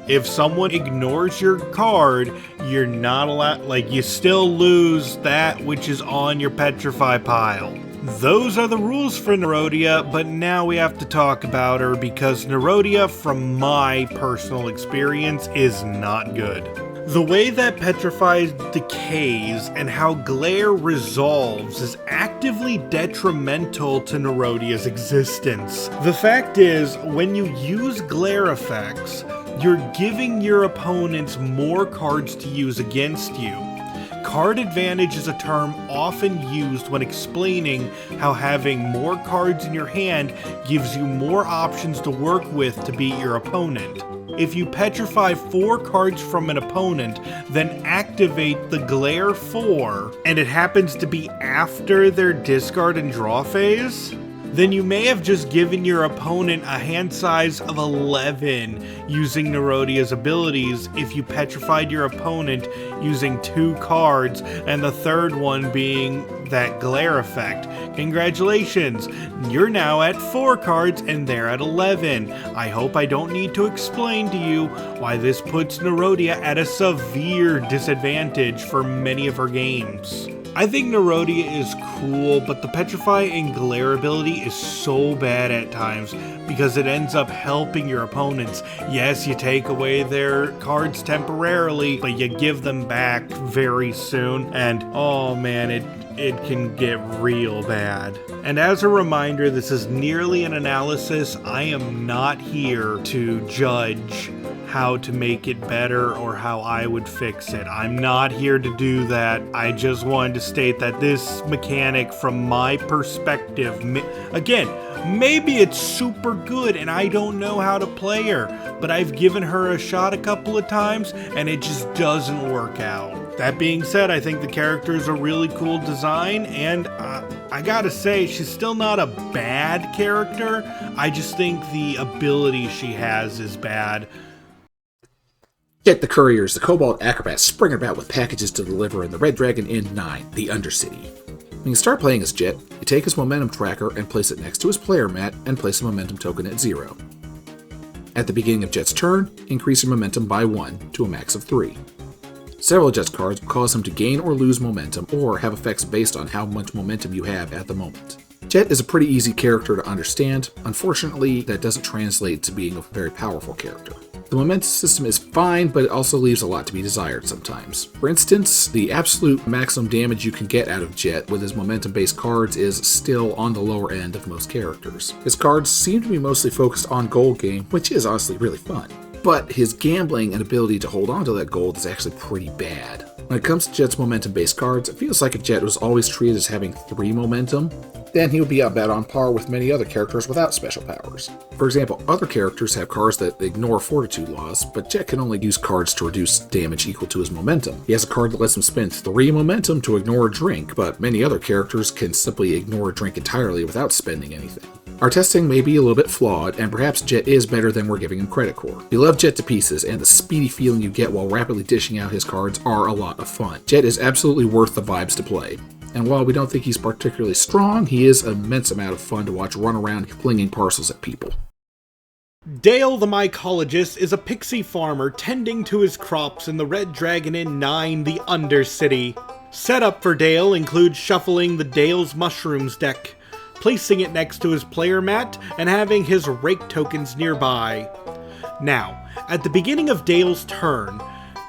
If someone ignores your card, you're not allowed, you still lose that which is on your petrify pile. Those are the rules for Nerodia, but now we have to talk about her because Nerodia, from my personal experience, is not good. The way that petrify decays and how glare resolves is actively detrimental to Nerodia's existence. The fact is, when you use glare effects, you're giving your opponents more cards to use against you. Card advantage is a term often used when explaining how having more cards in your hand gives you more options to work with to beat your opponent. If you petrify 4 cards from an opponent, then activate the Glare 4, and it happens to be after their discard and draw phase, then you may have just given your opponent a hand size of 11 using Nerodia's abilities if you petrified your opponent using 2 cards and the third one being that glare effect. Congratulations, you're now at 4 cards and they're at 11. I hope I don't need to explain to you why this puts Nerodia at a severe disadvantage for many of her games. I think Nerodia is cool, but the Petrify and Glare ability is so bad at times because it ends up helping your opponents. Yes, you take away their cards temporarily, but you give them back very soon, and oh man, it can get real bad. And as a reminder, this is nearly an analysis. I am not here to judge how to make it better or how I would fix it. I'm not here to do that. I just wanted to state that this mechanic, from my perspective, again, maybe it's super good and I don't know how to play her, but I've given her a shot a couple of times and it just doesn't work out. That being said, I think the character is a really cool design, and I gotta say, she's still not a bad character. I just think the ability she has is bad. Jet the couriers, the Cobalt acrobats spring about with packages to deliver in the Red Dragon Inn 9, the Undercity. When you start playing as Jet, you take his momentum tracker and place it next to his player mat and place a momentum token at 0. At the beginning of Jet's turn, increase your momentum by 1 to a max of 3. Several of Jet's cards will cause him to gain or lose momentum or have effects based on how much momentum you have at the moment. Jet is a pretty easy character to understand. Unfortunately, that doesn't translate to being a very powerful character. The momentum system is fine, but it also leaves a lot to be desired sometimes. For instance, the absolute maximum damage you can get out of Jet with his momentum-based cards is still on the lower end of most characters. His cards seem to be mostly focused on gold game, which is honestly really fun. But his gambling and ability to hold on to that gold is actually pretty bad. When it comes to Jet's momentum-based cards, it feels like if Jet was always treated as having 3 momentum, then he would be about on par with many other characters without special powers. For example, other characters have cards that ignore fortitude laws, but Jet can only use cards to reduce damage equal to his momentum. He has a card that lets him spend 3 momentum to ignore a drink, but many other characters can simply ignore a drink entirely without spending anything. Our testing may be a little bit flawed, and perhaps Jet is better than we're giving him credit for. We love Jet to pieces, and the speedy feeling you get while rapidly dishing out his cards are a lot of fun. Jet is absolutely worth the vibes to play. And while we don't think he's particularly strong, he is an immense amount of fun to watch run around flinging parcels at people. Dale the Mycologist is a pixie farmer tending to his crops in the Red Dragon Inn 9, the Undercity. Setup for Dale includes shuffling the Dale's Mushrooms deck, placing it next to his player mat, and having his rake tokens nearby. Now, at the beginning of Dale's turn,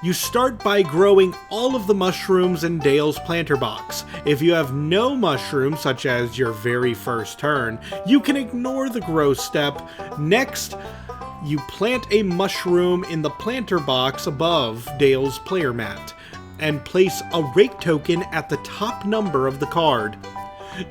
you start by growing all of the mushrooms in Dale's planter box. If you have no mushrooms, such as your very first turn, you can ignore the grow step. Next, you plant a mushroom in the planter box above Dale's player mat, and place a rake token at the top number of the card.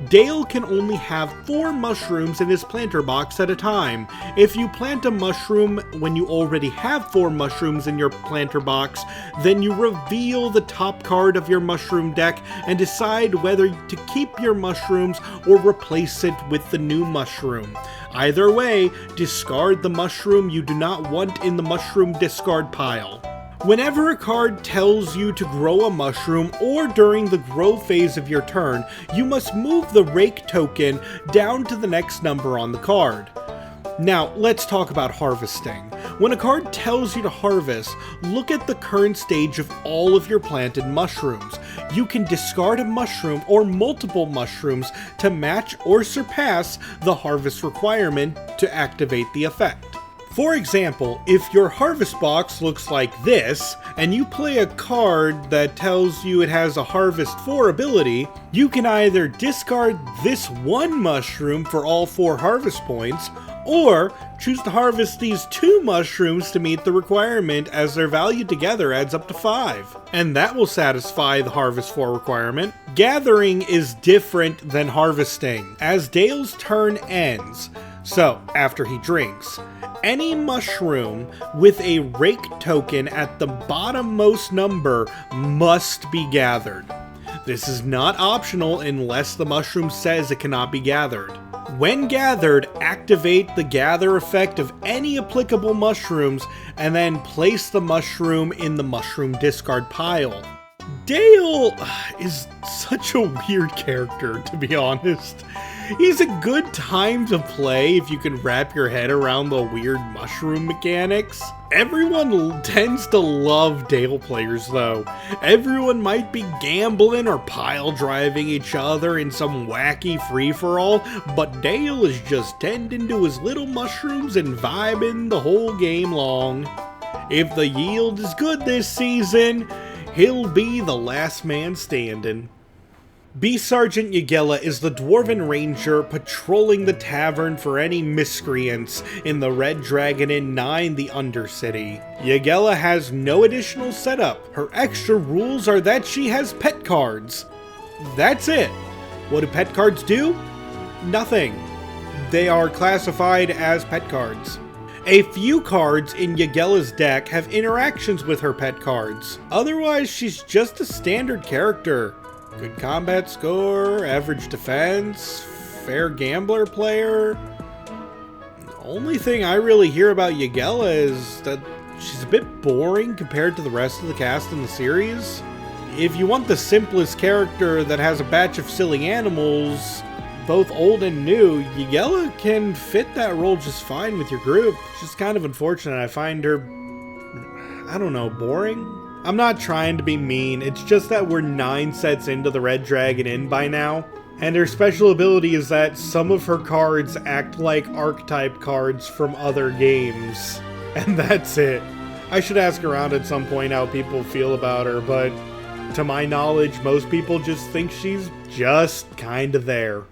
Dale can only have 4 mushrooms in his planter box at a time. If you plant a mushroom when you already have 4 mushrooms in your planter box, then you reveal the top card of your mushroom deck and decide whether to keep your mushrooms or replace it with the new mushroom. Either way, discard the mushroom you do not want in the mushroom discard pile. Whenever a card tells you to grow a mushroom or during the grow phase of your turn, you must move the rake token down to the next number on the card. Now, let's talk about harvesting. When a card tells you to harvest, look at the current stage of all of your planted mushrooms. You can discard a mushroom or multiple mushrooms to match or surpass the harvest requirement to activate the effect. For example, if your harvest box looks like this, and you play a card that tells you it has a Harvest 4 ability, you can either discard this 1 mushroom for all 4 harvest points, Or choose to harvest these 2 mushrooms to meet the requirement, as their value together adds up to 5. And that will satisfy the harvest 4 requirement. Gathering is different than harvesting, as Dale's turn ends. So, after he drinks, any mushroom with a rake token at the bottommost number must be gathered. This is not optional unless the mushroom says it cannot be gathered. When gathered, activate the gather effect of any applicable mushrooms and then place the mushroom in the mushroom discard pile. Dale is such a weird character, to be honest. He's a good time to play if you can wrap your head around the weird mushroom mechanics. Everyone tends to love Dale players though. Everyone might be gambling or pile driving each other in some wacky free-for-all, but Dale is just tending to his little mushrooms and vibing the whole game long. If the yield is good this season, he'll be the last man standing. B Sergeant Yagella is the Dwarven Ranger patrolling the tavern for any miscreants in the Red Dragon Inn 9, the Undercity. Yagella has no additional setup. Her extra rules are that she has pet cards. That's it. What do pet cards do? Nothing. They are classified as pet cards. A few cards in Yagella's deck have interactions with her pet cards. Otherwise, she's just a standard character. Good combat score, average defense, fair gambler player. The only thing I really hear about Yagella is that she's a bit boring compared to the rest of the cast in the series. If you want the simplest character that has a batch of silly animals, both old and new, Yagella can fit that role just fine with your group. It's just kind of unfortunate. I find her, I don't know, boring? I'm not trying to be mean, it's just that we're 9 sets into the Red Dragon Inn by now, and her special ability is that some of her cards act like archetype cards from other games. And that's it. I should ask around at some point how people feel about her, but to my knowledge, most people just think she's just kinda there.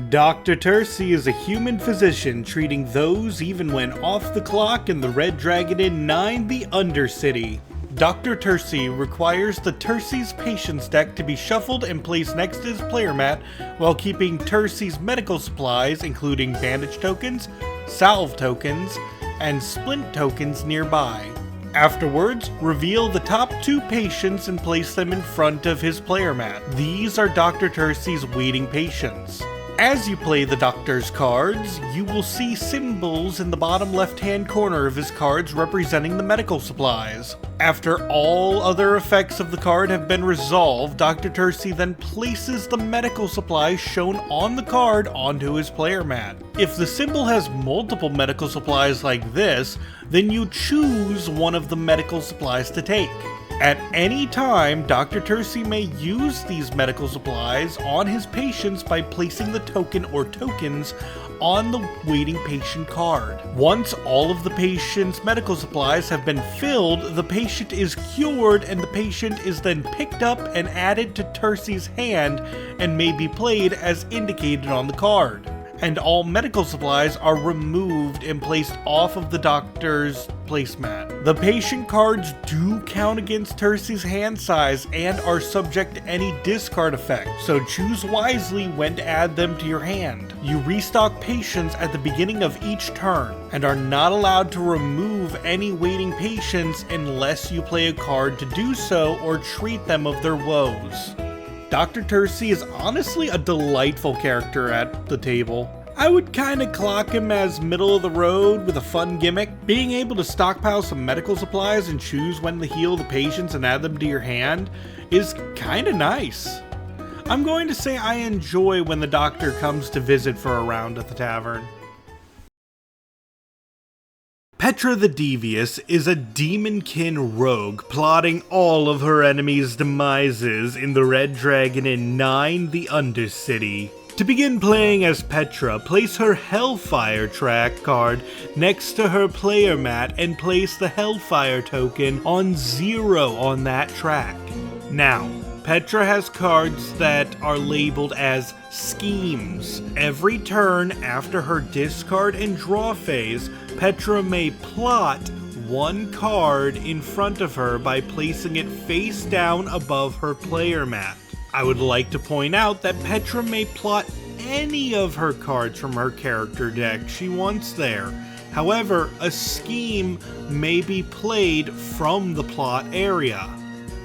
Dr. Tercy is a human physician treating those even when off the clock in the Red Dragon Inn 9, the Undercity. Dr. Tercy requires the Tercy's Patients deck to be shuffled and placed next to his player mat while keeping Tercy's medical supplies, including bandage tokens, salve tokens, and splint tokens nearby. Afterwards, reveal the top 2 patients and place them in front of his player mat. These are Dr. Tercy's waiting patients. As you play the doctor's cards, you will see symbols in the bottom left-hand corner of his cards representing the medical supplies. After all other effects of the card have been resolved, Dr. Tercy then places the medical supplies shown on the card onto his player mat. If the symbol has multiple medical supplies like this, then you choose one of the medical supplies to take. At any time, Dr. Tercy may use these medical supplies on his patients by placing the token or tokens on the waiting patient card. Once all of the patient's medical supplies have been filled, the patient is cured and the patient is then picked up and added to Tercy's hand and may be played as indicated on the card. And all medical supplies are removed and placed off of the doctor's placemat. The patient cards do count against Tercy's hand size and are subject to any discard effect, so choose wisely when to add them to your hand. You restock patients at the beginning of each turn, and are not allowed to remove any waiting patients unless you play a card to do so or treat them of their woes. Dr. Tercy is honestly a delightful character at the table. I would kinda clock him as middle of the road with a fun gimmick. Being able to stockpile some medical supplies and choose when to heal the patients and add them to your hand is kinda nice. I'm going to say I enjoy when the doctor comes to visit for a round at the tavern. Petra the Devious is a demonkin rogue plotting all of her enemies' demises in the Red Dragon Inn 9, the Undercity. To begin playing as Petra, place her Hellfire track card next to her player mat and place the Hellfire token on 0 on that track. Now, Petra has cards that are labeled as schemes. Every turn after her discard and draw phase, Petra may plot one card in front of her by placing it face down above her player mat. I would like to point out that Petra may plot any of her cards from her character deck she wants there. However, a scheme may be played from the plot area.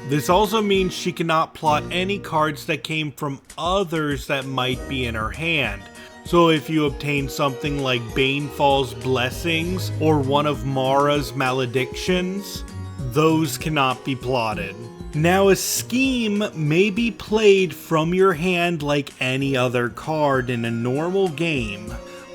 This also means she cannot plot any cards that came from others that might be in her hand. So if you obtain something like Banefall's Blessings or one of Mara's Maledictions, those cannot be plotted. Now, a scheme may be played from your hand like any other card in a normal game.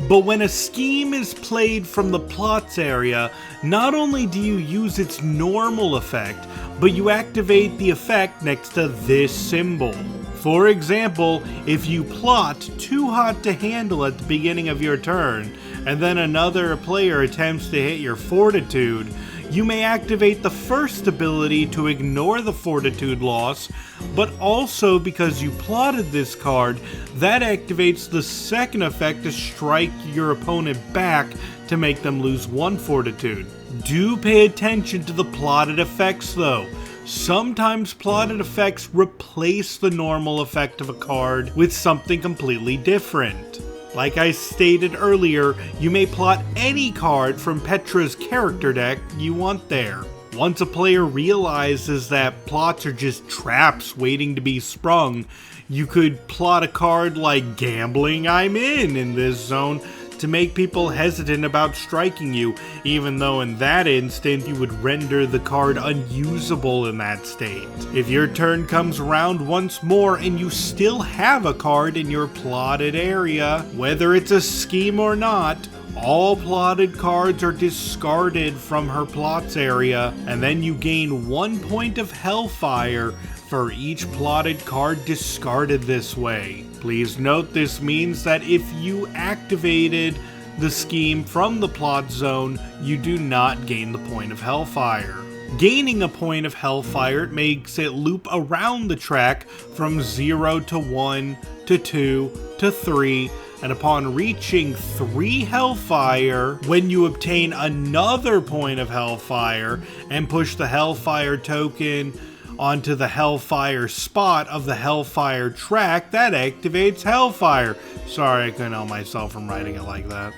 But when a scheme is played from the plots area, not only do you use its normal effect, but you activate the effect next to this symbol. For example, if you plot Too Hot to Handle at the beginning of your turn, and then another player attempts to hit your Fortitude, you may activate the first ability to ignore the Fortitude loss, but also because you plotted this card, that activates the second effect to strike your opponent back to make them lose one Fortitude. Do pay attention to the plotted effects though. Sometimes plotted effects replace the normal effect of a card with something completely different. Like I stated earlier, you may plot any card from Petra's character deck you want there. Once a player realizes that plots are just traps waiting to be sprung, you could plot a card like Gambling I'm in this zone to make people hesitant about striking you, even though in that instant you would render the card unusable in that state. If your turn comes around once more and you still have a card in your plotted area, whether it's a scheme or not, all plotted cards are discarded from her plots area, and then you gain 1 point of Hellfire for each plotted card discarded this way. Please note this means that if you activated the scheme from the plot zone, you do not gain the point of Hellfire. Gaining a point of Hellfire makes it loop around the track from 0 to 1 to 2 to 3, and upon reaching 3 Hellfire, when you obtain another point of Hellfire and push the Hellfire token onto the Hellfire spot of the Hellfire track, that activates Hellfire. Sorry, I couldn't help myself from writing it like that.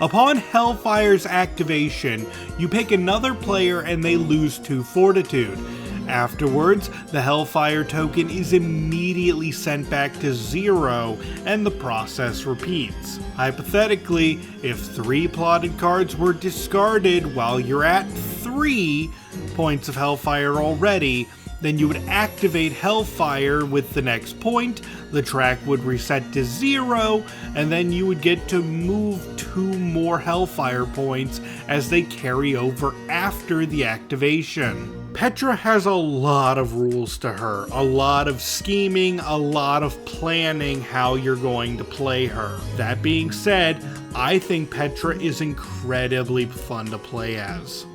Upon Hellfire's activation, you pick another player and they lose 2 Fortitude. Afterwards, the Hellfire token is immediately sent back to 0 and the process repeats. Hypothetically, if 3 plotted cards were discarded while you're at 3 points of Hellfire already, then you would activate Hellfire with the next point, the track would reset to 0, and then you would get to move 2 more Hellfire points as they carry over after the activation. Petra has a lot of rules to her, a lot of scheming, a lot of planning how you're going to play her. That being said, I think Petra is incredibly fun to play as.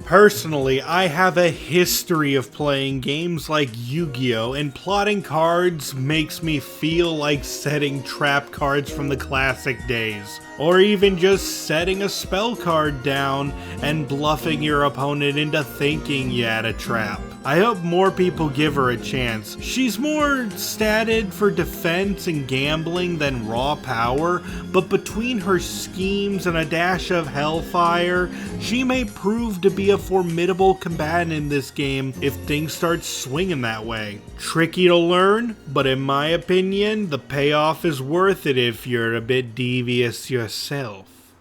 Personally, I have a history of playing games like Yu-Gi-Oh! And plotting cards makes me feel like setting trap cards from the classic days. Or even just setting a spell card down and bluffing your opponent into thinking you had a trap. I hope more people give her a chance. She's more statted for defense and gambling than raw power, but between her schemes and a dash of Hellfire, she may prove to be a formidable combatant in this game if things start swinging that way. Tricky to learn, but in my opinion, the payoff is worth it if you're a bit devious yourself.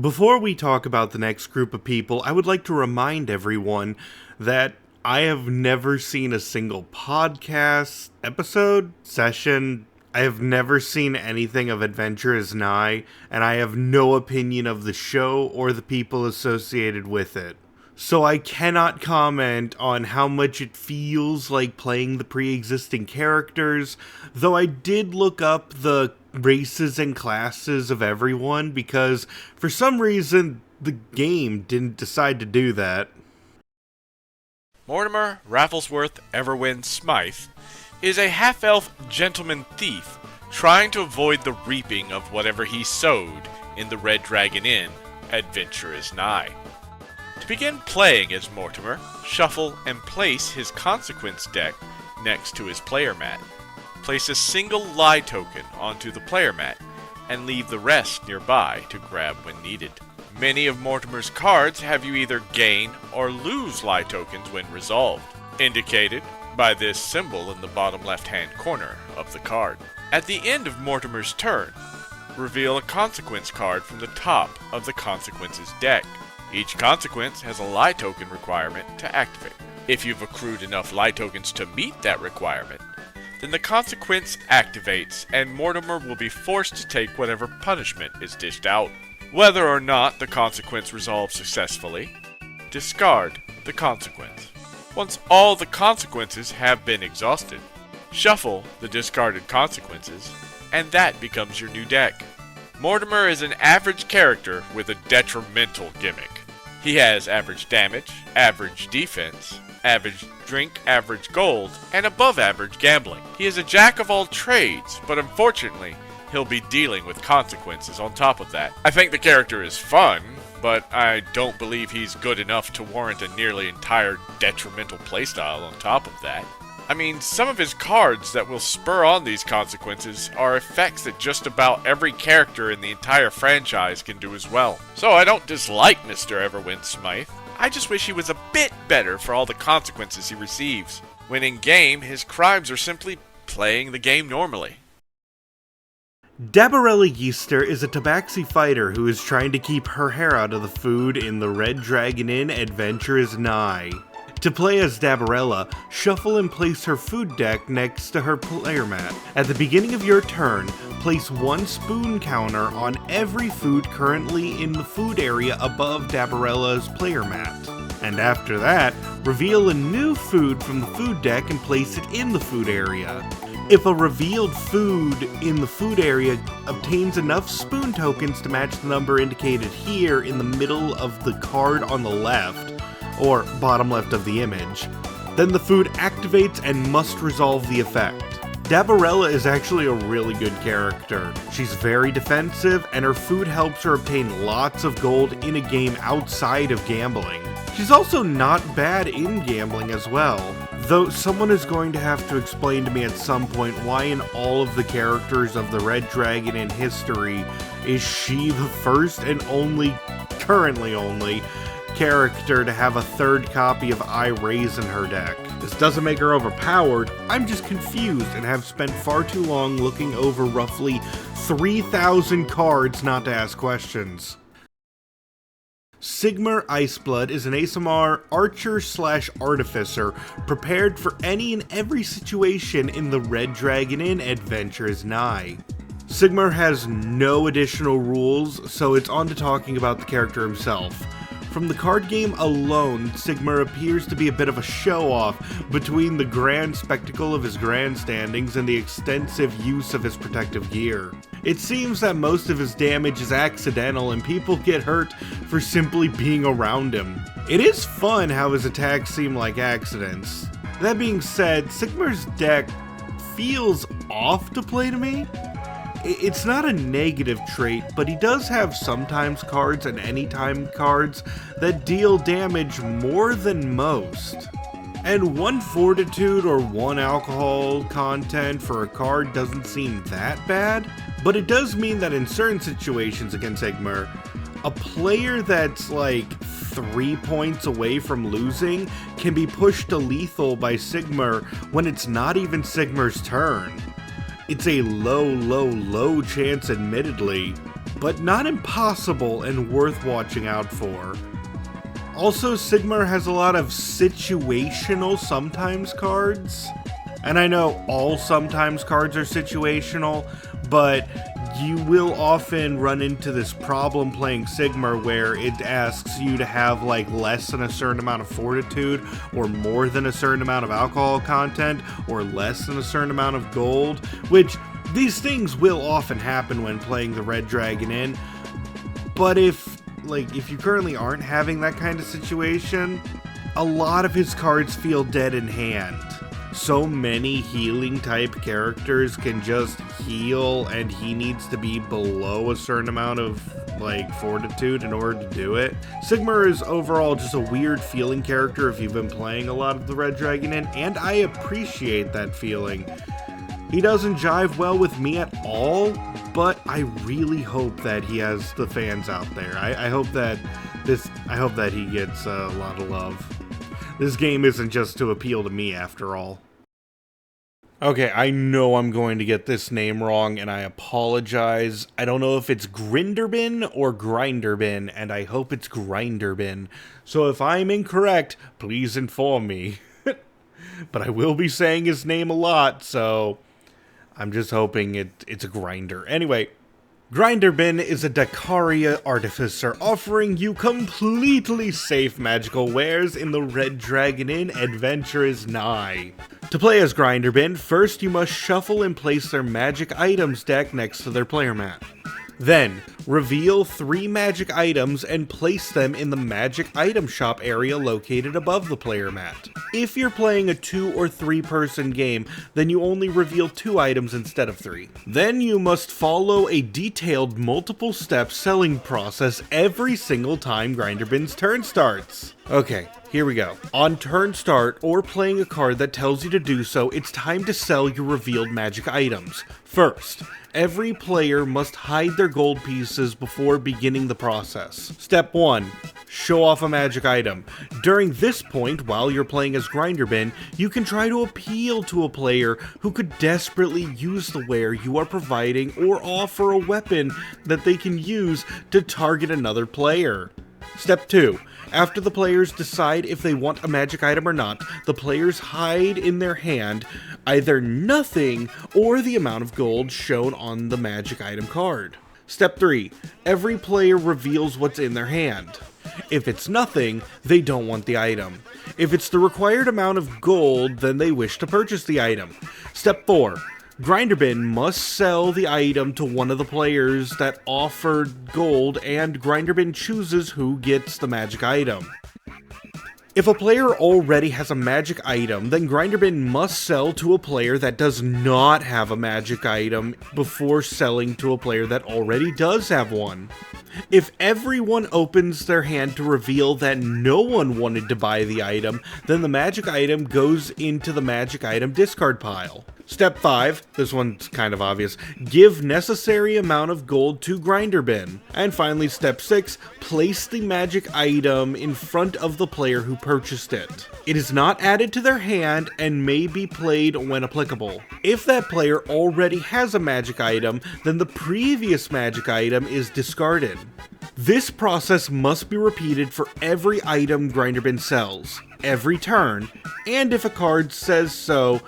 Before we talk about the next group of people, I would like to remind everyone that I have never seen a single podcast, episode, session. I have never seen anything of Adventure is Nigh, and I have no opinion of the show or the people associated with it. So I cannot comment on how much it feels like playing the pre-existing characters, though I did look up the races and classes of everyone because for some reason the game didn't decide to do that. Mortimer Rafflesworth Everwin Smythe is a half-elf gentleman thief trying to avoid the reaping of whatever he sowed in the Red Dragon Inn. Adventure is nigh. To begin playing as Mortimer, shuffle and place his consequence deck next to his player mat. Place a single lie token onto the player mat and leave the rest nearby to grab when needed. Many of Mortimer's cards have you either gain or lose lie tokens when resolved, indicated by this symbol in the bottom left-hand corner of the card. At the end of Mortimer's turn, reveal a consequence card from the top of the consequences deck. Each consequence has a lie token requirement to activate. If you've accrued enough lie tokens to meet that requirement, then the consequence activates and Mortimer will be forced to take whatever punishment is dished out. Whether or not the consequence resolves successfully, discard the consequence. Once all the consequences have been exhausted, shuffle the discarded consequences, and that becomes your new deck. Mortimer is an average character with a detrimental gimmick. He has average damage, average defense, average drink, average gold, and above average gambling. He is a jack of all trades, but unfortunately, he'll be dealing with consequences on top of that. I think the character is fun, but I don't believe he's good enough to warrant a nearly entire detrimental playstyle on top of that. I mean, some of his cards that will spur on these consequences are effects that just about every character in the entire franchise can do as well. So I don't dislike Mr. Everwin Smythe. I just wish he was a bit better for all the consequences he receives. When in game, his crimes are simply playing the game normally. Dabarella Yeaster is a tabaxi fighter who is trying to keep her hair out of the food in the Red Dragon Inn. Adventure is nigh. To play as Dabarella, shuffle and place her food deck next to her player mat. At the beginning of your turn, place one spoon counter on every food currently in the food area above Dabarella's player mat. And after that, reveal a new food from the food deck and place it in the food area. If a revealed food in the food area obtains enough spoon tokens to match the number indicated here in the middle of the card on the left, or bottom left of the image, then the food activates and must resolve the effect. Dabarella is actually a really good character. She's very defensive, and her food helps her obtain lots of gold in a game outside of gambling. She's also not bad in gambling as well, though someone is going to have to explain to me at some point why in all of the characters of the Red Dragon in history is she the first and currently only, character to have a third copy of I Raise in her deck. This doesn't make her overpowered, I'm just confused and have spent far too long looking over roughly 3,000 cards not to ask questions. Sigmar Iceblood is an ASMR archer/artificer prepared for any and every situation in the Red Dragon Inn. Adventure is nigh. Sigmar has no additional rules, so it's on to talking about the character himself. From the card game alone, Sigmar appears to be a bit of a show-off between the grand spectacle of his grandstandings and the extensive use of his protective gear. It seems that most of his damage is accidental and people get hurt for simply being around him. It is fun how his attacks seem like accidents. That being said, Sigmar's deck feels off to play to me. It's not a negative trait, but he does have sometimes cards and anytime cards that deal damage more than most. And 1 fortitude or 1 alcohol content for a card doesn't seem that bad, but it does mean that in certain situations against Sigmar, a player that's like 3 points away from losing can be pushed to lethal by Sigmar when it's not even Sigmar's turn. It's a low chance admittedly, but not impossible and worth watching out for. Also, Sigmar has a lot of situational sometimes cards, and I know all sometimes cards are situational, but you will often run into this problem playing Sigmar where it asks you to have like less than a certain amount of fortitude, or more than a certain amount of alcohol content, or less than a certain amount of gold, which these things will often happen when playing the Red Dragon Inn. But if you currently aren't having that kind of situation, a lot of his cards feel dead in hand. So many healing type characters can just heal, and he needs to be below a certain amount of fortitude in order to do it. Sigmar is overall just a weird feeling character if you've been playing a lot of the Red Dragon Inn, and I appreciate that feeling. He doesn't jive well with me at all, but I really hope that he has the fans out there. I hope that he gets a lot of love. This game isn't just to appeal to me after all. Okay, I know I'm going to get this name wrong, and I apologize. I don't know if it's Grinderbin or Grinderbin, and I hope it's Grinderbin. So if I'm incorrect, please inform me. But I will be saying his name a lot, so I'm just hoping it's a grinder. Anyway, Grinderbin is a Dakaria artificer offering you completely safe magical wares in the Red Dragon Inn Adventure is Nigh. To play as Grinderbin, first you must shuffle and place their magic items deck next to their player mat. Then, reveal 3 magic items and place them in the magic item shop area located above the player mat. If you're playing a 2 or 3 person game, then you only reveal 2 items instead of 3. Then you must follow a detailed multiple step selling process every single time Grinderbin's turn starts. Okay, here we go. On turn start, or playing a card that tells you to do so, it's time to sell your revealed magic items. First, every player must hide their gold pieces before beginning the process. Step 1. Show off a magic item. During this point, while you're playing as Grinderbin, you can try to appeal to a player who could desperately use the ware you are providing or offer a weapon that they can use to target another player. Step 2. After the players decide if they want a magic item or not, the players hide in their hand either nothing or the amount of gold shown on the magic item card. Step 3. Every player reveals what's in their hand. If it's nothing, they don't want the item. If it's the required amount of gold, then they wish to purchase the item. Step 4. Grinderbin must sell the item to one of the players that offered gold, and Grinderbin chooses who gets the magic item. If a player already has a magic item, then Grinderbin must sell to a player that does not have a magic item before selling to a player that already does have one. If everyone opens their hand to reveal that no one wanted to buy the item, then the magic item goes into the magic item discard pile. Step 5, this one's kind of obvious, give necessary amount of gold to Grinderbin. And finally, step 6, place the magic item in front of the player who purchased it. It is not added to their hand and may be played when applicable. If that player already has a magic item, then the previous magic item is discarded. This process must be repeated for every item Grinderbin sells, every turn, and if a card says so,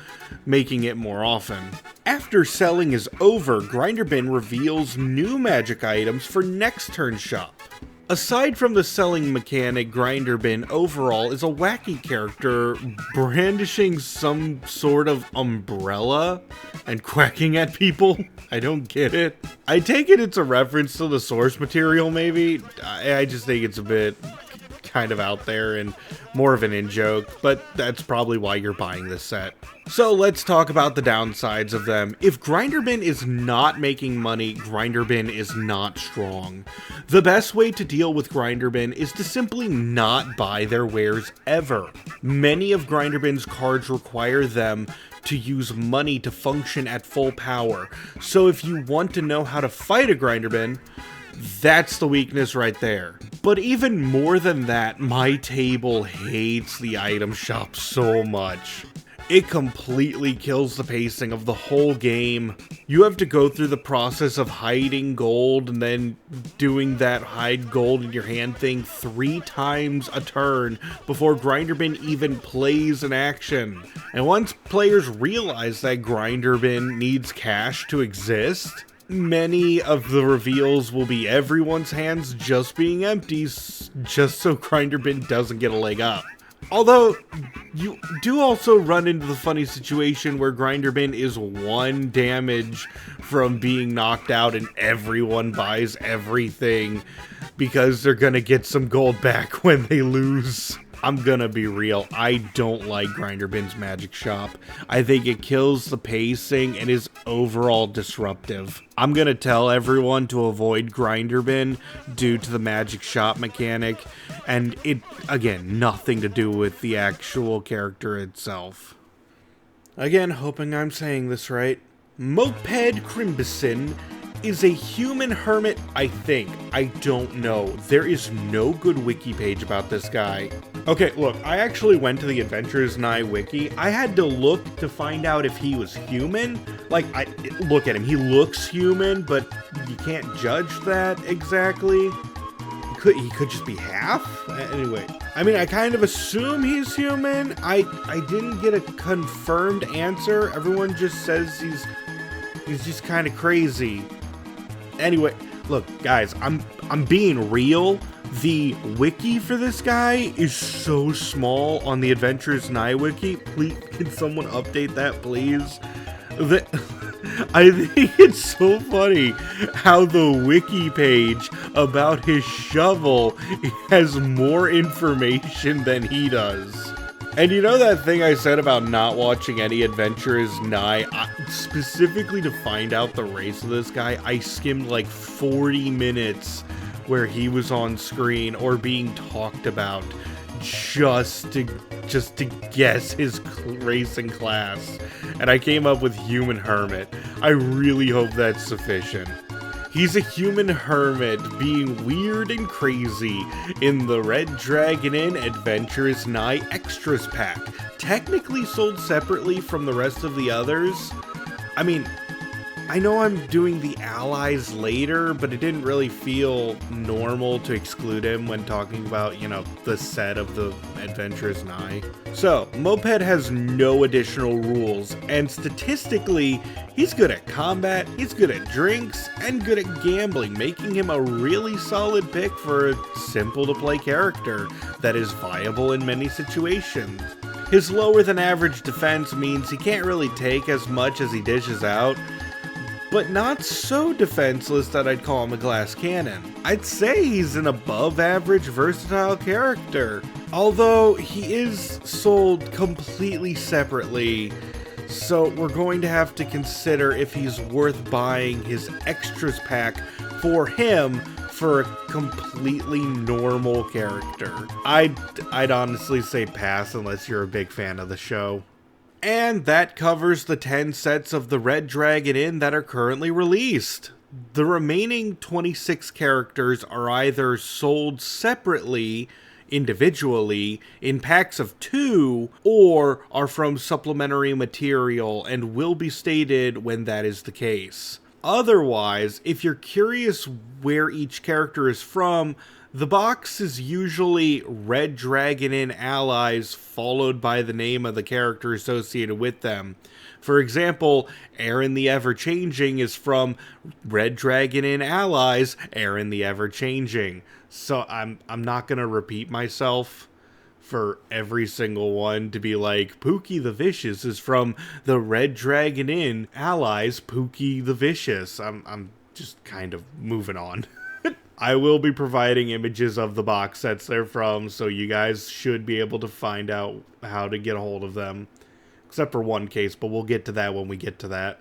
making it more often. After selling is over, Grinderbin reveals new magic items for next turn's shop. Aside from the selling mechanic, Grinderbin overall is a wacky character brandishing some sort of umbrella and quacking at people. I don't get it. I take it it's a reference to the source material, maybe. I just think it's a bit kind of out there and more of an in-joke, but that's probably why you're buying this set. So let's talk about the downsides of them. If Grinderbin is not making money, Grinderbin is not strong. The best way to deal with Grinderbin is to simply not buy their wares ever. Many of Grinderbin's cards require them to use money to function at full power, so if you want to know how to fight a Grinderbin, that's the weakness right there. But even more than that, my table hates the item shop so much. It completely kills the pacing of the whole game. You have to go through the process of hiding gold and then doing that hide gold in your hand thing 3 times a turn before Grinderbin even plays an action. And once players realize that Grinderbin needs cash to exist, many of the reveals will be everyone's hands just being empty, just so Grinderbin doesn't get a leg up. Although, you do also run into the funny situation where Grinderbin is 1 damage from being knocked out and everyone buys everything because they're gonna get some gold back when they lose. I'm gonna be real, I don't like Grinderbin's Magic Shop. I think it kills the pacing and is overall disruptive. I'm gonna tell everyone to avoid Grinderbin due to the Magic Shop mechanic, and it, again, nothing to do with the actual character itself. Again, hoping I'm saying this right. Moped Crimbison is a human hermit, I think. I don't know. There is no good wiki page about this guy. Okay, look, I actually went to the Adventures Nye wiki. I had to look to find out if he was human. Like, look at him. He looks human, but you can't judge that exactly. He could just be half? Anyway, I mean, I kind of assume he's human. I didn't get a confirmed answer. Everyone just says he's just kind of crazy. Anyway, look, guys, I'm being real. The wiki for this guy is so small on the Adventures Nye wiki. Please, can someone update that, please? I think it's so funny how the wiki page about his shovel has more information than he does. And you know that thing I said about not watching any Adventures Nye? Specifically to find out the race of this guy, I skimmed like 40 minutes where he was on screen or being talked about just to guess his racing class. And I came up with Human Hermit. I really hope that's sufficient. He's a human hermit being weird and crazy in the Red Dragon Inn Adventures Nye Extras pack, technically sold separately from the rest of the others. I mean, I know I'm doing the Allies later, but it didn't really feel normal to exclude him when talking about, you know, the set of the Adventures Nye. So, Moped has no additional rules, and statistically, he's good at combat, he's good at drinks, and good at gambling, making him a really solid pick for a simple-to-play character that is viable in many situations. His lower than average defense means he can't really take as much as he dishes out, but not so defenseless that I'd call him a glass cannon. I'd say he's an above average versatile character, although he is sold completely separately, so we're going to have to consider if he's worth buying his extras pack for him for a completely normal character. I'd honestly say pass unless you're a big fan of the show. And that covers the 10 sets of the Red Dragon Inn that are currently released. The remaining 26 characters are either sold separately, individually, in packs of 2, or are from supplementary material and will be stated when that is the case. Otherwise, if you're curious where each character is from, the box is usually Red Dragon Inn Allies followed by the name of the character associated with them. For example, Aaron the Ever-Changing is from Red Dragon Inn Allies, Aaron the Ever-Changing. So I'm not going to repeat myself for every single one to be like, Pookie the Vicious is from the Red Dragon Inn Allies, Pookie the Vicious. I'm just kind of moving on. I will be providing images of the box sets they're from, so you guys should be able to find out how to get a hold of them. Except for one case, but we'll get to that when we get to that.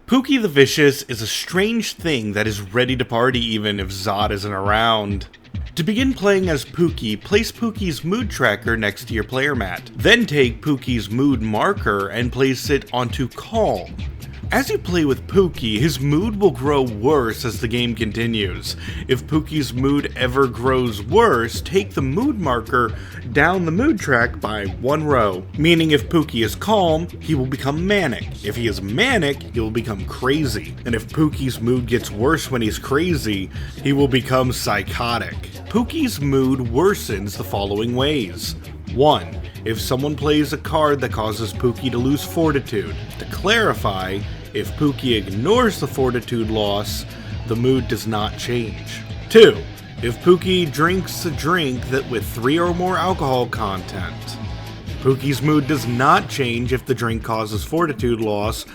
Pookie the Vicious is a strange thing that is ready to party even if Zod isn't around. To begin playing as Pookie, place Pookie's mood tracker next to your player mat. Then take Pookie's mood marker and place it onto Calm. As you play with Pookie, his mood will grow worse as the game continues. If Pookie's mood ever grows worse, take the mood marker down the mood track by 1 row. Meaning if Pookie is calm, he will become manic. If he is manic, he will become crazy. And if Pookie's mood gets worse when he's crazy, he will become psychotic. Pookie's mood worsens the following ways. 1. If someone plays a card that causes Pookie to lose fortitude. To clarify, if Pookie ignores the fortitude loss, the mood does not change. 2. If Pookie drinks a drink with 3 or more alcohol content. Pookie's mood does not change if the drink causes fortitude loss.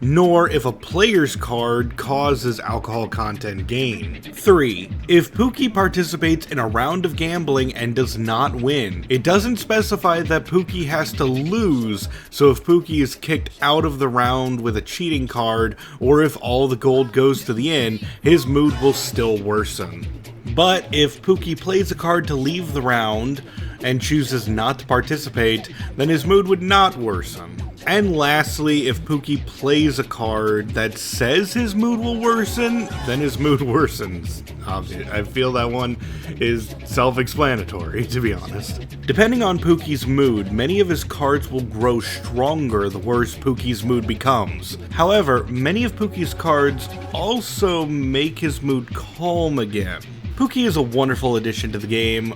nor if a player's card causes alcohol content gain. 3. If Pookie participates in a round of gambling and does not win. It doesn't specify that Pookie has to lose, so if Pookie is kicked out of the round with a cheating card, or if all the gold goes to the inn, his mood will still worsen. But if Pookie plays a card to leave the round and chooses not to participate, then his mood would not worsen. And lastly, if Pookie plays a card that says his mood will worsen, then his mood worsens. Obviously, I feel that one is self-explanatory, to be honest. Depending on Pookie's mood, many of his cards will grow stronger the worse Pookie's mood becomes. However, many of Pookie's cards also make his mood calm again. Pookie is a wonderful addition to the game,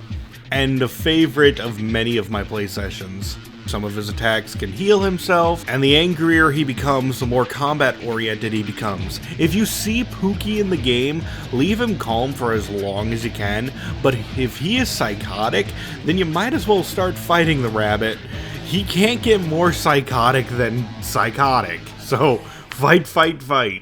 and a favorite of many of my play sessions. Some of his attacks can heal himself, and the angrier he becomes, the more combat-oriented he becomes. If you see Pookie in the game, leave him calm for as long as you can, but if he is psychotic, then you might as well start fighting the rabbit. He can't get more psychotic than psychotic, so fight, fight, fight.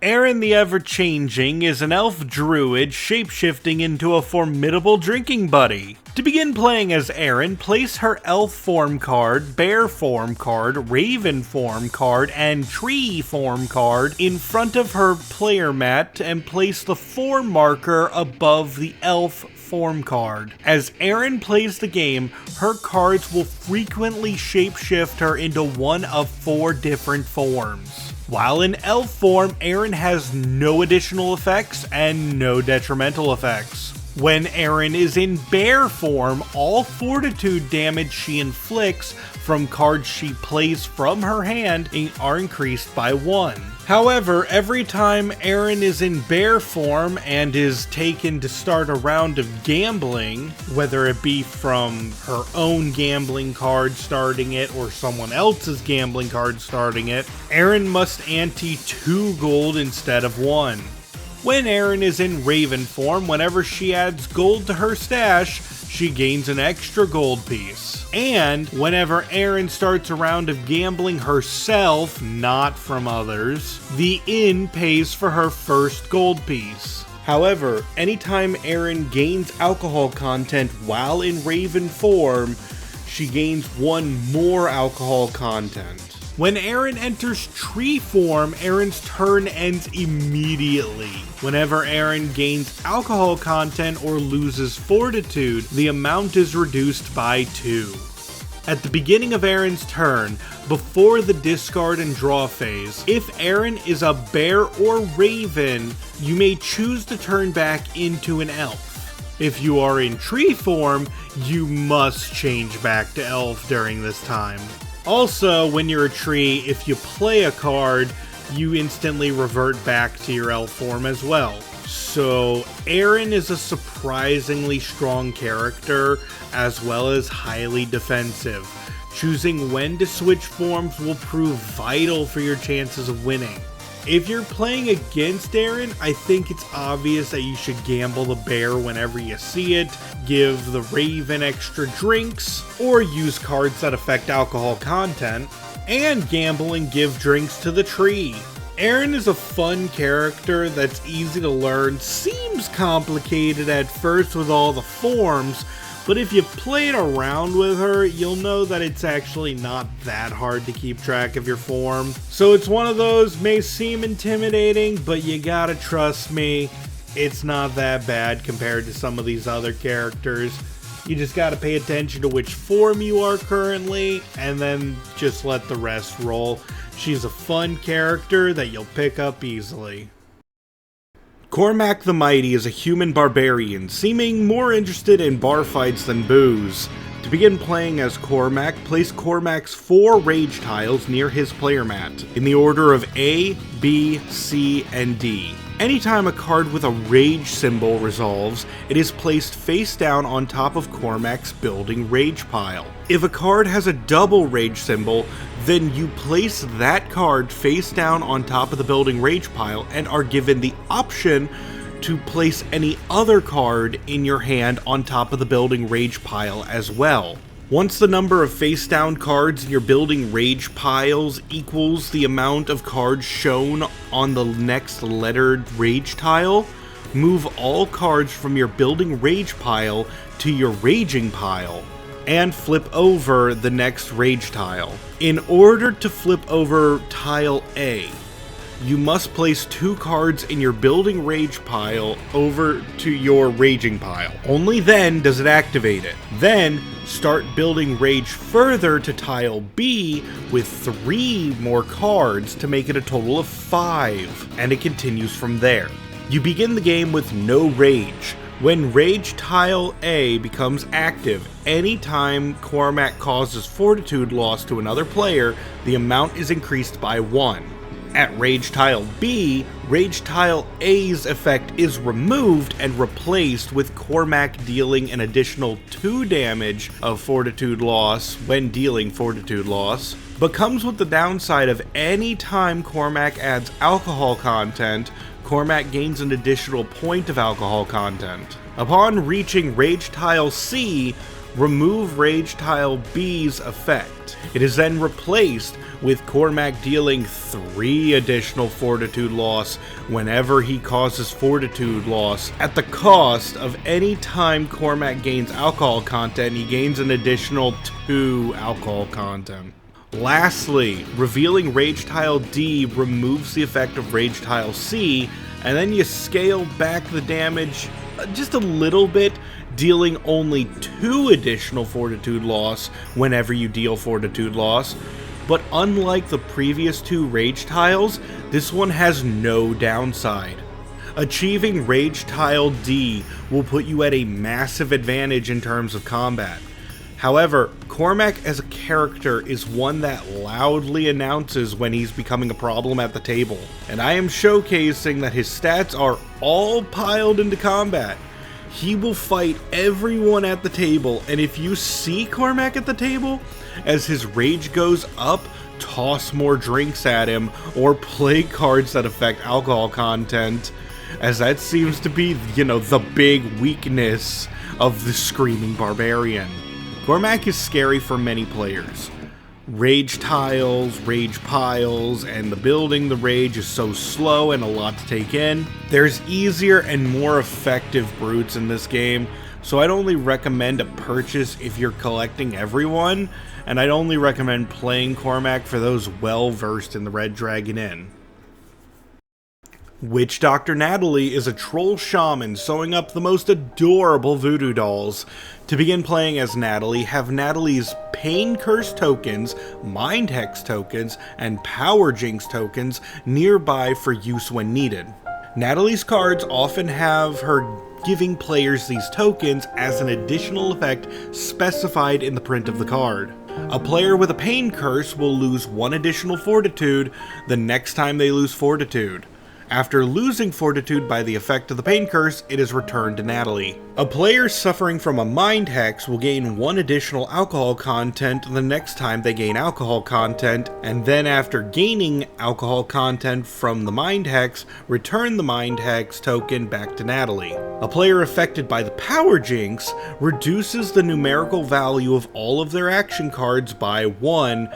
AiN the Ever-Changing is an elf druid shapeshifting into a formidable drinking buddy. To begin playing as AiN, place her elf form card, bear form card, raven form card, and tree form card in front of her player mat and place the form marker above the elf form card. As AiN plays the game, her cards will frequently shapeshift her into one of 4 different forms. While in elf form, AiN has no additional effects and no detrimental effects. When AiN is in bear form, all fortitude damage she inflicts from cards she plays from her hand are increased by 1. However, every time AiN is in bear form and is taken to start a round of gambling, whether it be from her own gambling card starting it or someone else's gambling card starting it, AiN must ante 2 gold instead of 1. When AiN is in raven form, whenever she adds gold to her stash, she gains an extra gold piece. And whenever AiN starts a round of gambling herself, not from others, the inn pays for her first gold piece. However, anytime AiN gains alcohol content while in raven form, she gains 1 more alcohol content. When AiN enters tree form, AiN's turn ends immediately. Whenever AiN gains alcohol content or loses fortitude, the amount is reduced by 2. At the beginning of AiN's turn, before the discard and draw phase, if AiN is a bear or raven, you may choose to turn back into an elf. If you are in tree form, you must change back to elf during this time. Also, when you're a tree, if you play a card, you instantly revert back to your elf form as well. So, AiN is a surprisingly strong character, as well as highly defensive. Choosing when to switch forms will prove vital for your chances of winning. If you're playing against AiN, I think it's obvious that you should gamble the bear whenever you see it, give the raven extra drinks, or use cards that affect alcohol content, and gamble and give drinks to the tree. AiN is a fun character that's easy to learn, seems complicated at first with all the forms, but if you played around with her, you'll know that it's actually not that hard to keep track of your form. So it's one of those, may seem intimidating, but you gotta trust me, it's not that bad compared to some of these other characters. You just gotta pay attention to which form you are currently, and then just let the rest roll. She's a fun character that you'll pick up easily. Cormac the Mighty is a human barbarian, seeming more interested in bar fights than booze. To begin playing as Cormac, place Cormac's 4 rage tiles near his player mat, in the order of A, B, C, and D. Anytime a card with a rage symbol resolves, it is placed face down on top of Cormac's building rage pile. If a card has a double rage symbol, then you place that card face down on top of the building rage pile and are given the option to place any other card in your hand on top of the building rage pile as well. Once the number of face-down cards in your building rage piles equals the amount of cards shown on the next lettered rage tile, move all cards from your building rage pile to your raging pile, and flip over the next rage tile. In order to flip over tile A, you must place 2 cards in your building rage pile over to your raging pile. Only then does it activate it. Then, start building rage further to tile B with 3 more cards to make it a total of 5, and it continues from there. You begin the game with no rage. When rage tile A becomes active, anytime Cormac causes fortitude loss to another player, the amount is increased by 1. At rage tile B, rage tile A's effect is removed and replaced with Cormac dealing an additional 2 damage of fortitude loss when dealing fortitude loss, but comes with the downside of any time Cormac adds alcohol content, Cormac gains an additional point of alcohol content. Upon reaching rage tile C, remove rage tile B's effect. It is then replaced with Cormac dealing 3 additional fortitude loss whenever he causes fortitude loss. At the cost of any time Cormac gains alcohol content, he gains an additional 2 alcohol content. Lastly, revealing rage tile D removes the effect of rage tile C, and then you scale back the damage just a little bit, dealing only 2 additional fortitude loss whenever you deal fortitude loss. But unlike the previous 2 rage tiles, this one has no downside. Achieving rage tile D will put you at a massive advantage in terms of combat. However, Cormac as a character is one that loudly announces when he's becoming a problem at the table, and I am showcasing that his stats are all piled into combat. He will fight everyone at the table, and if you see Cormac at the table, as his rage goes up, toss more drinks at him, or play cards that affect alcohol content, as that seems to be, the big weakness of the Screaming Barbarian. Cormac is scary for many players. Rage tiles, rage piles, and the building the rage is so slow and a lot to take in. There's easier and more effective brutes in this game, so I'd only recommend a purchase if you're collecting everyone, and I'd only recommend playing Cormac for those well versed in the Red Dragon Inn. Witch Doctor Natalie is a troll shaman sewing up the most adorable voodoo dolls. To begin playing as Natalie, have Natalie's Pain Curse tokens, Mind Hex tokens, and Power Jinx tokens nearby for use when needed. Natalie's cards often have her giving players these tokens as an additional effect specified in the print of the card. A player with a Pain Curse will lose 1 additional fortitude the next time they lose fortitude. After losing fortitude by the effect of the Pain Curse, it is returned to Natalie. A player suffering from a Mind Hex will gain 1 additional alcohol content the next time they gain alcohol content, and then after gaining alcohol content from the Mind Hex, return the Mind Hex token back to Natalie. A player affected by the Power Jinx reduces the numerical value of all of their action cards by 1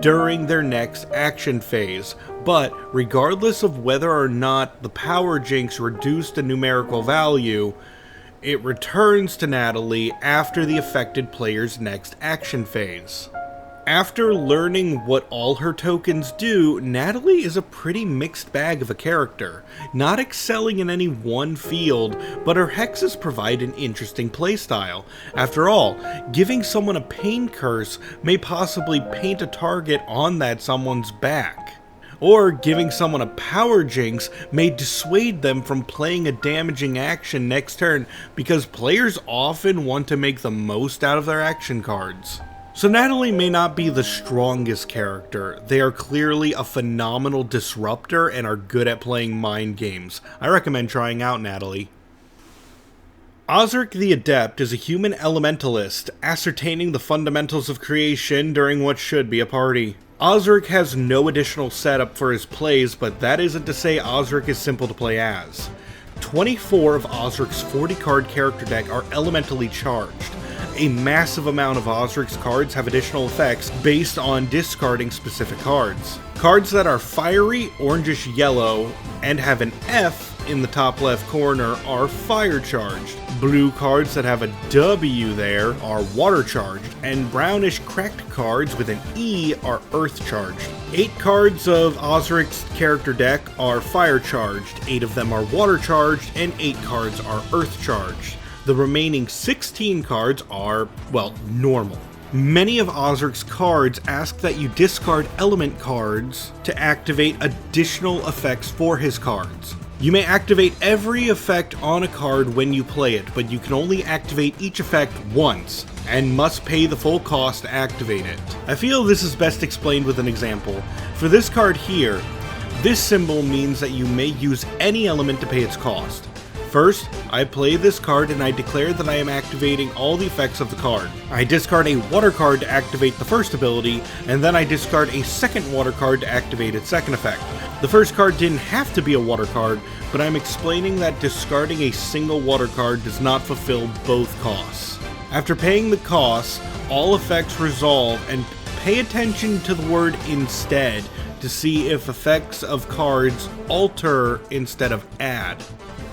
during their next action phase, but regardless of whether or not the Power Jinx reduced the numerical value, it returns to Natalie after the affected player's next action phase. After learning what all her tokens do, Natalie is a pretty mixed bag of a character, not excelling in any one field, but her hexes provide an interesting playstyle. After all, giving someone a Pain Curse may possibly paint a target on that someone's back. Or giving someone a Power Jinx may dissuade them from playing a damaging action next turn, because players often want to make the most out of their action cards. So Natalie may not be the strongest character. They are clearly a phenomenal disruptor and are good at playing mind games. I recommend trying out Natalie. Osric the Adept is a human elementalist, ascertaining the fundamentals of creation during what should be a party. Osric has no additional setup for his plays, but that isn't to say Osric is simple to play as. 24 of Osric's 40 card character deck are elementally charged. a massive amount of Osric's cards have additional effects based on discarding specific cards. Cards that are fiery, orangish yellow, and have an F in the top left corner are fire charged. Blue cards that have a W there are water charged, and brownish cracked cards with an E are earth charged. 8 cards of Osric's character deck are fire charged, 8 of them are water charged, and 8 cards are earth charged. The remaining 16 cards are, well, normal. Many of Osric's cards ask that you discard element cards to activate additional effects for his cards. You may activate every effect on a card when you play it, but you can only activate each effect once, and must pay the full cost to activate it. I feel this is best explained with an example. For this card here, this symbol means that you may use any element to pay its cost. First, I play this card and I declare that I am activating all the effects of the card. I discard a water card to activate the first ability, and then I discard a second water card to activate its second effect. The first card didn't have to be a water card, but I'm explaining that discarding a single water card does not fulfill both costs. After paying the costs, all effects resolve, and pay attention to the word instead to see if effects of cards alter instead of add.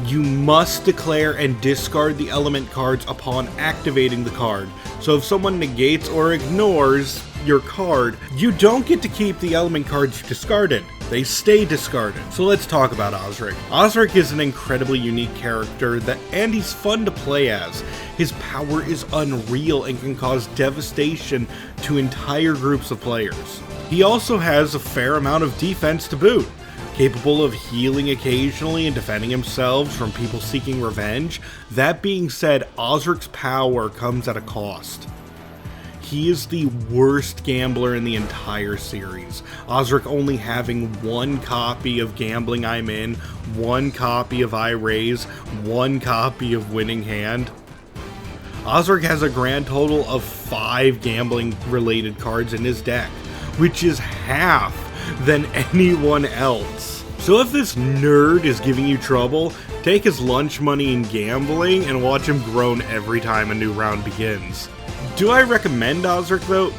You must declare and discard the element cards upon activating the card. So if someone negates or ignores your card, you don't get to keep the element cards you discarded. They stay discarded. So let's talk about Osric. Osric is an incredibly unique character and he's fun to play as. His power is unreal and can cause devastation to entire groups of players. He also has a fair amount of defense to boot. Capable of healing occasionally and defending himself from people seeking revenge. That being said, Osric's power comes at a cost. He is the worst gambler in the entire series. Osric only having 1 copy of Gambling I'm In, 1 copy of I Raise, 1 copy of Winning Hand. Osric has a grand total of 5 gambling related cards in his deck, which is half than anyone else. So if this nerd is giving you trouble, take his lunch money in gambling and watch him groan every time a new round begins. Do I recommend Osric though?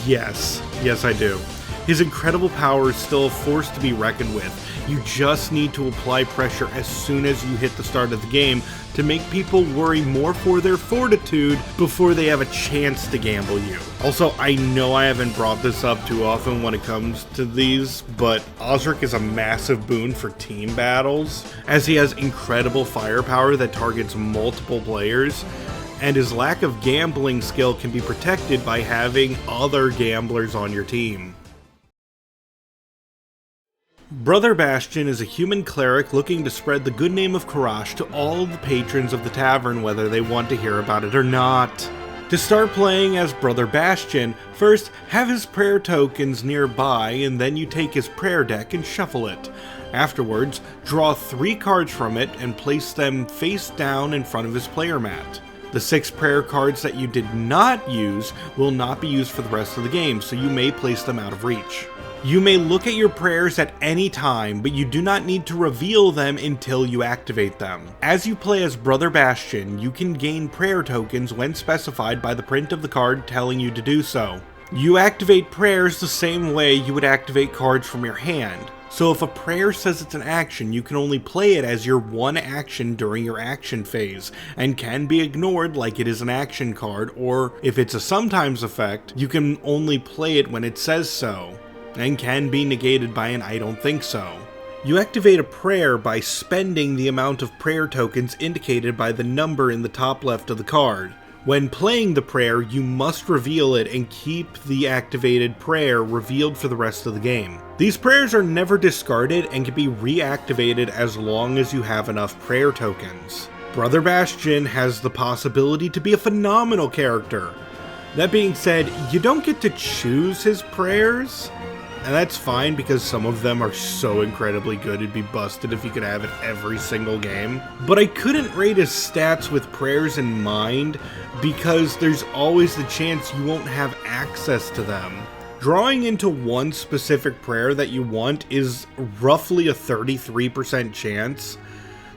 Yes I do. His incredible power is still a force to be reckoned with. You just need to apply pressure as soon as you hit the start of the game to make people worry more for their fortitude before they have a chance to gamble you. Also, I know I haven't brought this up too often when it comes to these, but Osric is a massive boon for team battles, as he has incredible firepower that targets multiple players, and his lack of gambling skill can be protected by having other gamblers on your team. Brother Bastion is a human cleric looking to spread the good name of Karash to all the patrons of the tavern, whether they want to hear about it or not. To start playing as Brother Bastion, first have his prayer tokens nearby, and then you take his prayer deck and shuffle it. Afterwards, draw 3 cards from it and place them face down in front of his player mat. The 6 prayer cards that you did not use will not be used for the rest of the game, so you may place them out of reach. You may look at your prayers at any time, but you do not need to reveal them until you activate them. As you play as Brother Bastion, you can gain prayer tokens when specified by the print of the card telling you to do so. You activate prayers the same way you would activate cards from your hand. So if a prayer says it's an action, you can only play it as your one action during your action phase, and can be ignored like it is an action card, or if it's a sometimes effect, you can only play it when it says so, and can be negated by an I don't think so. You activate a prayer by spending the amount of prayer tokens indicated by the number in the top left of the card. When playing the prayer, you must reveal it and keep the activated prayer revealed for the rest of the game. These prayers are never discarded and can be reactivated as long as you have enough prayer tokens. Brother Bastion has the possibility to be a phenomenal character. That being said, you don't get to choose his prayers, and that's fine because some of them are so incredibly good it'd be busted if you could have it every single game. But I couldn't rate his stats with prayers in mind because there's always the chance you won't have access to them. Drawing into one specific prayer that you want is roughly a 33% chance,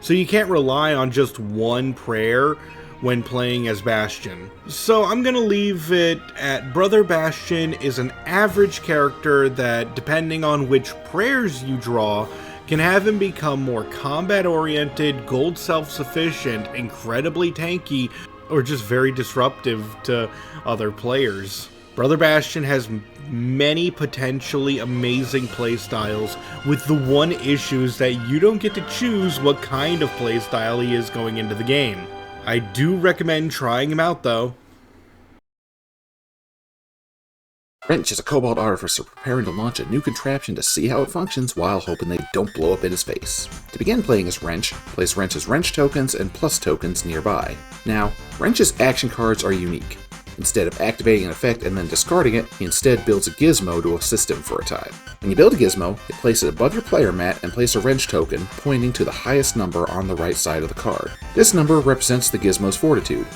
so you can't rely on just one prayer when playing as Bastion. So I'm gonna leave it at Brother Bastion is an average character that, depending on which prayers you draw, can have him become more combat-oriented, gold self-sufficient, incredibly tanky, or just very disruptive to other players. Brother Bastion has many potentially amazing playstyles, with the one issue is that you don't get to choose what kind of playstyle he is going into the game. I do recommend trying him out though. Wrench is a Cobalt artificer preparing to launch a new contraption to see how it functions while hoping they don't blow up in his face. To begin playing as Wrench, place Wrench's Wrench tokens and plus tokens nearby. Now, Wrench's action cards are unique. Instead of activating an effect and then discarding it, he instead builds a gizmo to assist him for a time. When you build a gizmo, you place it above your player mat and place a Wrench token pointing to the highest number on the right side of the card. This number represents the gizmo's fortitude.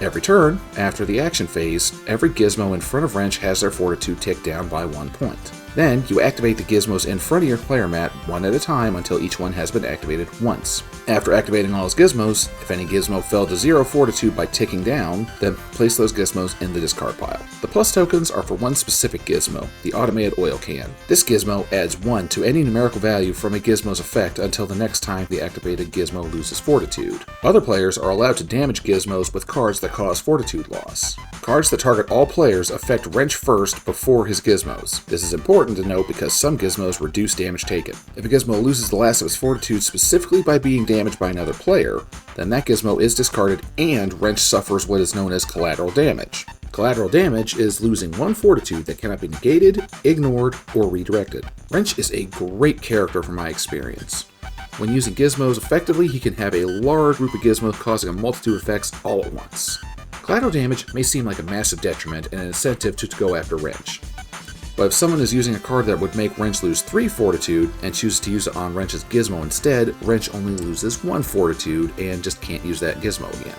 Every turn, after the action phase, every gizmo in front of Wrench has their fortitude ticked down by 1 point. Then, you activate the gizmos in front of your player mat one at a time until each one has been activated once. After activating all his gizmos, if any gizmo fell to 0 fortitude by ticking down, then place those gizmos in the discard pile. The plus tokens are for one specific gizmo, the automated oil can. This gizmo adds 1 to any numerical value from a gizmo's effect until the next time the activated gizmo loses fortitude. Other players are allowed to damage gizmos with cards that cause fortitude loss. Cards that target all players affect Wrench first before his gizmos. This is important to note because some gizmos reduce damage taken. If a gizmo loses the last of its fortitude specifically by being damaged by another player, then that gizmo is discarded and Wrench suffers what is known as collateral damage. Collateral damage is losing 1 fortitude that cannot be negated, ignored, or redirected. Wrench is a great character from my experience. When using gizmos effectively, he can have a large group of gizmos causing a multitude of effects all at once. Collateral damage may seem like a massive detriment and an incentive to go after Wrench. But if someone is using a card that would make Wrench lose 3 fortitude and chooses to use it on Wrench's gizmo instead, Wrench only loses 1 fortitude and just can't use that gizmo again.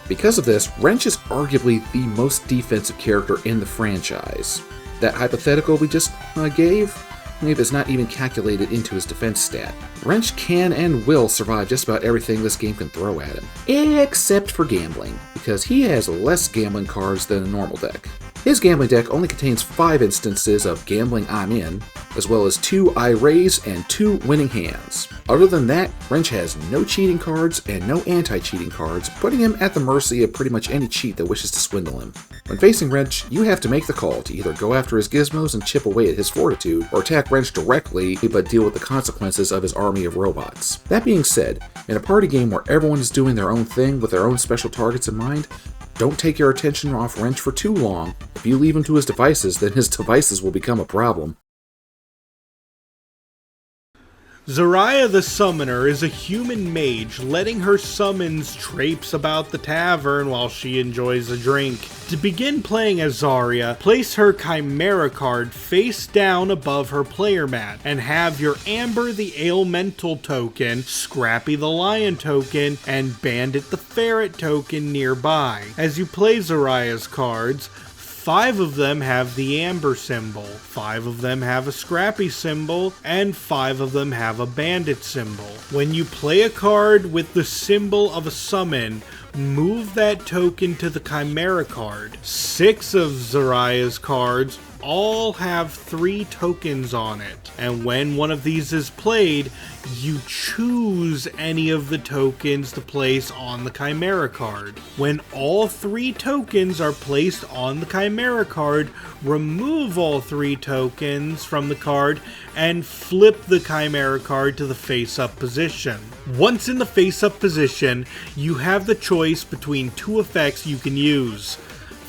Because of this, Wrench is arguably the most defensive character in the franchise. That hypothetical we just gave, maybe it's not even calculated into his defense stat. Wrench can and will survive just about everything this game can throw at him, except for gambling, because he has less gambling cards than a normal deck. His gambling deck only contains 5 instances of Gambling I'm In, as well as 2 I Raise and 2 Winning Hands. Other than that, Wrench has no cheating cards and no anti-cheating cards, putting him at the mercy of pretty much any cheat that wishes to swindle him. When facing Wrench, you have to make the call to either go after his gizmos and chip away at his fortitude, or attack Wrench directly but deal with the consequences of his army of robots. That being said, in a party game where everyone is doing their own thing with their own special targets in mind, don't take your attention off Wrench for too long. If you leave him to his devices, then his devices will become a problem. Zarya the Summoner is a human mage letting her summons traipse about the tavern while she enjoys a drink. To begin playing as Zarya, place her Chimera card face down above her player mat, and have your Amber the Elemental token, Scrappy the Lion token, and Bandit the Ferret token nearby. As you play Zarya's cards, 5 of them have the Amber symbol, 5 of them have a Scrappy symbol, and 5 of them have a Bandit symbol. When you play a card with the symbol of a summon, move that token to the Chimera card. 6 of Zarya's cards all have 3 tokens on it, and when one of these is played, you choose any of the tokens to place on the Chimera card. When all 3 tokens are placed on the Chimera card, remove all 3 tokens from the card and flip the Chimera card to the face-up position. Once in the face-up position, you have the choice between 2 effects you can use.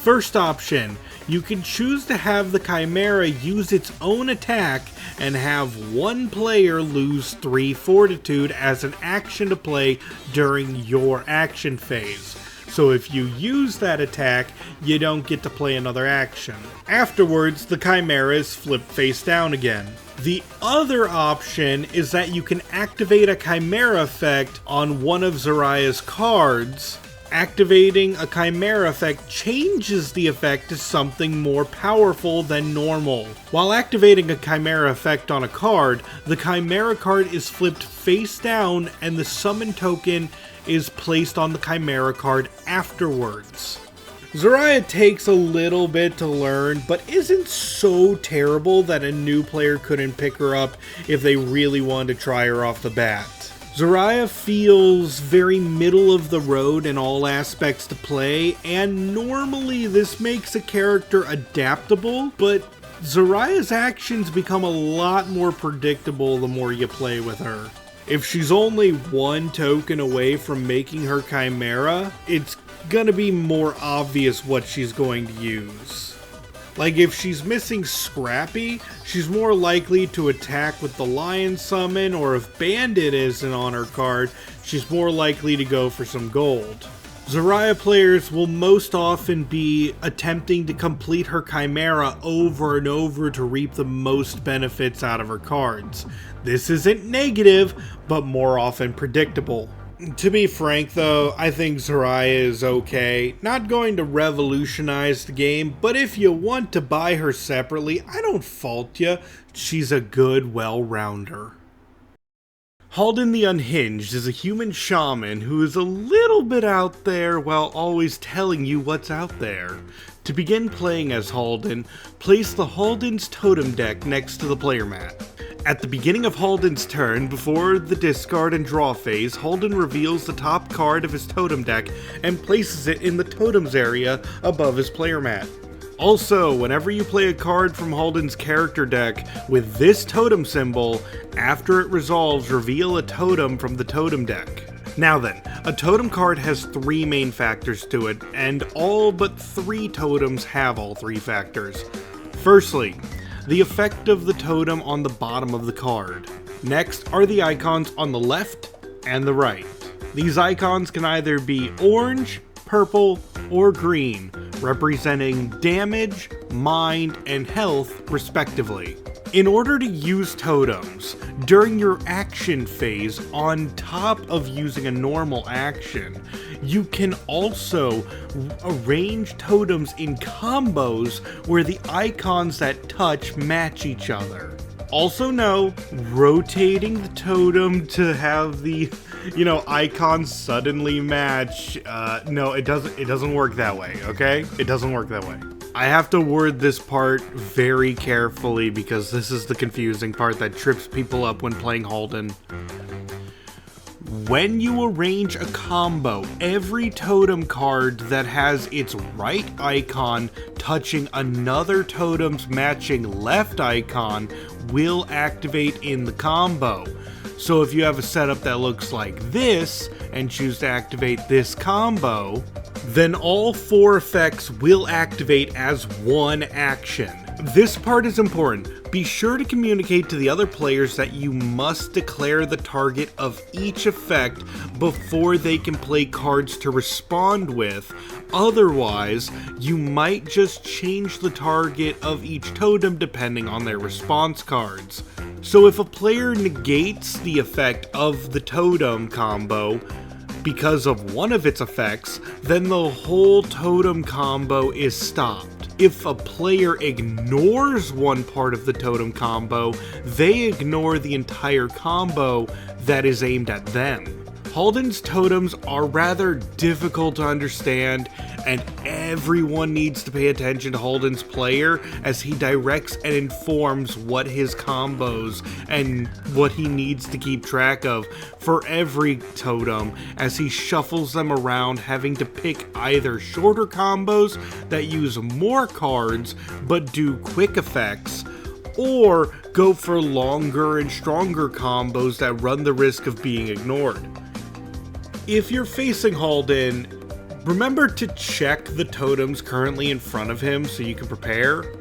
First option, you can choose to have the Chimera use its own attack and have one player lose 3 fortitude as an action to play during your action phase. So if you use that attack, you don't get to play another action. Afterwards, the Chimera is flipped face down again. The other option is that you can activate a Chimera effect on one of Zarya's cards, Activating a Chimera effect changes the effect to something more powerful than normal. While activating a Chimera effect on a card, the Chimera card is flipped face down and the summon token is placed on the Chimera card afterwards. Zarya takes a little bit to learn, but isn't so terrible that a new player couldn't pick her up if they really wanted to try her off the bat. Zarya feels very middle of the road in all aspects to play, and normally this makes a character adaptable, but Zarya's actions become a lot more predictable the more you play with her. If she's only one token away from making her Chimera, it's gonna be more obvious what she's going to use. Like if she's missing Scrappy, she's more likely to attack with the Lion Summon, or if Bandit isn't on her card, she's more likely to go for some gold. Zarya players will most often be attempting to complete her Chimera over and over to reap the most benefits out of her cards. This isn't negative, but more often predictable. To be frank though, I think Zarya is okay. Not going to revolutionize the game, but if you want to buy her separately, I don't fault you. She's a good well-rounder. Halden the Unhinged is a human shaman who is a little bit out there while always telling you what's out there. To begin playing as Halden, place the Halden's Totem deck next to the player mat. At the beginning of Halden's turn, before the discard and draw phase, Halden reveals the top card of his totem deck and places it in the totems area above his player mat. Also, whenever you play a card from Halden's character deck with this totem symbol, after it resolves, reveal a totem from the totem deck. Now then, a totem card has 3 main factors to it, and all but 3 totems have all 3 factors. Firstly, the effect of the totem on the bottom of the card. Next are the icons on the left and the right. These icons can either be orange, purple, or green, representing damage, mind, and health, respectively. In order to use totems during your action phase on top of using a normal action, you can also arrange totems in combos where the icons that touch match each other. Also know, rotating the totem to have the, icons suddenly match, no, it doesn't work that way, okay? It doesn't work that way. I have to word this part very carefully because this is the confusing part that trips people up when playing Halden. When you arrange a combo, every totem card that has its right icon touching another totem's matching left icon will activate in the combo. So if you have a setup that looks like this and choose to activate this combo, then all 4 effects will activate as one action. This part is important. Be sure to communicate to the other players that you must declare the target of each effect before they can play cards to respond with. Otherwise, you might just change the target of each totem depending on their response cards. So if a player negates the effect of the totem combo because of one of its effects, then the whole totem combo is stopped. If a player ignores one part of the totem combo, they ignore the entire combo that is aimed at them. Halden's totems are rather difficult to understand, and everyone needs to pay attention to Halden's player as he directs and informs what his combos and what he needs to keep track of for every totem as he shuffles them around, having to pick either shorter combos that use more cards but do quick effects, or go for longer and stronger combos that run the risk of being ignored. If you're facing Halden, remember to check the totems currently in front of him so you can prepare.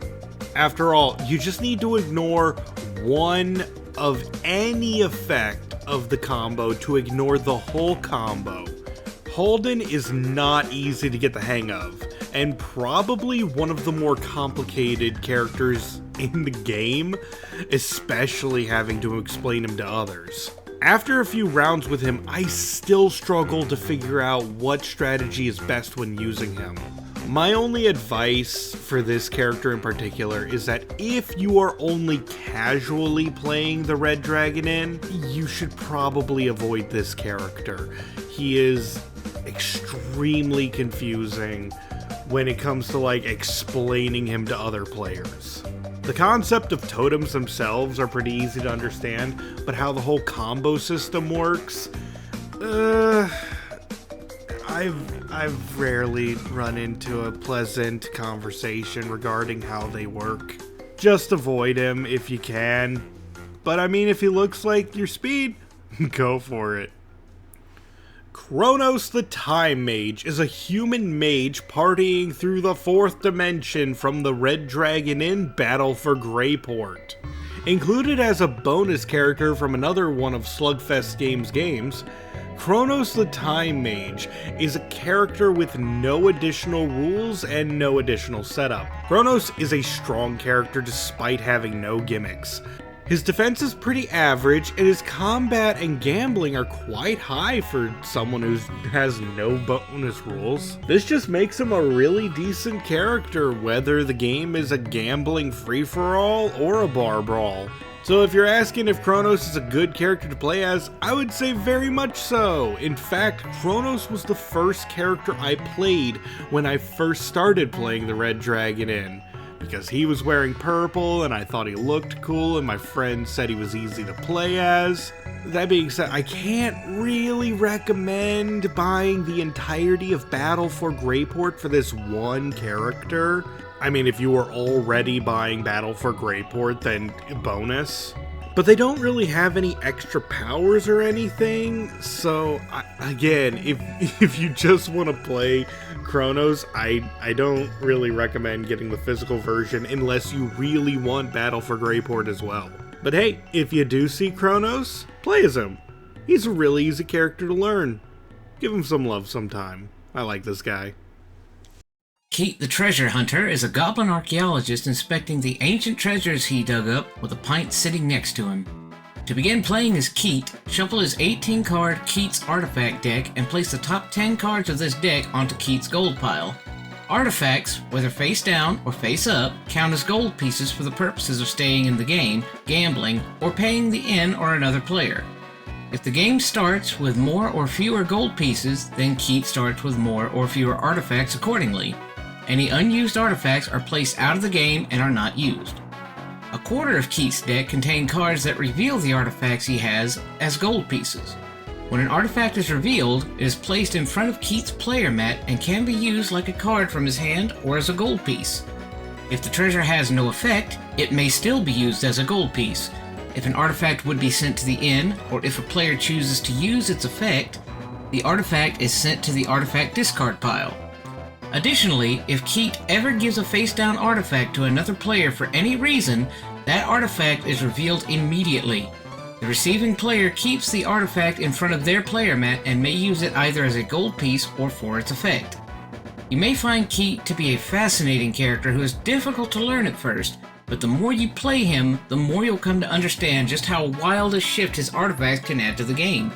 After all, you just need to ignore one of any effect of the combo to ignore the whole combo. Halden is not easy to get the hang of, and probably one of the more complicated characters in the game, especially having to explain him to others. After a few rounds with him, I still struggle to figure out what strategy is best when using him. My only advice for this character in particular is that if you are only casually playing the Red Dragon Inn, you should probably avoid this character. He is extremely confusing when it comes to explaining him to other players. The concept of totems themselves are pretty easy to understand, but how the whole combo system works, I've rarely run into a pleasant conversation regarding how they work. Just avoid him if you can. But I mean, if he looks like your speed, go for it. Kronos the Time Mage is a human mage partying through the 4th dimension from the Red Dragon Inn Battle for Greyport. Included as a bonus character from another one of Slugfest Games' games, Kronos the Time Mage is a character with no additional rules and no additional setup. Kronos is a strong character despite having no gimmicks. His defense is pretty average, and his combat and gambling are quite high for someone who has no bonus rules. This just makes him a really decent character, whether the game is a gambling free-for-all or a bar brawl. So if you're asking if Kronos is a good character to play as, I would say very much so. In fact, Kronos was the first character I played when I first started playing the Red Dragon Inn, because he was wearing purple and I thought he looked cool and my friend said he was easy to play as. That being said, I can't really recommend buying the entirety of Battle for Greyport for this one character. I mean, if you were already buying Battle for Greyport, then bonus. But they don't really have any extra powers or anything, so again, if you just want to play Kronos, I don't really recommend getting the physical version unless you really want Battle for Greyport as well. But hey, if you do see Kronos, play as him. He's a really easy character to learn. Give him some love sometime. I like this guy. Keat the Treasure Hunter is a goblin archaeologist inspecting the ancient treasures he dug up with a pint sitting next to him. To begin playing as Keat, shuffle his 18-card Keat's Artifact deck and place the top 10 cards of this deck onto Keat's gold pile. Artifacts, whether face down or face up, count as gold pieces for the purposes of staying in the game, gambling, or paying the inn or another player. If the game starts with more or fewer gold pieces, then Keat starts with more or fewer artifacts accordingly. Any unused artifacts are placed out of the game and are not used. A quarter of Keat's deck contain cards that reveal the artifacts he has as gold pieces. When an artifact is revealed, it is placed in front of Keat's player mat and can be used like a card from his hand or as a gold piece. If the treasure has no effect, it may still be used as a gold piece. If an artifact would be sent to the inn, or if a player chooses to use its effect, the artifact is sent to the artifact discard pile. Additionally, if Keat ever gives a face-down artifact to another player for any reason, that artifact is revealed immediately. The receiving player keeps the artifact in front of their player mat and may use it either as a gold piece or for its effect. You may find Keat to be a fascinating character who is difficult to learn at first, but the more you play him, the more you'll come to understand just how wild a shift his artifacts can add to the game.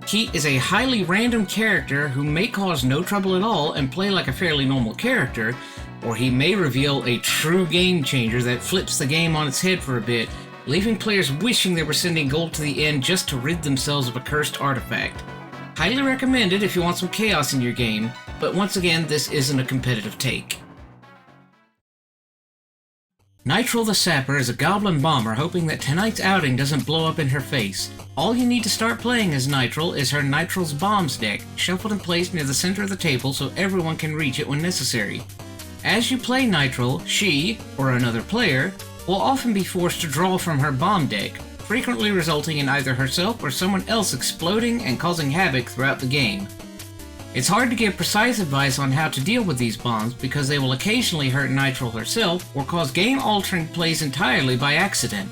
Keat is a highly random character who may cause no trouble at all and play like a fairly normal character, or he may reveal a true game changer that flips the game on its head for a bit, leaving players wishing they were sending gold to the inn just to rid themselves of a cursed artifact. Highly recommended if you want some chaos in your game, but once again, this isn't a competitive take. Nitral the Sapper is a goblin bomber hoping that tonight's outing doesn't blow up in her face. All you need to start playing as Nitral is her Nitral's Bombs deck, shuffled and placed near the center of the table so everyone can reach it when necessary. As you play Nitral, she, or another player, will often be forced to draw from her bomb deck, frequently resulting in either herself or someone else exploding and causing havoc throughout the game. It's hard to give precise advice on how to deal with these bombs because they will occasionally hurt Nitral herself or cause game-altering plays entirely by accident.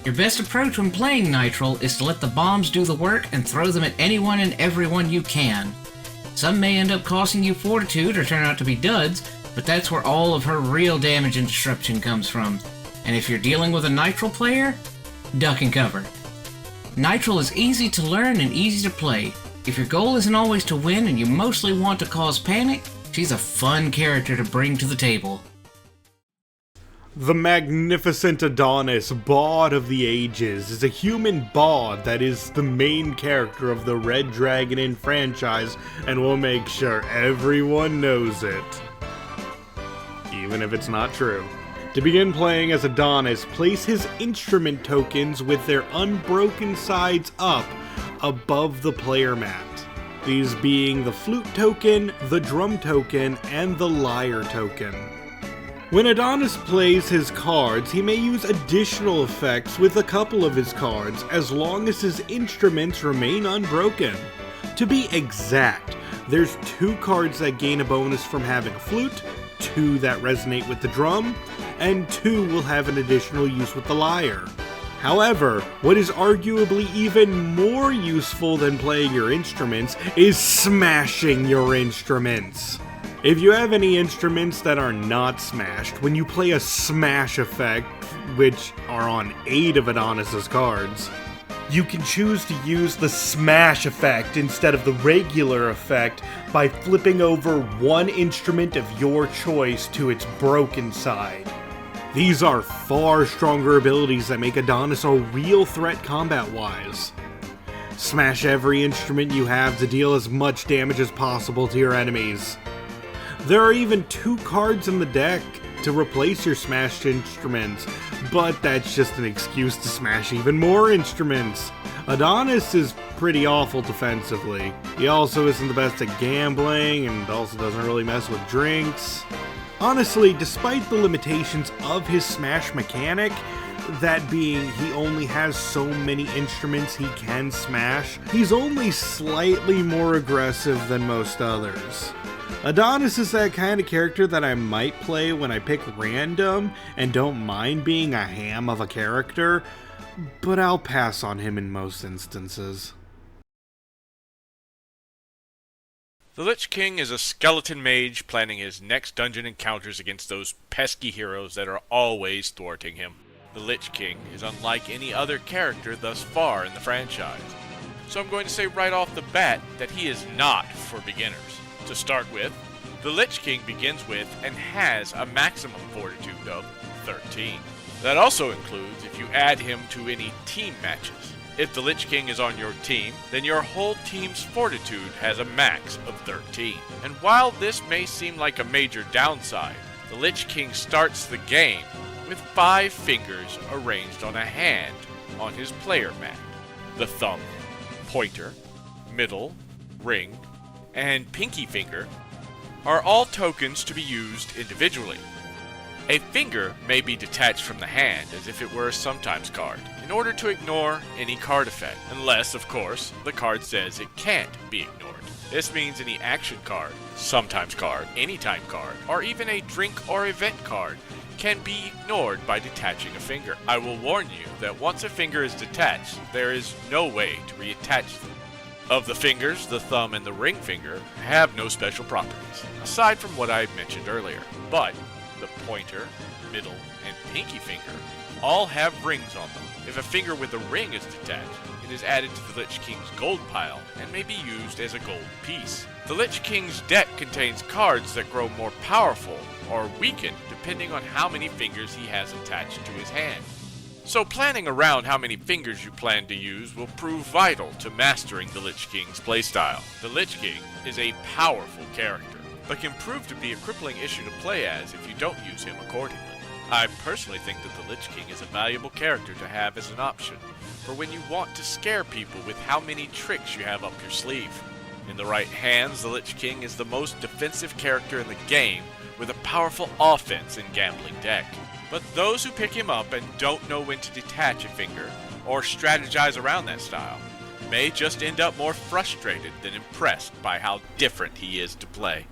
Your best approach when playing Nitral is to let the bombs do the work and throw them at anyone and everyone you can. Some may end up costing you fortitude or turn out to be duds, but that's where all of her real damage and disruption comes from. And if you're dealing with a Nitral player, duck and cover. Nitral is easy to learn and easy to play. If your goal isn't always to win and you mostly want to cause panic, she's a fun character to bring to the table. The magnificent Adonis, Bawd of the Ages, is a human bawd that is the main character of the Red Dragon Inn franchise, and we'll make sure everyone knows it. Even if it's not true. To begin playing as Adonis, place his instrument tokens with their unbroken sides up above the player mat. These being the flute token, the drum token, and the lyre token. When Adonis plays his cards, he may use additional effects with a couple of his cards, as long as his instruments remain unbroken. To be exact, there's 2 cards that gain a bonus from having a flute, 2 that resonate with the drum, and 2 will have an additional use with the lyre. However, what is arguably even more useful than playing your instruments is smashing your instruments. If you have any instruments that are not smashed, when you play a smash effect, which are on 8 of Adonis's cards, you can choose to use the smash effect instead of the regular effect by flipping over one instrument of your choice to its broken side. These are far stronger abilities that make Adonis a real threat combat-wise. Smash every instrument you have to deal as much damage as possible to your enemies. There are even 2 cards in the deck to replace your smashed instruments, but that's just an excuse to smash even more instruments. Adonis is pretty awful defensively. He also isn't the best at gambling, and also doesn't really mess with drinks. Honestly, despite the limitations of his smash mechanic, that being he only has so many instruments he can smash, he's only slightly more aggressive than most others. Adonis is that kind of character that I might play when I pick random and don't mind being a ham of a character, but I'll pass on him in most instances. The Lich King is a skeleton mage planning his next dungeon encounters against those pesky heroes that are always thwarting him. The Lich King is unlike any other character thus far in the franchise, so I'm going to say right off the bat that he is not for beginners. To start with, the Lich King begins with and has a maximum fortitude of 13. That also includes if you add him to any team matches. If the Lich King is on your team, then your whole team's fortitude has a max of 13. And while this may seem like a major downside, the Lich King starts the game with 5 fingers arranged on a hand on his player mat. The thumb, pointer, middle, ring, and pinky finger are all tokens to be used individually. A finger may be detached from the hand as if it were a sometimes card, in order to ignore any card effect, unless, of course, the card says it can't be ignored. This means any action card, sometimes card, anytime card, or even a drink or event card can be ignored by detaching a finger. I will warn you that once a finger is detached, there is no way to reattach them. Of the fingers, the thumb and the ring finger have no special properties, aside from what I mentioned earlier. But the pointer, middle, and pinky finger all have rings on them. If a finger with a ring is detached, it is added to the Lich King's gold pile and may be used as a gold piece. The Lich King's deck contains cards that grow more powerful or weaken depending on how many fingers he has attached to his hand. So planning around how many fingers you plan to use will prove vital to mastering the Lich King's playstyle. The Lich King is a powerful character, but can prove to be a crippling issue to play as if you don't use him accordingly. I personally think that the Lich King is a valuable character to have as an option for when you want to scare people with how many tricks you have up your sleeve. In the right hands, the Lich King is the most defensive character in the game with a powerful offense and gambling deck. But those who pick him up and don't know when to detach a finger or strategize around that style may just end up more frustrated than impressed by how different he is to play.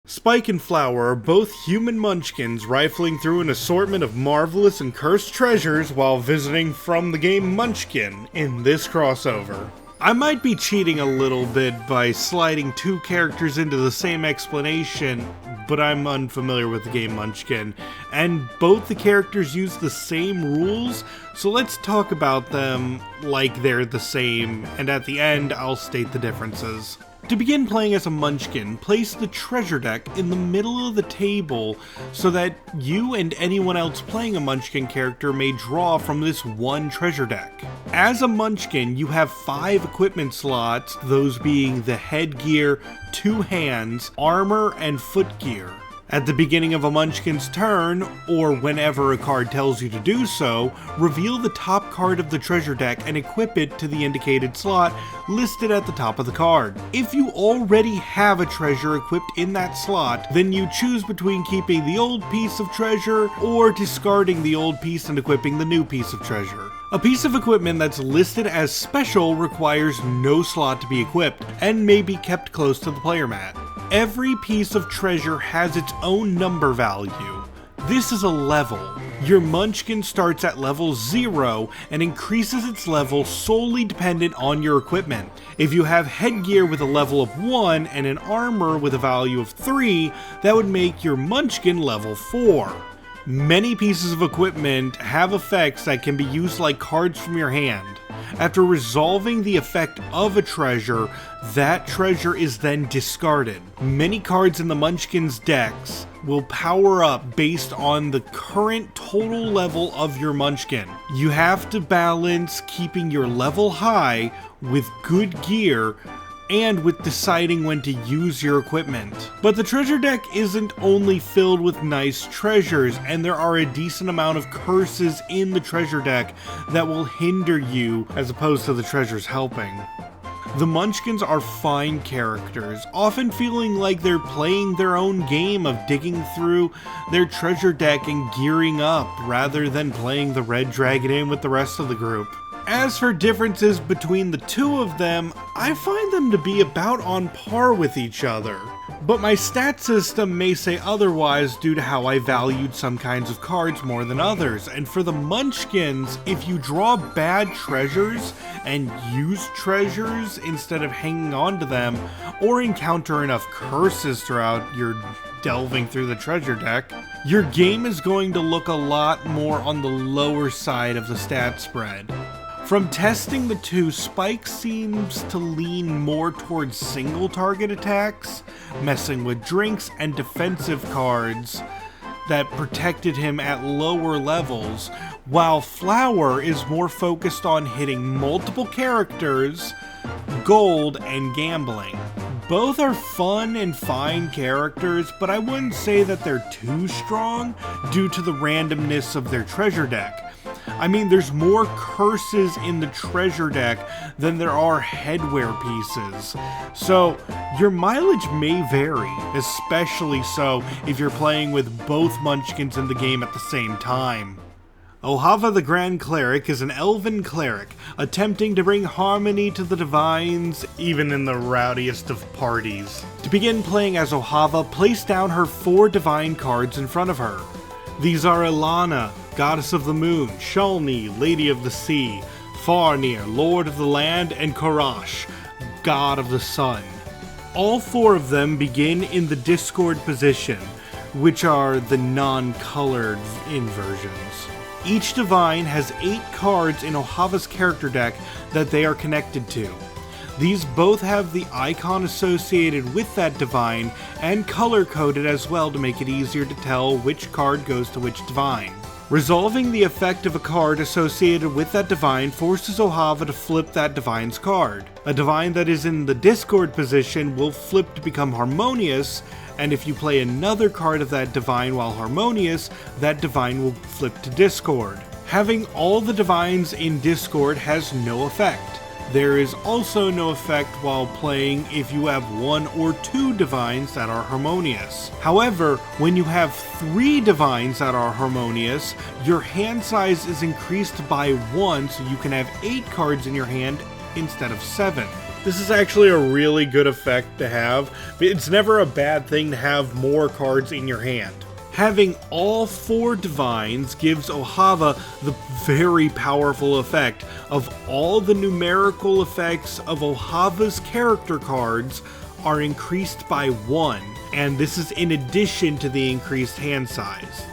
Spike and Flower are both human munchkins rifling through an assortment of marvelous and cursed treasures while visiting from the game Munchkin in this crossover. I might be cheating a little bit by sliding 2 characters into the same explanation, but I'm unfamiliar with the game Munchkin, and both the characters use the same rules, so let's talk about them like they're the same, and at the end I'll state the differences. To begin playing as a Munchkin, place the treasure deck in the middle of the table so that you and anyone else playing a Munchkin character may draw from this one treasure deck. As a Munchkin, you have 5 equipment slots, those being the headgear, 2 hands, armor, and footgear. At the beginning of a Munchkin's turn, or whenever a card tells you to do so, reveal the top card of the treasure deck and equip it to the indicated slot listed at the top of the card. If you already have a treasure equipped in that slot, then you choose between keeping the old piece of treasure or discarding the old piece and equipping the new piece of treasure. A piece of equipment that's listed as special requires no slot to be equipped and may be kept close to the player mat. Every piece of treasure has its own number value. This is a level. Your Munchkin starts at level 0 and increases its level solely dependent on your equipment. If you have headgear with a level of 1 and an armor with a value of 3, that would make your Munchkin level 4. Many pieces of equipment have effects that can be used like cards from your hand. After resolving the effect of a treasure, that treasure is then discarded. Many cards in the Munchkin's decks will power up based on the current total level of your Munchkin. You have to balance keeping your level high with good gear and with deciding when to use your equipment. But the treasure deck isn't only filled with nice treasures, and there are a decent amount of curses in the treasure deck that will hinder you as opposed to the treasures helping. The Munchkins are fine characters, often feeling like they're playing their own game of digging through their treasure deck and gearing up rather than playing the Red Dragon Inn with the rest of the group. As for differences between the two of them, I find them to be about on par with each other. But my stat system may say otherwise due to how I valued some kinds of cards more than others. And for the Munchkins, if you draw bad treasures and use treasures instead of hanging on to them, or encounter enough curses throughout your delving through the treasure deck, your game is going to look a lot more on the lower side of the stat spread. From testing the two, Spike seems to lean more towards single target attacks, messing with drinks and defensive cards that protected him at lower levels, while Flower is more focused on hitting multiple characters, gold, and gambling. Both are fun and fine characters, but I wouldn't say that they're too strong due to the randomness of their treasure deck. I mean, there's more curses in the treasure deck than there are headwear pieces, so your mileage may vary, especially so if you're playing with both Munchkins in the game at the same time. Ohava the Grand Cleric is an elven cleric, attempting to bring harmony to the divines, even in the rowdiest of parties. To begin playing as Ohava, place down her 4 divine cards in front of her. These are Ilana, Goddess of the Moon, Shalni, Lady of the Sea, Farnir, Lord of the Land, and Korash, God of the Sun. All 4 of them begin in the Discord position, which are the non-colored inversions. Each divine has 8 cards in Ohava's character deck that they are connected to. These both have the icon associated with that divine and color-coded as well to make it easier to tell which card goes to which divine. Resolving the effect of a card associated with that divine forces Ohava to flip that divine's card. A divine that is in the Discord position will flip to become Harmonious, and if you play another card of that divine while Harmonious, that divine will flip to Discord. Having all the divines in Discord has no effect. There is also no effect while playing if you have 1 or 2 divines that are harmonious. However, when you have 3 divines that are harmonious, your hand size is increased by 1, so you can have 8 cards in your hand instead of 7. This is actually a really good effect to have. It's never a bad thing to have more cards in your hand. Having all 4 divines gives Ohava the very powerful effect of all the numerical effects of Ohava's character cards are increased by 1, and this is in addition to the increased hand size.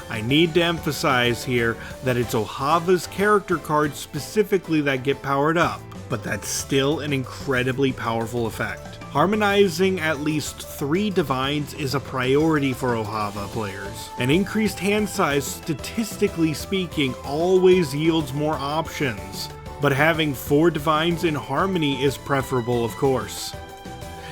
I need to emphasize here that it's Ohava's character cards specifically that get powered up, but that's still an incredibly powerful effect. Harmonizing at least 3 divines is a priority for Ohava players. An increased hand size, statistically speaking, always yields more options, but having 4 divines in harmony is preferable, of course.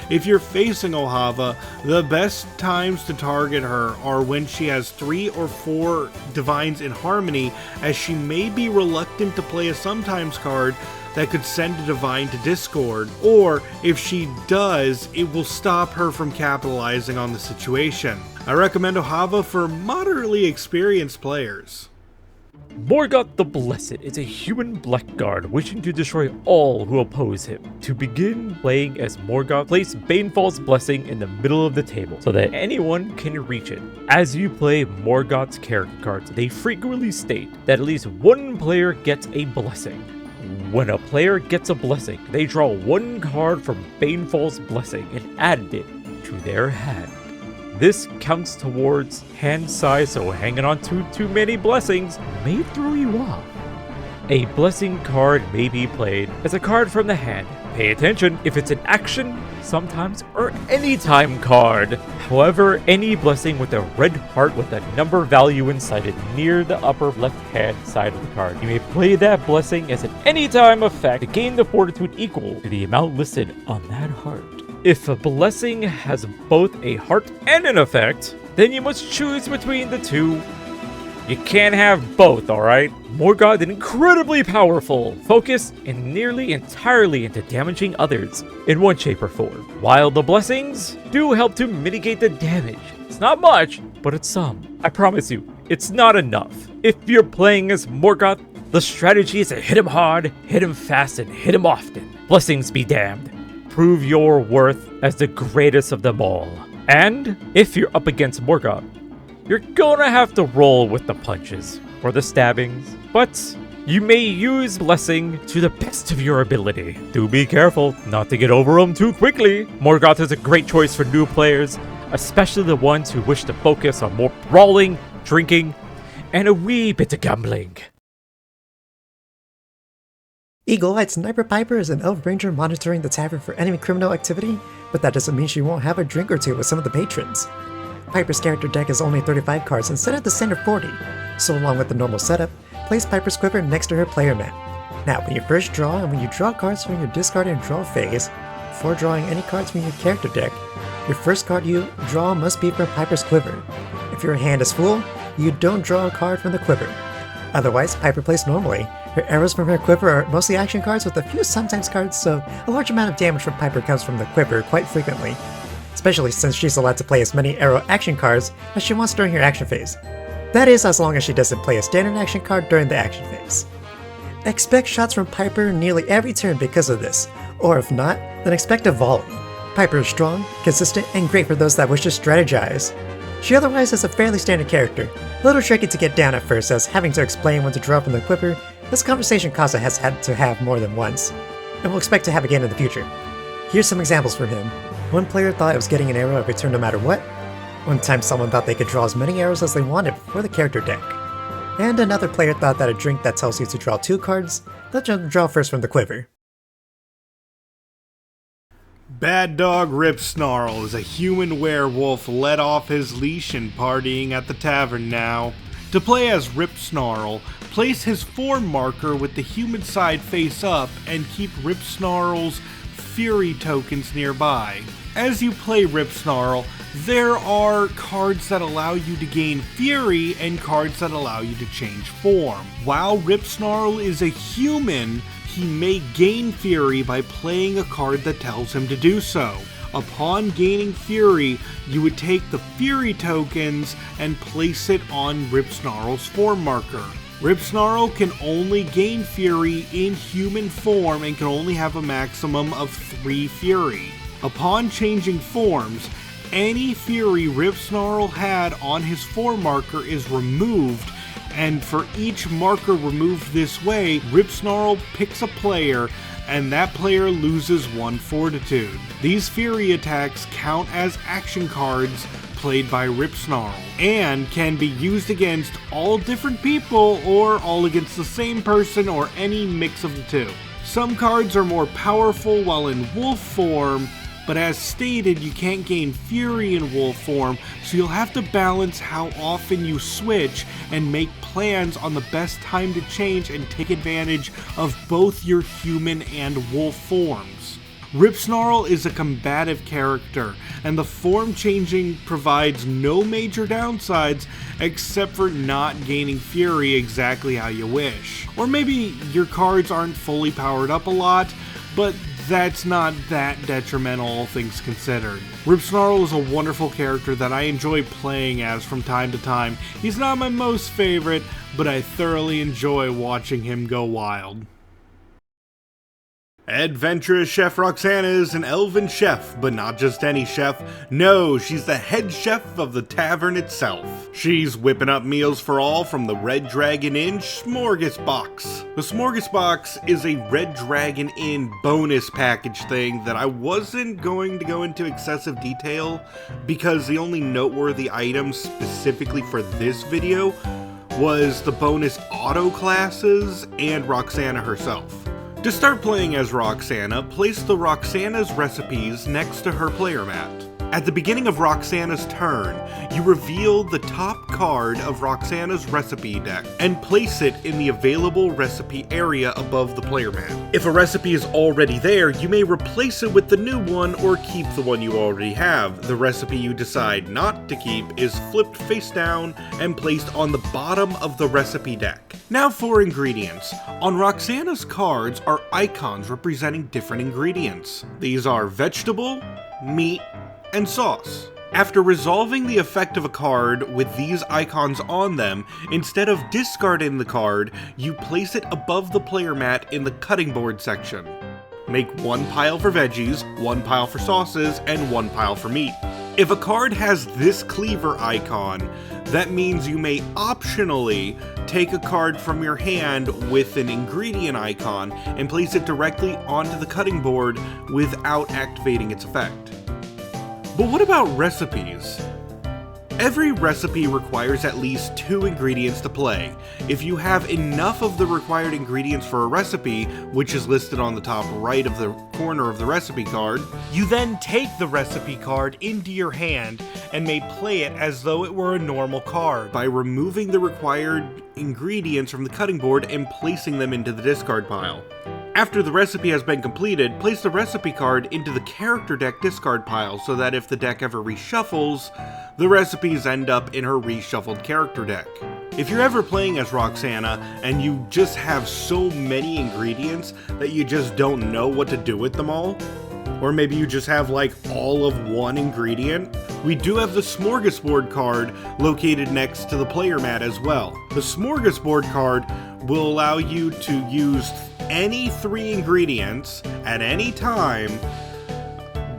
If you're facing Ohava, the best times to target her are when she has 3 or 4 divines in harmony, as she may be reluctant to play a sometimes card that could send a divine to discord, or if she does, it will stop her from capitalizing on the situation. I recommend Ohava for moderately experienced players. Morgoth the Blessed is a human blackguard wishing to destroy all who oppose him. To begin playing as Morgoth, place Banefall's Blessing in the middle of the table so that anyone can reach it. As you play Morgoth's character cards, they frequently state that at least one player gets a blessing. When a player gets a blessing, they draw 1 card from Banefall's Blessing and add it to their hand. This counts towards hand size, so hanging on to too many blessings may throw you off. A blessing card may be played as a card from the hand. Pay attention if it's an action, sometimes, or anytime card. However, any blessing with a red heart with a number value inside it near the upper left hand side of the card. You may play that blessing as an anytime effect to gain the fortitude equal to the amount listed on that heart. If a blessing has both a heart and an effect, then you must choose between the 2. You can't have both, alright? Morgoth is incredibly powerful, focused, and nearly entirely into damaging others in one shape or form. While the blessings do help to mitigate the damage. It's not much, but it's some. I promise you, it's not enough. If you're playing as Morgoth, the strategy is to hit him hard, hit him fast, and hit him often. Blessings be damned. Prove your worth as the greatest of them all. And if you're up against Morgoth, you're gonna have to roll with the punches or the stabbings, but you may use blessing to the best of your ability. Do be careful not to get over them too quickly. Morgoth is a great choice for new players, especially the ones who wish to focus on more brawling, drinking, and a wee bit of gambling. Eagle-Eyed Sniper Piper is an elf ranger monitoring the tavern for enemy criminal activity, but that doesn't mean she won't have a drink or two with some of the patrons. Piper's character deck is only 35 cards instead of the standard 40, so along with the normal setup, place Piper's quiver next to her player mat. Now, when you first draw and when you draw cards from your discard and draw phase, before drawing any cards from your character deck, your first card you draw must be from Piper's quiver. If your hand is full, you don't draw a card from the quiver. Otherwise, Piper plays normally. Her arrows from her quiver are mostly action cards with a few sometimes cards, so a large amount of damage from Piper comes from the quiver quite frequently, especially since she's allowed to play as many arrow action cards as she wants during her action phase. That is, as long as she doesn't play a standard action card during the action phase. Expect shots from Piper nearly every turn because of this, or if not, then expect a volley. Piper is strong, consistent, and great for those that wish to strategize. She otherwise is a fairly standard character, a little tricky to get down at first, as having to explain when to draw from the quiver is a conversation Qaza has had to have more than once, and will expect to have again in the future. Here's some examples from him. One player thought it was getting an arrow every turn no matter what. One time someone thought they could draw as many arrows as they wanted for the character deck. And another player thought that a drink that tells you to draw 2 cards, let them draw first from the quiver. Bad Dog Rip Snarl is a human werewolf let off his leash and partying at the tavern now. To play as Rip Snarl, place his form marker with the human side face up and keep Rip Snarl's Fury tokens nearby. As you play Rip Snarl, there are cards that allow you to gain Fury and cards that allow you to change form. While Rip Snarl is a human, he may gain Fury by playing a card that tells him to do so. Upon gaining Fury, you would take the Fury tokens and place it on Rip Snarl's form marker. Rip Snarl can only gain Fury in human form and can only have a maximum of 3 Fury. Upon changing forms, any Fury Ripsnarl had on his form marker is removed, and for each marker removed this way, Ripsnarl picks a player, and that player loses 1 fortitude. These Fury attacks count as action cards played by Ripsnarl, and can be used against all different people, or all against the same person, or any mix of the two. Some cards are more powerful while in wolf form, but as stated, you can't gain Fury in wolf form, so you'll have to balance how often you switch and make plans on the best time to change and take advantage of both your human and wolf forms. Ripsnarl is a combative character, and the form changing provides no major downsides except for not gaining Fury exactly how you wish. Or maybe your cards aren't fully powered up a lot, but that's not that detrimental, all things considered. Ripsnarl is a wonderful character that I enjoy playing as from time to time. He's not my most favorite, but I thoroughly enjoy watching him go wild. Adventurous Chef Roxana is an elven chef, but not just any chef. No, she's the head chef of the tavern itself. She's whipping up meals for all from the Red Dragon Inn Smorgasbox. The Smorgasbox is a Red Dragon Inn bonus package thing that I wasn't going to go into excessive detail because the only noteworthy items specifically for this video was the bonus Otto classes and Roxana herself. To start playing as Roxana, place the Roxana's recipes next to her player mat. At the beginning of Roxana's turn, you reveal the top card of Roxana's recipe deck and place it in the available recipe area above the player mat. If a recipe is already there, you may replace it with the new one or keep the one you already have. The recipe you decide not to keep is flipped face down and placed on the bottom of the recipe deck. Now for ingredients. On Roxana's cards are icons representing different ingredients. These are vegetable, meat, and sauce. After resolving the effect of a card with these icons on them, instead of discarding the card, you place it above the player mat in the cutting board section. Make 1 pile for veggies, 1 pile for sauces, and 1 pile for meat. If a card has this cleaver icon, that means you may optionally take a card from your hand with an ingredient icon and place it directly onto the cutting board without activating its effect. But what about recipes? Every recipe requires at least 2 ingredients to play. If you have enough of the required ingredients for a recipe, which is listed on the top right of the corner of the recipe card, you then take the recipe card into your hand and may play it as though it were a normal card by removing the required ingredients from the cutting board and placing them into the discard pile. After the recipe has been completed, place the recipe card into the character deck discard pile so that if the deck ever reshuffles, the recipes end up in her reshuffled character deck. If you're ever playing as Roxana and you just have so many ingredients that you just don't know what to do with them all, or maybe you just have like all of one ingredient, we do have the Smorgasbord card located next to the player mat as well. The Smorgasbord card will allow you to use any 3 ingredients at any time,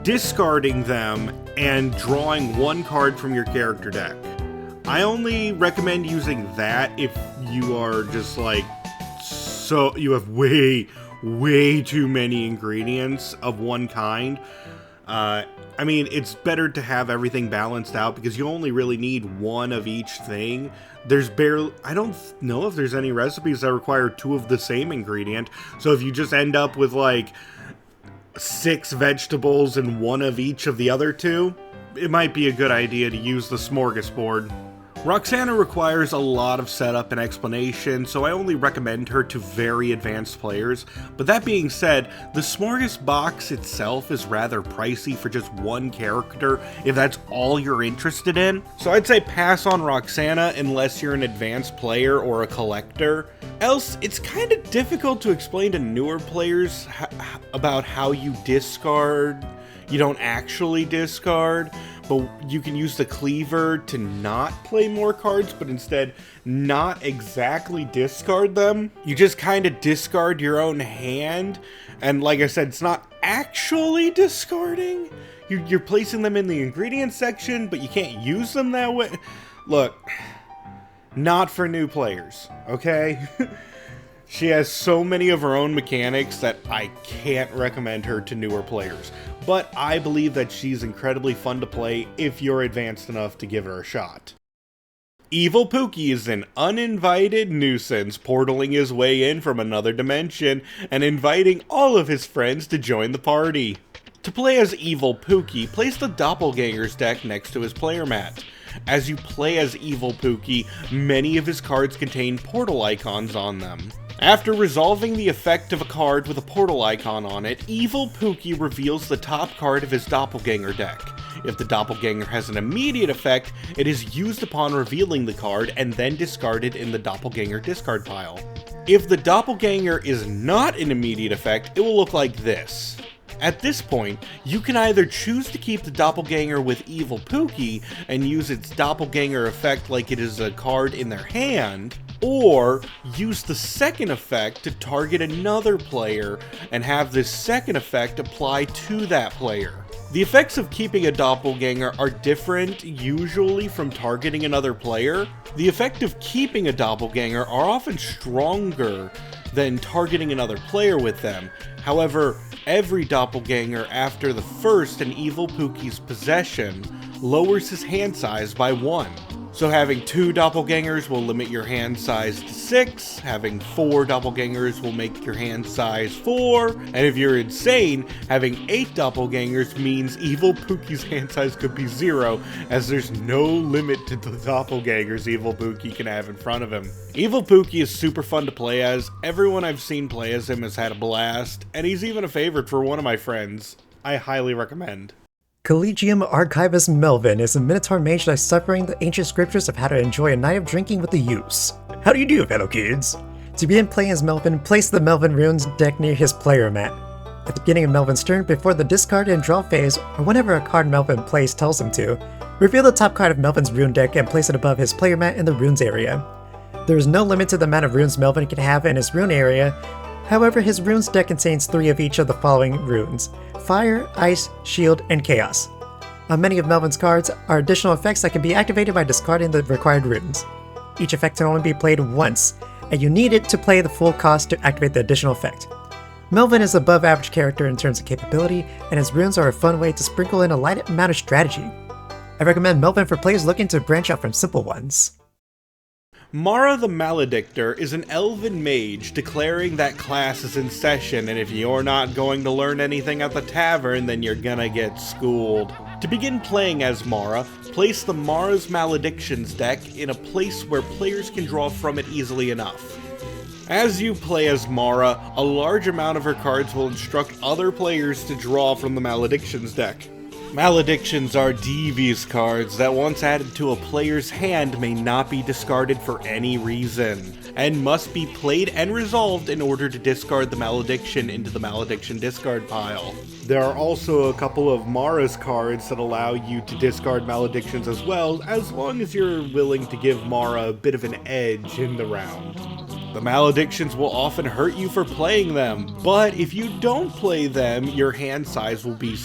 discarding them and drawing 1 card from your character deck. I only recommend using that if you are just like, so you have way too many ingredients of one kind. I mean, it's better to have everything balanced out because you only really need 1 of each thing. I don't know if there's any recipes that require 2 of the same ingredient. So if you just end up with like 6 vegetables and 1 of each of the other 2, it might be a good idea to use the Smorgasbord. Roxana requires a lot of setup and explanation, so I only recommend her to very advanced players. But that being said, the Smorgasbox itself is rather pricey for just 1 character if that's all you're interested in. So I'd say pass on Roxana unless you're an advanced player or a collector. Else, it's kind of difficult to explain to newer players about how you discard. You don't actually discard, but you can use the cleaver to not play more cards, but instead not exactly discard them. You just kind of discard your own hand, and like I said, it's not actually discarding. You're placing them in the ingredients section, but you can't use them that way. Look, not for new players, okay? She has so many of her own mechanics that I can't recommend her to newer players, but I believe that she's incredibly fun to play if you're advanced enough to give her a shot. Evil Pookie is an uninvited nuisance, portaling his way in from another dimension and inviting all of his friends to join the party. To play as Evil Pookie, place the Doppelganger's deck next to his player mat. As you play as Evil Pookie, many of his cards contain portal icons on them. After resolving the effect of a card with a portal icon on it, Evil Pookie reveals the top card of his Doppelganger deck. If the Doppelganger has an immediate effect, it is used upon revealing the card and then discarded in the Doppelganger discard pile. If the Doppelganger is not an immediate effect, it will look like this. At this point, you can either choose to keep the Doppelganger with Evil Pookie and use its Doppelganger effect like it is a card in their hand, or use the second effect to target another player and have this second effect apply to that player. The effects of keeping a Doppelganger are different usually from targeting another player. The effect of keeping a Doppelganger are often stronger than targeting another player with them. However, every Doppelganger after the first in Evil Pookie's possession lowers his hand size by 1. So having 2 Doppelgangers will limit your hand size to 6, having 4 Doppelgangers will make your hand size 4, and if you're insane, having 8 Doppelgangers means Evil Pookie's hand size could be 0, as there's no limit to the Doppelgangers Evil Pookie can have in front of him. Evil Pookie is super fun to play as. Everyone I've seen play as him has had a blast, and he's even a favorite for one of my friends. I highly recommend. Collegium Archivist Melvin is a Minotaur mage deciphering the ancient scriptures of how to enjoy a night of drinking with the youths. How do you do, fellow kids? To begin playing as Melvin, place the Melvin Runes deck near his player mat. At the beginning of Melvin's turn, before the discard and draw phase, or whenever a card Melvin plays tells him to, reveal the top card of Melvin's rune deck and place it above his player mat in the runes area. There is no limit to the amount of runes Melvin can have in his rune area. However, his runes deck contains 3 of each of the following runes: Fire, Ice, Shield, and Chaos. On many of Melvin's cards are additional effects that can be activated by discarding the required runes. Each effect can only be played once, and you need it to play the full cost to activate the additional effect. Melvin is above average character in terms of capability, and his runes are a fun way to sprinkle in a light amount of strategy. I recommend Melvin for players looking to branch out from simple ones. Mara the Maledictor is an elven mage declaring that class is in session, and if you're not going to learn anything at the tavern, then you're gonna get schooled. To begin playing as Mara, place the Mara's Maledictions deck in a place where players can draw from it easily enough. As you play as Mara, a large amount of her cards will instruct other players to draw from the Maledictions deck. Maledictions are devious cards that once added to a player's hand may not be discarded for any reason, and must be played and resolved in order to discard the malediction into the malediction discard pile. There are also a couple of Mara's cards that allow you to discard maledictions as well, as long as you're willing to give Mara a bit of an edge in the round. The maledictions will often hurt you for playing them, but if you don't play them, your hand size will be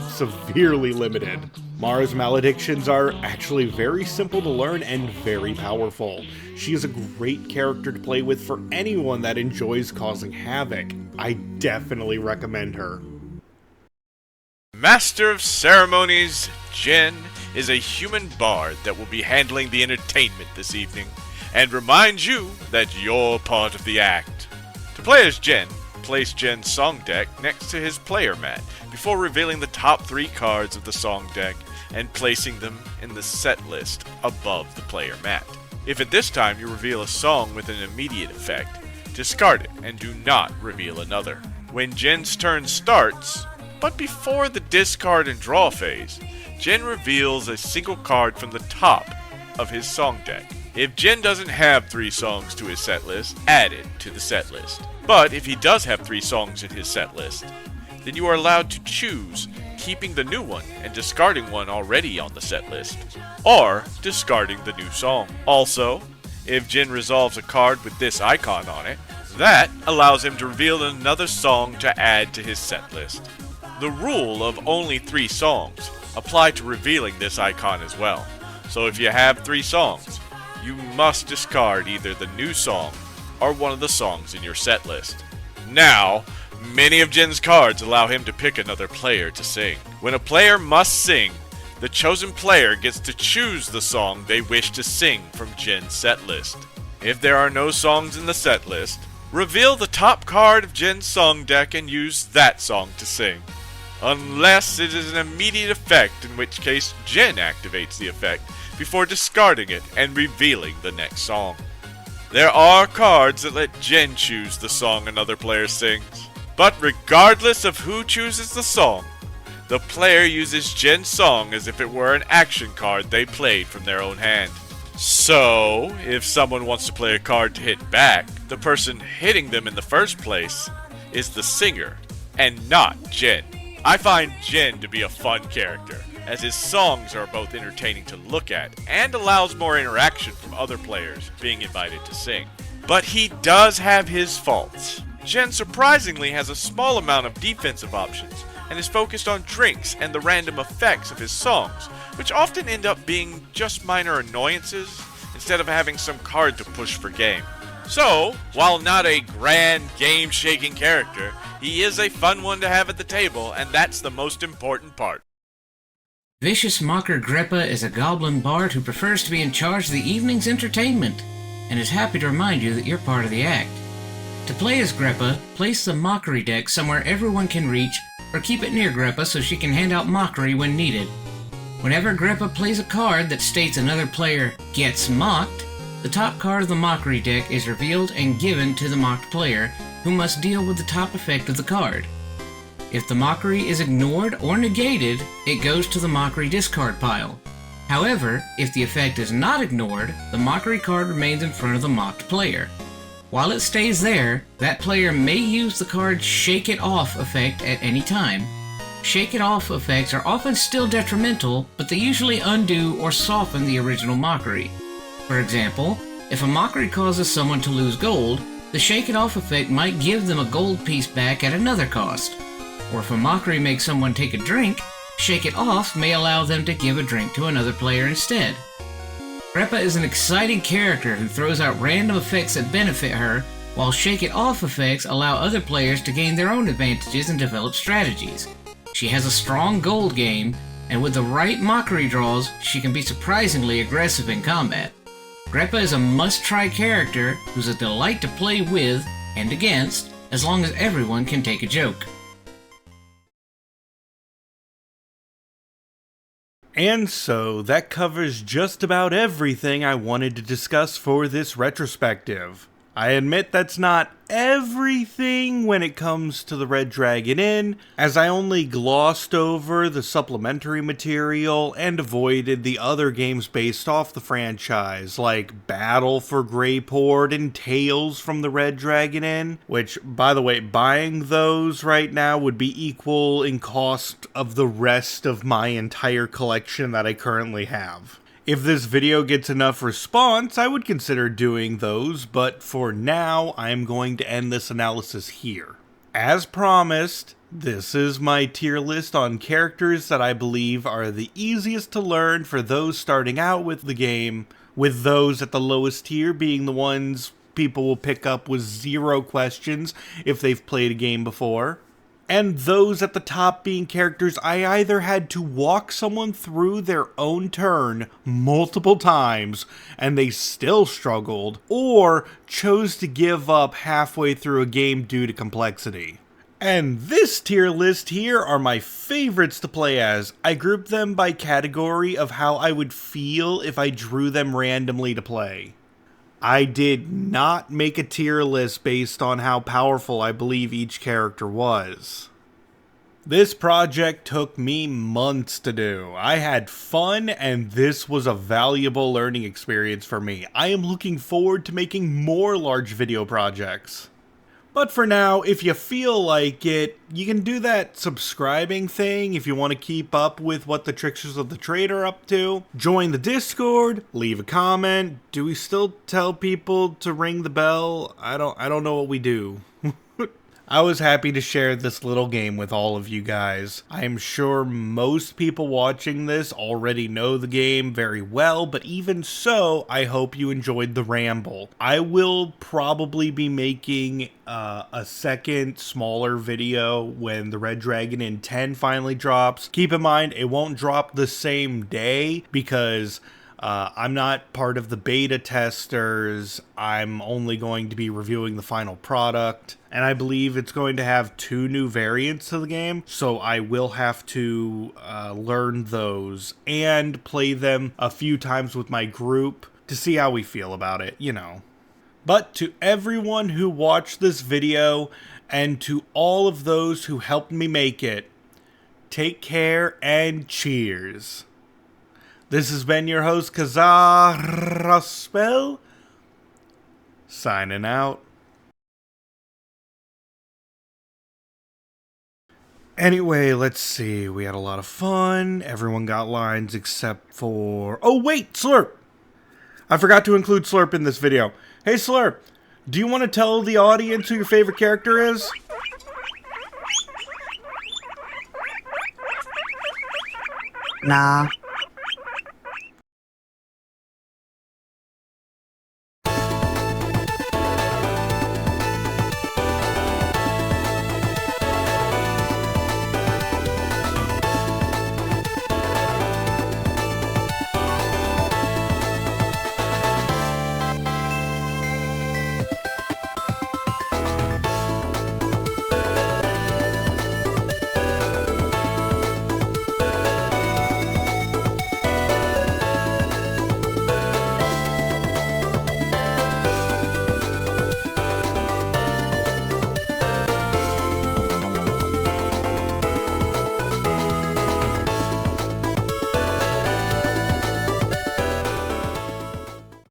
severely limited. Mara's maledictions are actually very simple to learn and very powerful. She is a great character to play with for anyone that enjoys causing havoc. I definitely recommend her. Master of Ceremonies, Jen, is a human bard that will be handling the entertainment this evening, and reminds you that you're part of the act. To play as Jen, place Jen's song deck next to his player mat before revealing the top 3 cards of the song deck and placing them in the set list above the player mat. If at this time you reveal a song with an immediate effect, discard it and do not reveal another. When Jen's turn starts, but before the discard and draw phase, Jen reveals a single card from the top of his song deck. If Jen doesn't have 3 songs to his set list, add it to the set list. But if he does have 3 songs in his set list, then you are allowed to choose keeping the new one and discarding one already on the set list, or discarding the new song. Also, if Jin resolves a card with this icon on it, that allows him to reveal another song to add to his set list. The rule of only 3 songs apply to revealing this icon as well. So if you have 3 songs, you must discard either the new song or one of the songs in your set list. Now, many of Jin's cards allow him to pick another player to sing. When a player must sing, the chosen player gets to choose the song they wish to sing from Jin's set list. If there are no songs in the set list, reveal the top card of Jin's song deck and use that song to sing. Unless it is an immediate effect, in which case Jin activates the effect before discarding it and revealing the next song. There are cards that let Jin choose the song another player sings, but regardless of who chooses the song, the player uses Jin's song as if it were an action card they played from their own hand. So, if someone wants to play a card to hit back, the person hitting them in the first place is the singer, and not Jin. I find Jin to be a fun character, as his songs are both entertaining to look at and allows more interaction from other players being invited to sing. But he does have his faults. Jin surprisingly has a small amount of defensive options and is focused on drinks and the random effects of his songs, which often end up being just minor annoyances instead of having some card to push for game. So, while not a grand game-shaking character, he is a fun one to have at the table, and that's the most important part. Vicious Mocker Greppa is a goblin bard who prefers to be in charge of the evening's entertainment, and is happy to remind you that you're part of the act. To play as Greppa, place the Mockery deck somewhere everyone can reach, or keep it near Greppa so she can hand out Mockery when needed. Whenever Greppa plays a card that states another player gets mocked, the top card of the Mockery deck is revealed and given to the mocked player, who must deal with the top effect of the card. If the Mockery is ignored or negated, it goes to the Mockery discard pile. However, if the effect is not ignored, the Mockery card remains in front of the mocked player. While it stays there, that player may use the card Shake It Off effect at any time. Shake It Off effects are often still detrimental, but they usually undo or soften the original Mockery. For example, if a Mockery causes someone to lose gold, the Shake It Off effect might give them a gold piece back at another cost. Or if a Mockery makes someone take a drink, Shake It Off may allow them to give a drink to another player instead. Greppa is an exciting character who throws out random effects that benefit her, while Shake It Off effects allow other players to gain their own advantages and develop strategies. She has a strong gold game, and with the right Mockery draws, she can be surprisingly aggressive in combat. Greppa is a must-try character who's a delight to play with and against, as long as everyone can take a joke. And so, that covers just about everything I wanted to discuss for this retrospective. I admit that's not everything when it comes to the Red Dragon Inn, as I only glossed over the supplementary material and avoided the other games based off the franchise, like Battle for Greyport and Tales from the Red Dragon Inn, which, by the way, buying those right now would be equal in cost of the rest of my entire collection that I currently have. If this video gets enough response, I would consider doing those, but for now, I'm going to end this analysis here. As promised, this is my tier list on characters that I believe are the easiest to learn for those starting out with the game, with those at the lowest tier being the ones people will pick up with 0 questions if they've played a game before. And those at the top being characters I either had to walk someone through their own turn multiple times and they still struggled, or chose to give up halfway through a game due to complexity. And this tier list here are my favorites to play as. I grouped them by category of how I would feel if I drew them randomly to play. I did not make a tier list based on how powerful I believe each character was. This project took me months to do. I had fun, and this was a valuable learning experience for me. I am looking forward to making more large video projects. But for now, if you feel like it, you can do that subscribing thing if you want to keep up with what the Tricksters of the Trade are up to. Join the Discord, leave a comment. Do we still tell people to ring the bell? I don't know what we do. I was happy to share this little game with all of you guys. I am sure most people watching this already know the game very well, but even so, I hope you enjoyed the ramble. I will probably be making a second, smaller video when the Red Dragon Inn 10 finally drops. Keep in mind, it won't drop the same day because I'm not part of the beta testers. I'm only going to be reviewing the final product. And I believe it's going to have 2 new variants to the game, so I will have to learn those and play them a few times with my group to see how we feel about it, you know. But to everyone who watched this video and to all of those who helped me make it, take care and cheers. This has been your host, Qaza Raspel, signing out. Anyway, let's see. We had a lot of fun. Everyone got lines except for... Oh, wait, Slurp! I forgot to include Slurp in this video. Hey, Slurp, do you want to tell the audience who your favorite character is? Nah.